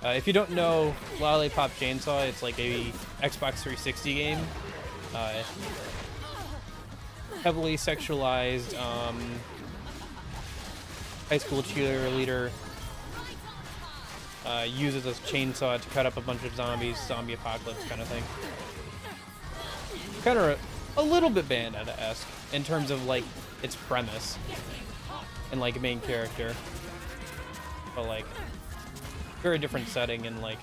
If you don't know Lollipop Chainsaw, it's like a Xbox 360 game. Heavily sexualized, high school cheerleader uses a chainsaw to cut up a bunch of zombies, zombie apocalypse kind of thing. Kind of a little bit Bayonetta-esque in terms of like its premise and like main character, but like very different setting and like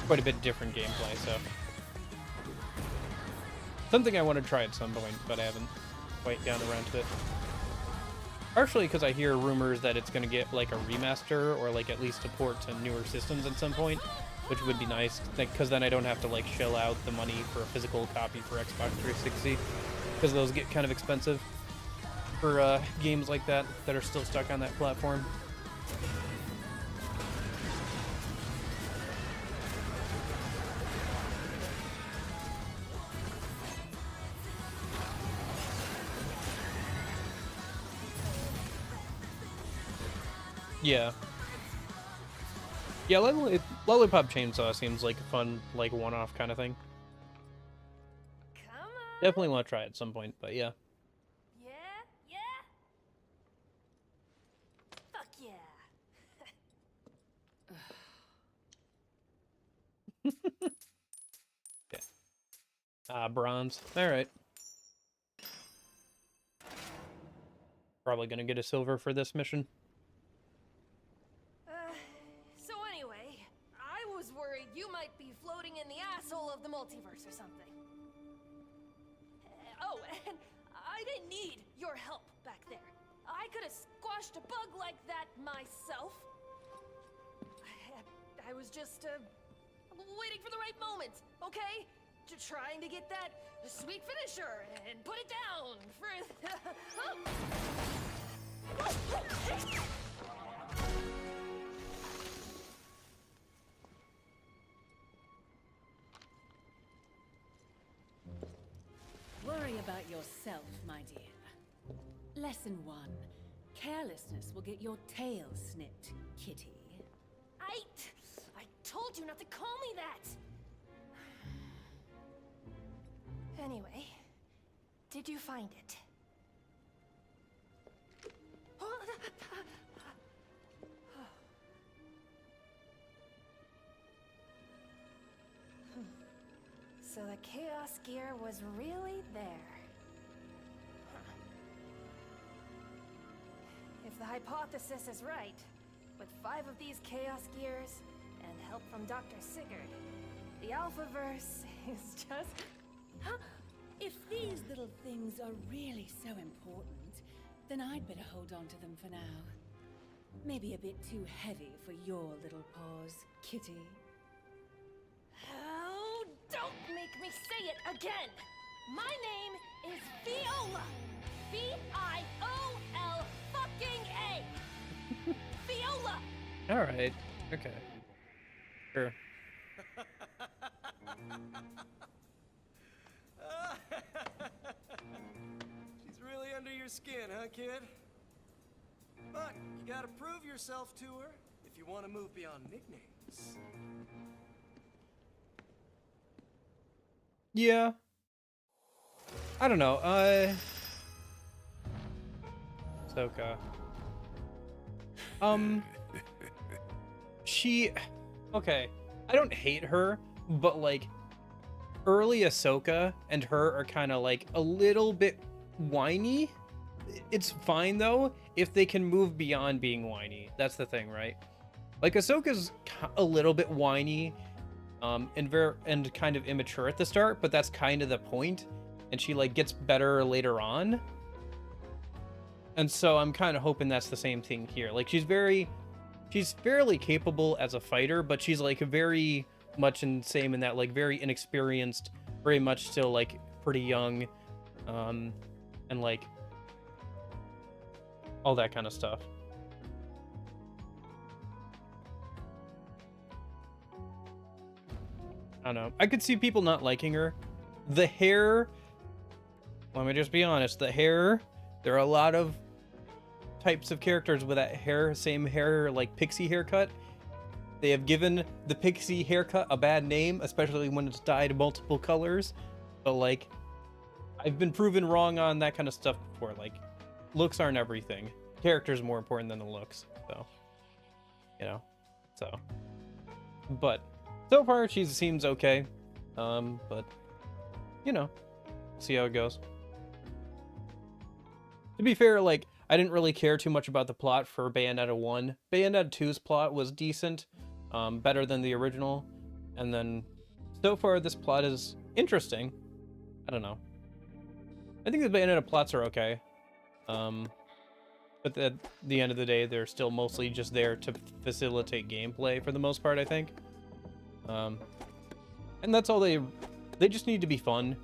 quite a bit different gameplay. So something I want to try at some point, but I haven't quite gotten around to it. Partially because I hear rumors that it's going to get like a remaster or like at least a port to newer systems at some point, which would be nice because then I don't have to like shell out the money for a physical copy for Xbox 360, because those get kind of expensive for games like that are still stuck on that platform. Yeah. Yeah, Lollipop Chainsaw seems like a fun, like, one-off kind of thing. Come on. Definitely want to try it at some point, but yeah. Yeah, yeah. Fuck yeah. Okay. Bronze. Alright. Probably gonna get a silver for this mission. So anyway, I was worried you might be floating in the asshole of the multiverse or something. Oh, and I didn't need your help back there. I could have squashed a bug like that myself. I was just, waiting for the right moment, okay? trying to get that sweet finisher and put it down for Worry about yourself, my dear. Lesson 1. Carelessness will get your tail snipped, kitty. I told you not to call me that. Anyway, did you find it? So the Chaos Gear was really there. If the hypothesis is right, with 5 of these Chaos Gears and help from Dr. Sigurd, the Alphaverse is just... If these little things are really so important, then I'd better hold on to them for now. Maybe a bit too heavy for your little paws, kitty. Oh, don't make me say it again! My name is Viola! V-I-O-L fucking A! Viola! Alright. Okay. Sure. She's really under your skin, huh, kid? But you gotta prove yourself to her if you want to move beyond nicknames. Yeah. I don't know. Ahsoka. She... Okay. I don't hate her, but like... Early Ahsoka and her are kind of like a little bit whiny. It's fine though if they can move beyond being whiny. That's the thing, right? Like Ahsoka's a little bit whiny, and kind of immature at the start, but that's kind of the point. And she like gets better later on. And so I'm kind of hoping that's the same thing here. Like she's fairly capable as a fighter, but she's like very much in same in that like very inexperienced, very much still like pretty young, and like all that kind of stuff. I don't know. I could see people not liking her. The hair, let me just be honest, the hair, there are a lot of types of characters with that hair, same hair, like pixie haircut. They have given the pixie haircut a bad name, especially when it's dyed multiple colors. But like, I've been proven wrong on that kind of stuff before. Like, looks aren't everything. Character's more important than the looks. So, you know, so. But so far she seems okay. But you know, see how it goes. To be fair, like, I didn't really care too much about the plot for Bayonetta 1. Bayonetta 2's plot was decent, better than the original. And then, so far, this plot is interesting. I don't know. I think the Bayonetta plots are okay. But at the end of the day, they're still mostly just there to facilitate gameplay for the most part, I think. And that's all they just need to be fun.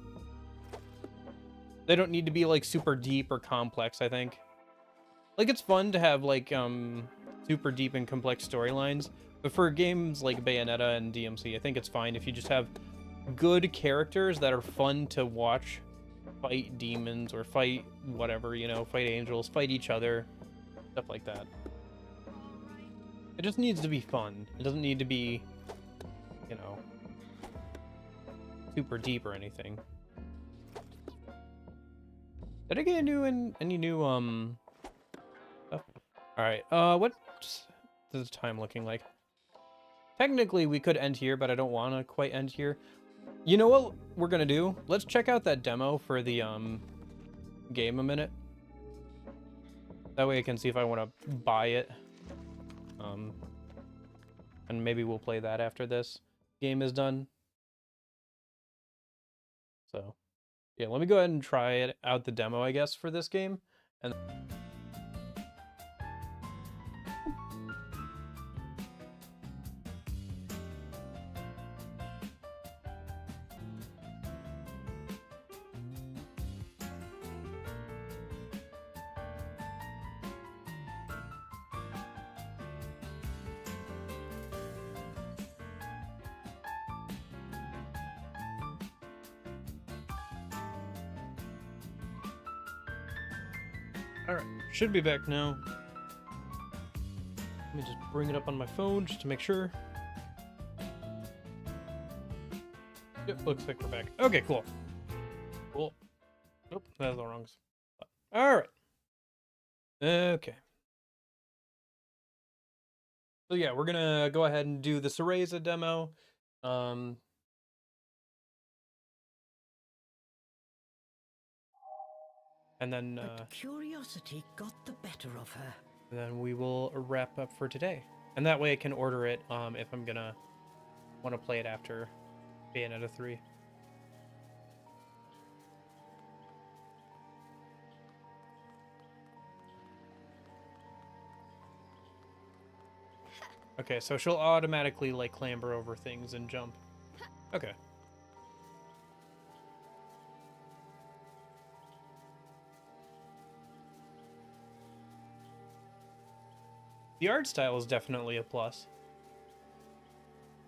They don't need to be, like, super deep or complex, I think. Like, it's fun to have, like, super deep and complex storylines, but for games like Bayonetta and DMC, I think it's fine if you just have good characters that are fun to watch fight demons or fight whatever, you know, fight angels, fight each other, stuff like that. It just needs to be fun. It doesn't need to be, you know, super deep or anything. Did I get any new stuff? Alright, what's the time looking like? Technically we could end here, but I don't want to quite end here. You know what we're gonna do? Let's check out that demo for the game a minute. That way I can see if I want to buy it. And maybe we'll play that after this game is done. So yeah, let me go ahead and try it out, the demo, I guess, for this game. And Alright, should be back now. Let me just bring it up on my phone just to make sure. Yep, looks like we're back. Okay, cool. Cool. Nope, that's the wrong spot. Alright. Okay. So yeah, we're gonna go ahead and do the Cereza demo. And then But curiosity got the better of her. then we will wrap up for today. And that way I can order it if I'm gonna want to play it after Bayonetta 3. Okay, so she'll automatically like clamber over things and jump. Okay. The art style is definitely a plus.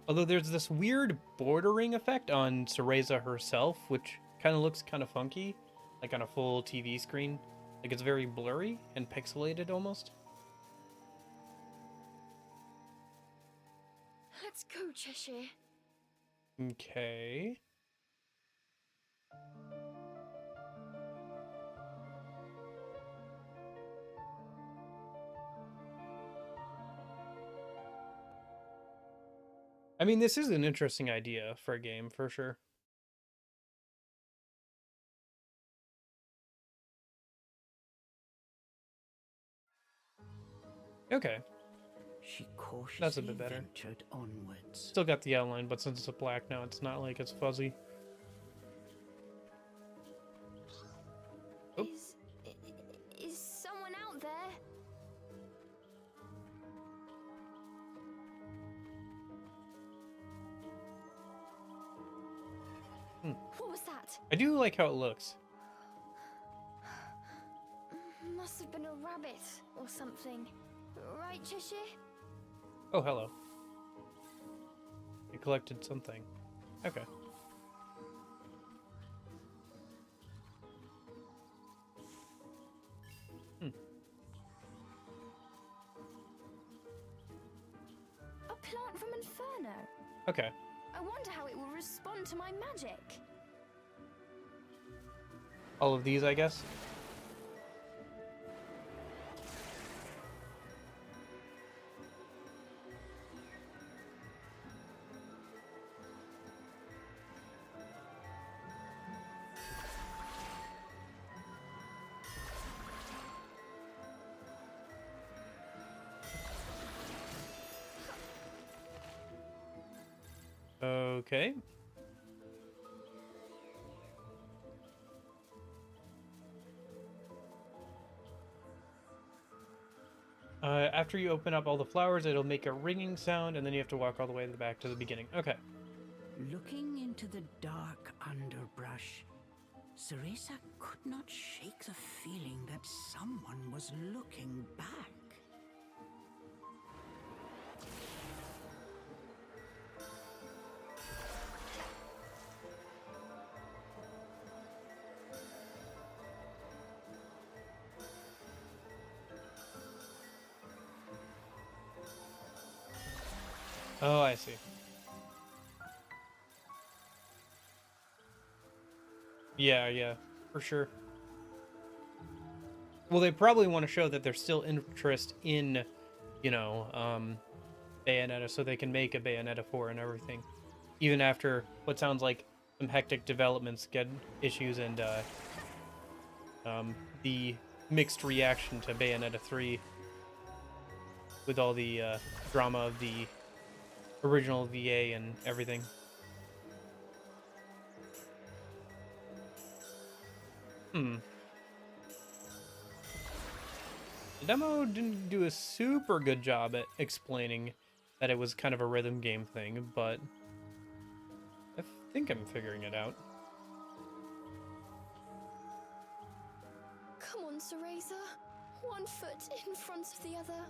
Although there's this weird bordering effect on Cereza herself, which kind of looks kind of funky, like on a full TV screen. Like it's very blurry and pixelated almost. Let's go, Cheshire. Okay. I mean, this is an interesting idea for a game, for sure. Okay. She cautiously That's a bit better. ventured onwards. Still got the outline, but since it's a black now, it's not like it's fuzzy. Oh. Is someone out there? What was that? I do like how it looks. Must have been a rabbit or something. Right, Cheshire? Oh, hello. You collected something. Okay. A plant from Inferno. Okay. I wonder how it will respond to my magic. All of these, I guess. Okay. After you open up all the flowers, it'll make a ringing sound, and then you have to walk all the way to the back to the beginning. Okay. Looking into the dark underbrush, Cereza could not shake the feeling that someone was looking back. Oh, I see. Yeah, for sure. Well, they probably want to show that there's still interest in, you know, Bayonetta, so they can make a Bayonetta 4 and everything. Even after what sounds like some hectic developments, get issues, and the mixed reaction to Bayonetta 3 with all the drama of the original VA and everything. The demo didn't do a super good job at explaining that it was kind of a rhythm game thing, but I think I'm figuring it out. Come on, Cereza. One foot in front of the other.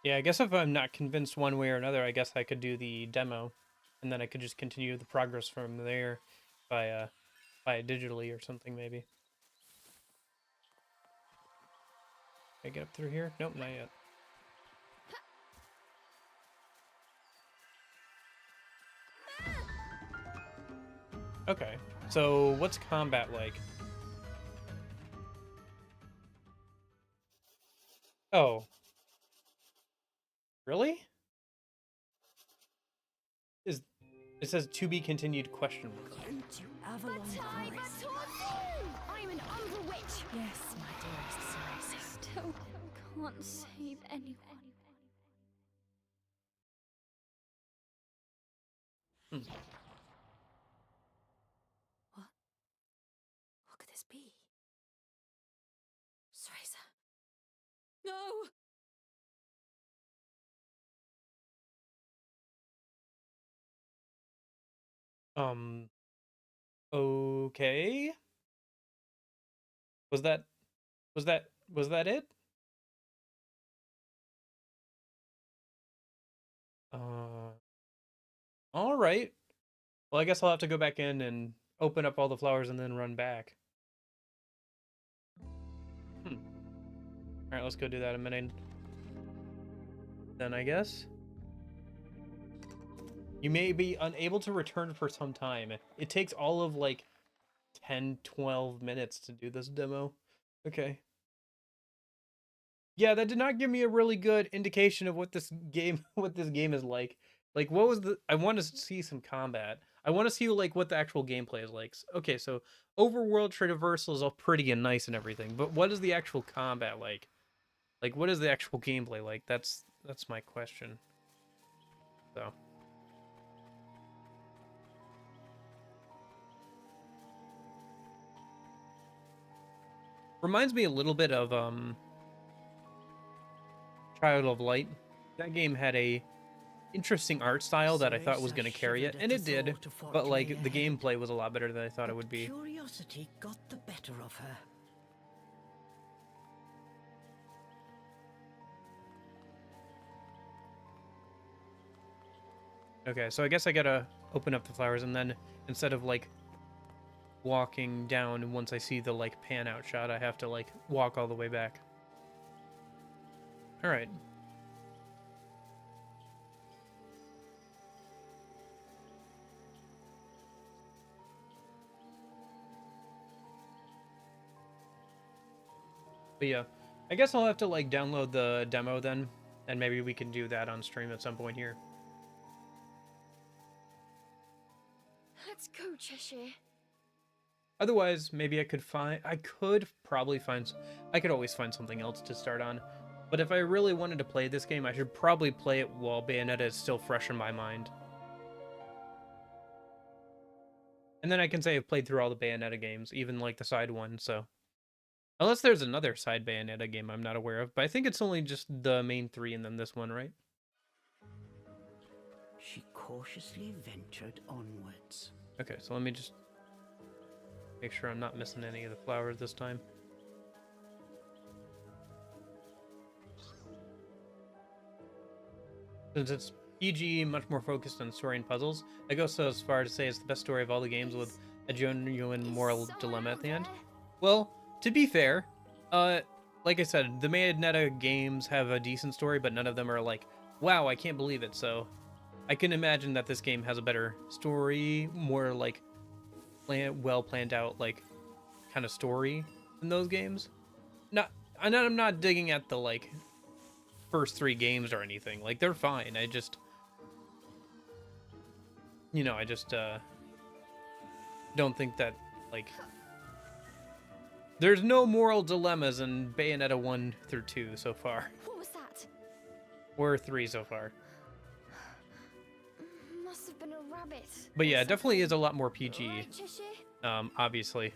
Yeah, I guess if I'm not convinced one way or another, I guess I could do the demo, and then I could just continue the progress from there by digitally or something maybe. Can I get up through here? Nope, not yet. Okay, so what's combat like? Oh, really? Is it says to be continued question mark? Avalon Time Forest. towards you! I'm an Umber Witch! Yes, my dearest I Ceresa. still can't save anyone. Hmm. What could this be? Ceresa. No! Okay. Was that was that it? Uh, all right. Well, I guess I'll have to go back in and open up all the flowers and then run back. Hmm. All right, let's go do that in a minute. Then I guess you may be unable to return for some time. It takes all of like 10, 12 minutes to do this demo. Okay. Yeah, that did not give me a really good indication of what this game what this game is like. Like what was the I want to see some combat. I want to see like what the actual gameplay is like. Okay, so overworld traversal is all pretty and nice and everything, but what is the actual combat like? Like what is the actual gameplay like? That's my question. So, reminds me a little bit of Child of Light. That game had a interesting art style that I thought was going to carry it, and it did, but like the gameplay was a lot better than I thought it would be. Curiosity got the better of her. Okay, so I guess I gotta open up the flowers, and then instead of like walking down once I see the like pan out shot, I have to like walk all the way back. All right. But yeah, I guess I'll have to like download the demo then, and maybe we can do that on stream at some point here. Let's go, Cheshire. Otherwise, maybe I could probably find, I could always find something else to start on. But if I really wanted to play this game, I should probably play it while Bayonetta is still fresh in my mind. And then I can say I've played through all the Bayonetta games, even like the side one, so. Unless there's another side Bayonetta game I'm not aware of, but I think it's only just the main three and then this one, right? She cautiously ventured onwards. Okay, so let me just make sure I'm not missing any of the flowers this time. Since it's PG, much more focused on story and puzzles, I go so as far to say it's the best story of all the games with a genuine moral dilemma at the end. Well, to be fair, like I said, the Bayonetta games have a decent story, but none of them are like, wow, I can't believe it. So I can imagine that this game has a better story, more like well planned out, like kind of story than those games. I'm not digging at the like first three games or anything. Like they're fine. I just, I just don't think that like there's no moral dilemmas in Bayonetta 1 through 2 so far. What was that? Or 3 so far. Must have been a rabbit. But yeah, it definitely is a lot more PG. Right, Cheshire? Obviously.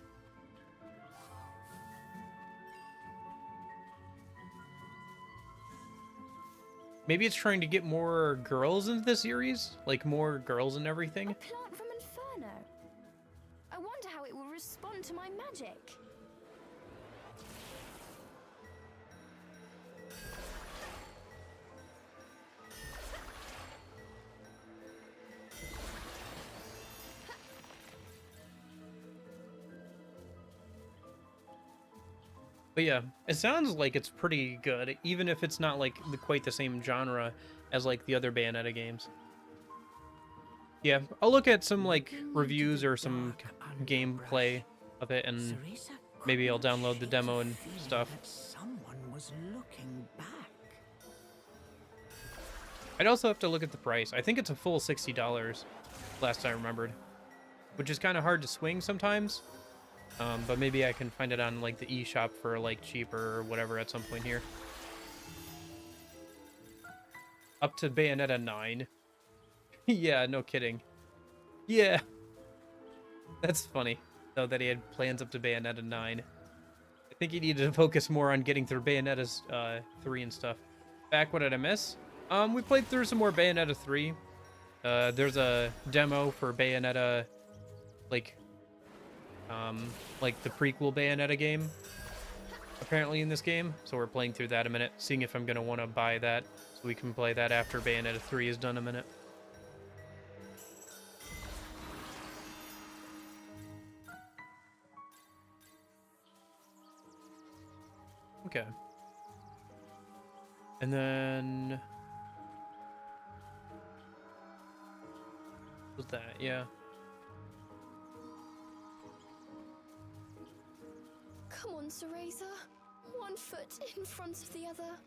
Maybe it's trying to get more girls into the series? Like more girls and everything? A plant from Inferno. I wonder how it will respond to my magic. But yeah, it sounds like it's pretty good, even if it's not like quite the same genre as like the other Bayonetta games. Yeah, I'll look at some like reviews or some gameplay of it, and maybe I'll download the demo and stuff. Someone was looking back. I'd also have to look at the price. I think it's a full $60, last I remembered, which is kind of hard to swing sometimes. But maybe I can find it on like the eShop for like cheaper or whatever at some point here. Up to Bayonetta 9. Yeah, no kidding. Yeah. That's funny, though, that he had plans up to Bayonetta 9. I think he needed to focus more on getting through Bayonetta's 3 and stuff. Back, what did I miss? We played through some more Bayonetta 3. There's a demo for Bayonetta, like the prequel Bayonetta game, apparently in this game. So we're playing through that a minute, seeing if I'm gonna want to buy that, so we can play that after Bayonetta 3 is done a minute. Okay. And then... was that? Yeah. Come on, Cereza. One foot in front of the other.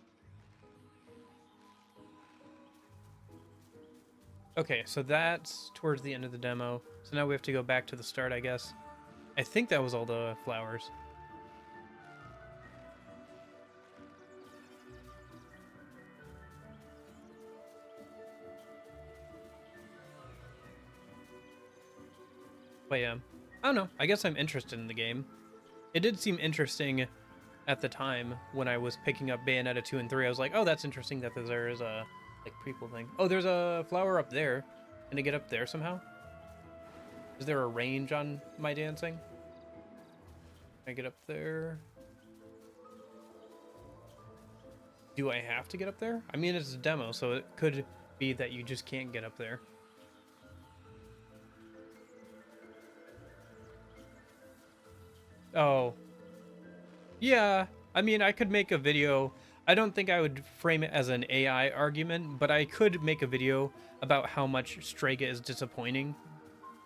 Okay, so that's towards the end of the demo. So now we have to go back to the start, I guess. I think that was all the flowers. But yeah, I don't know. I guess I'm interested in the game. It did seem interesting at the time when I was picking up Bayonetta 2 and 3. I was like, oh, that's interesting that there is a like prequel thing. Oh, there's a flower up there. Can I get up there somehow? Is there a range on my dancing? Can I get up there? Do I have to get up there? I mean, it's a demo, so it could be that you just can't get up there. Oh. Yeah, I mean, I could make a video. I don't think I would frame it as an AI argument, but I could make a video about how much Strega is disappointing.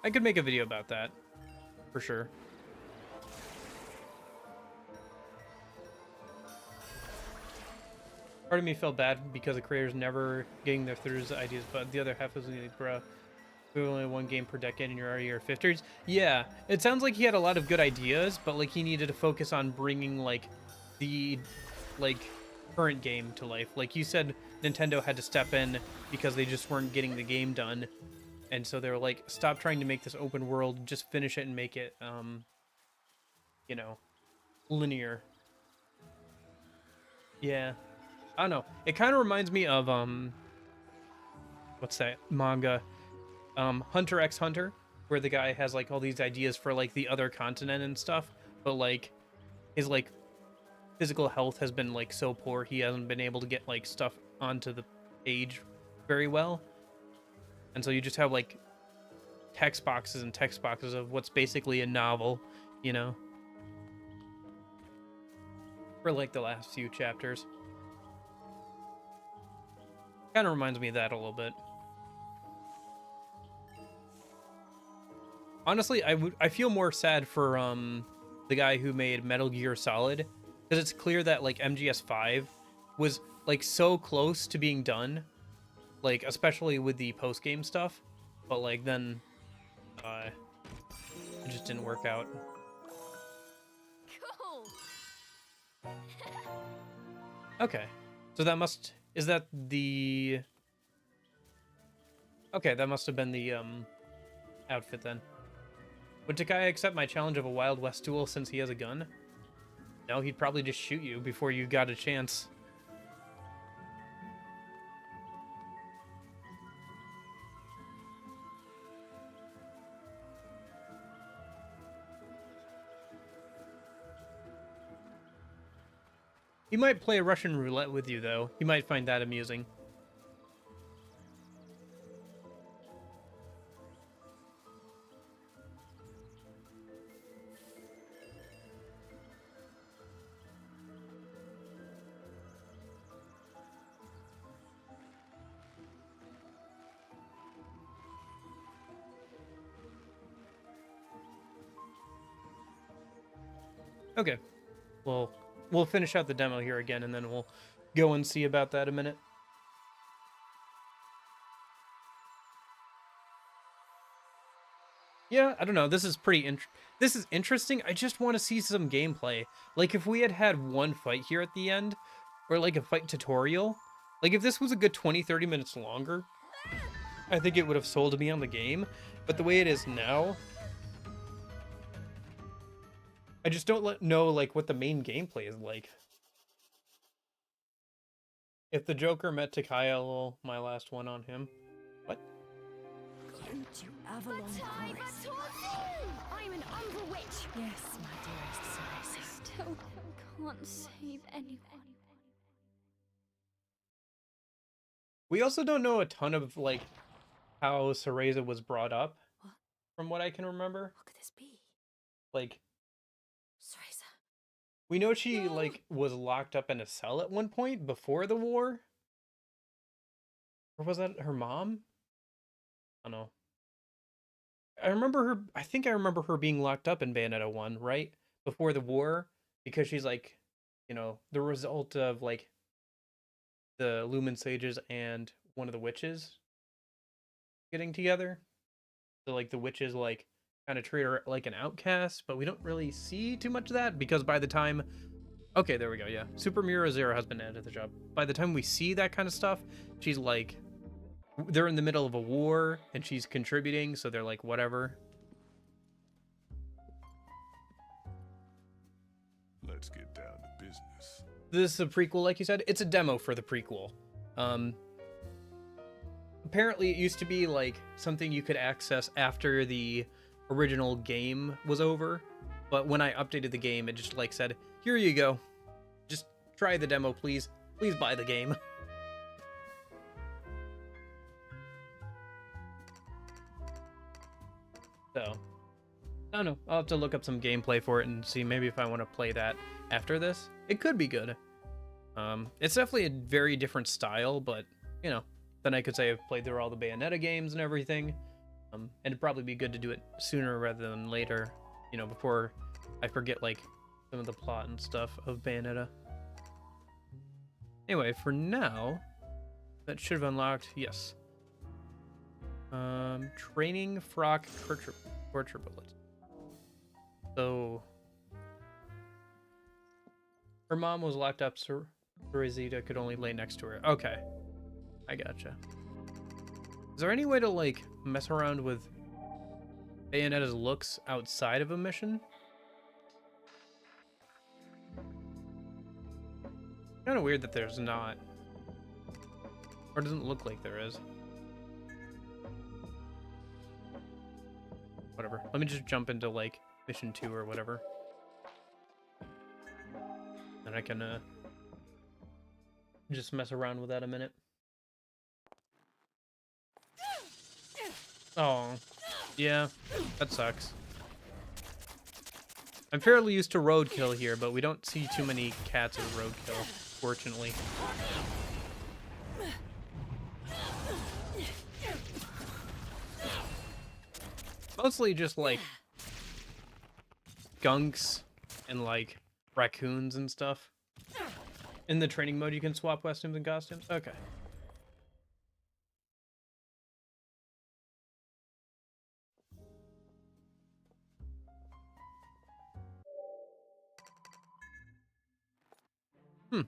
I could make a video about that, for sure. Part of me felt bad because the creator's never getting their throughs ideas, but the other half was like, bruh, we have only one game per decade and you're already your 50s. Yeah, it sounds like he had a lot of good ideas, but like he needed to focus on bringing like the current game to life. Like you said, Nintendo had to step in because they just weren't getting the game done. And so they were like, stop trying to make this open world, just finish it and make it, you know, linear. Yeah. I don't know. It kind of reminds me of, what's that manga? Hunter x Hunter, where the guy has like all these ideas for like the other continent and stuff, but like his like physical health has been like so poor he hasn't been able to get like stuff onto the page very well. And so you just have like text boxes and text boxes of what's basically a novel, you know, for like the last few chapters. Kind of reminds me of that a little bit. Honestly, I feel more sad for the guy who made Metal Gear Solid, because it's clear that like MGS5 was like so close to being done, like especially with the post-game stuff, but like then it just didn't work out. Cool. Okay, so that must that must have been the outfit then. Would Takai accept my challenge of a Wild West duel since he has a gun? No, he'd probably just shoot you before you got a chance. He might play Russian roulette with you, though. He might find that amusing. Okay. Well, we'll finish out the demo here again, and then we'll go and see about that a minute. Yeah, I don't know. This is this is interesting. I just want to see some gameplay. Like, if we had one fight here at the end, or like a fight tutorial, like if this was a good 20-30 minutes longer, I think it would have sold me on the game. But the way it is now, I just don't know like what the main gameplay is like. If the Joker met Takaya, my last one on him. What? Into Avalon Forest. I'm an Umbra witch. Yes, my dearest Ceresa. Still can't save anyone. We also don't know a ton of like how Cereza was brought up, from what I can remember. What could this be? Like, Ceresa. we know she like was locked up in a cell at one point before the war. Or was that her mom? I don't know. I think I remember her being locked up in Bayonetta 1, right? Before the war, because she's like, you know, the result of like the Lumen Sages and one of the witches getting together. So like the witches like kind of treat her like an outcast, but we don't really see too much of that because by the time, okay, there we go. Yeah. Super Mirror Zero has been added to the job. By the time we see that kind of stuff, she's like, they're in the middle of a war and she's contributing. So they're like, whatever. Let's get down to business. This is a prequel, like you said. It's a demo for the prequel. Apparently it used to be like something you could access after the original game was over, but when I updated the game, it just like said, here you go, just try the demo, please buy the game. So I don't know, I'll have to look up some gameplay for it and see maybe if I want to play that after this. It could be good. It's definitely a very different style, but you know, then I could say I've played through all the Bayonetta games and everything. And it'd probably be good to do it sooner rather than later, you know, before I forget like some of the plot and stuff of Bayonetta. Anyway, for now, that should have unlocked, yes. Training frock torture bullet. So her mom was locked up, so Rosita could only lay next to her. Okay, I gotcha. Is there any way to like mess around with Bayonetta's looks outside of a mission? Kind of weird that there's not, or it doesn't look like there is. Whatever. Let me just jump into like mission 2 or whatever. And I can just mess around with that a minute. Oh, yeah, that sucks. I'm fairly used to roadkill here, but we don't see too many cats as roadkill, fortunately. Mostly just like skunks and like raccoons and stuff. In the training mode, you can swap costumes and costumes. Okay.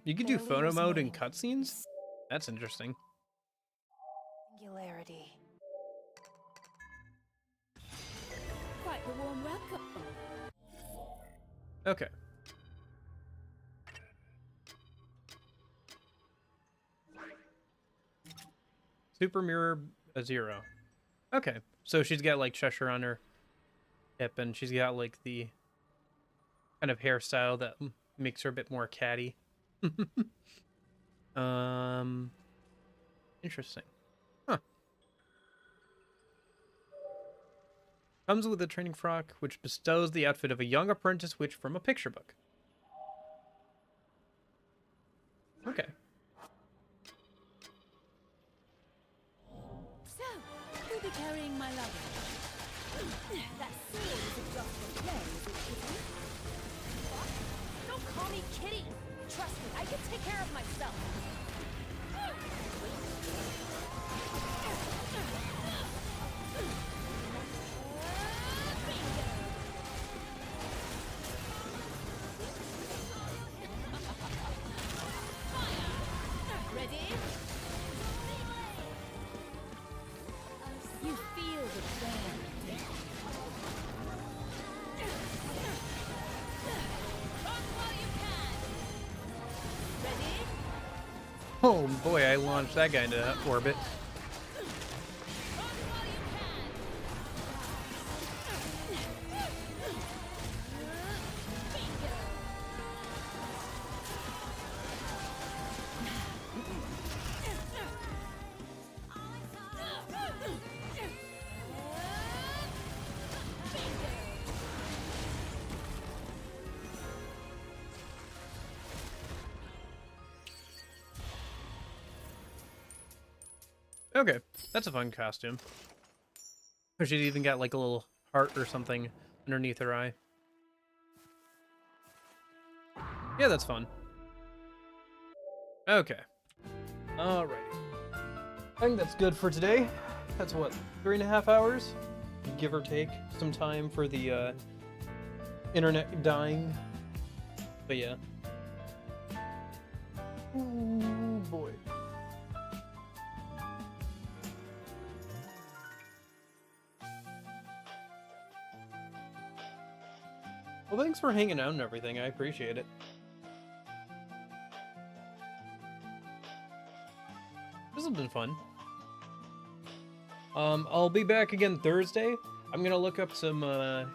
You can do photo mode and cutscenes? That's interesting. Singularity. Quite the warm welcome. Okay. Super Mirror Zero. Okay. So she's got like Cheshire on her hip and she's got like the kind of hairstyle that makes her a bit more catty. Interesting. Huh. Comes with a training frock, which bestows the outfit of a young apprentice witch from a picture book. Okay. So, who'll be carrying my luggage? That sword is a drop of clay, is it? Call me Kitty. Trust me, I can take care of myself. Ready? You feel the burn. Run while you can. Ready? Oh boy, I launched that guy into orbit. Run while you Okay, that's a fun costume. She's even got like a little heart or something underneath her eye. Yeah, that's fun. Okay. Alrighty. I think that's good for today. That's what, 3.5 hours? Give or take some time for the internet dying. But yeah. Ooh, boy. Well, thanks for hanging out and everything. I appreciate it. This has been fun. I'll be back again Thursday. I'm gonna look up some, I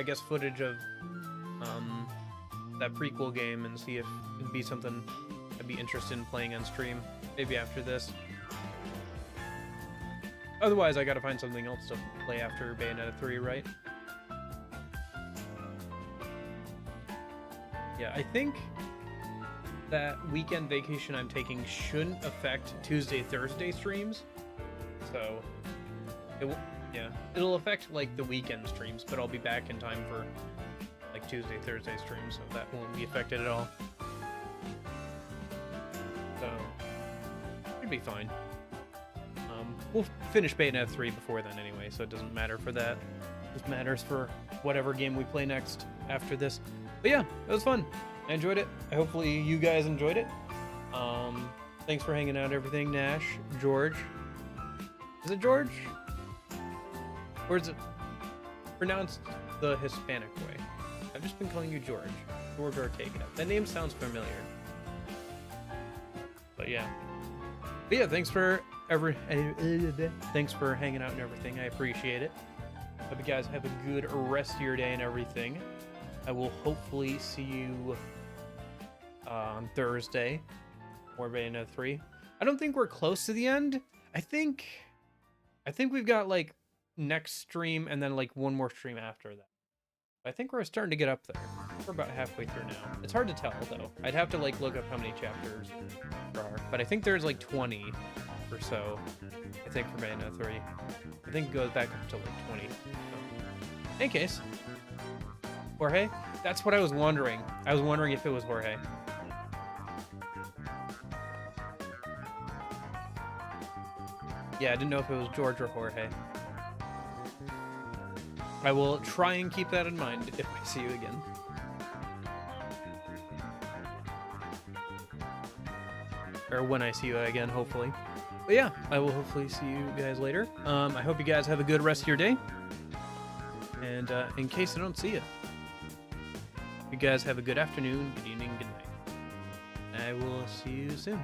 guess, footage of, that prequel game and see if it'd be something I'd be interested in playing on stream. Maybe after this. Otherwise, I gotta find something else to play after Bayonetta 3, right? Yeah, I think that weekend vacation I'm taking shouldn't affect Tuesday, Thursday streams. So, it'll affect like the weekend streams, but I'll be back in time for like Tuesday, Thursday streams, so that won't be affected at all. So, should be fine. We'll finish Bayonetta 3 before then anyway, so it doesn't matter for that. It just matters for whatever game we play next after this. But yeah, it was fun. I enjoyed it. Hopefully you guys enjoyed it. Thanks for hanging out and everything, Nash, George. Is it George? Or is it pronounced the Hispanic way? I've just been calling you George. George Ortega. That name sounds familiar. But yeah. But yeah, thanks for thanks for hanging out and everything. I appreciate it. Hope you guys have a good rest of your day and everything. I will hopefully see you on Thursday, more Bayonetta 3. I don't think we're close to the end. I think we've got like next stream and then like one more stream after that. I think we're starting to get up there. We're about halfway through now. It's hard to tell though. I'd have to like look up how many chapters there are, but I think there's like 20 or so. I think for Bayonetta 3. I think it goes back up to like 20. So. In any case. Jorge? That's what I was wondering. I was wondering if it was Jorge. Yeah, I didn't know if it was George or Jorge. I will try and keep that in mind if I see you again. Or when I see you again, hopefully. But yeah, I will hopefully see you guys later. I hope you guys have a good rest of your day. And in case I don't see you, you guys have a good afternoon, good evening, good night. I will see you soon.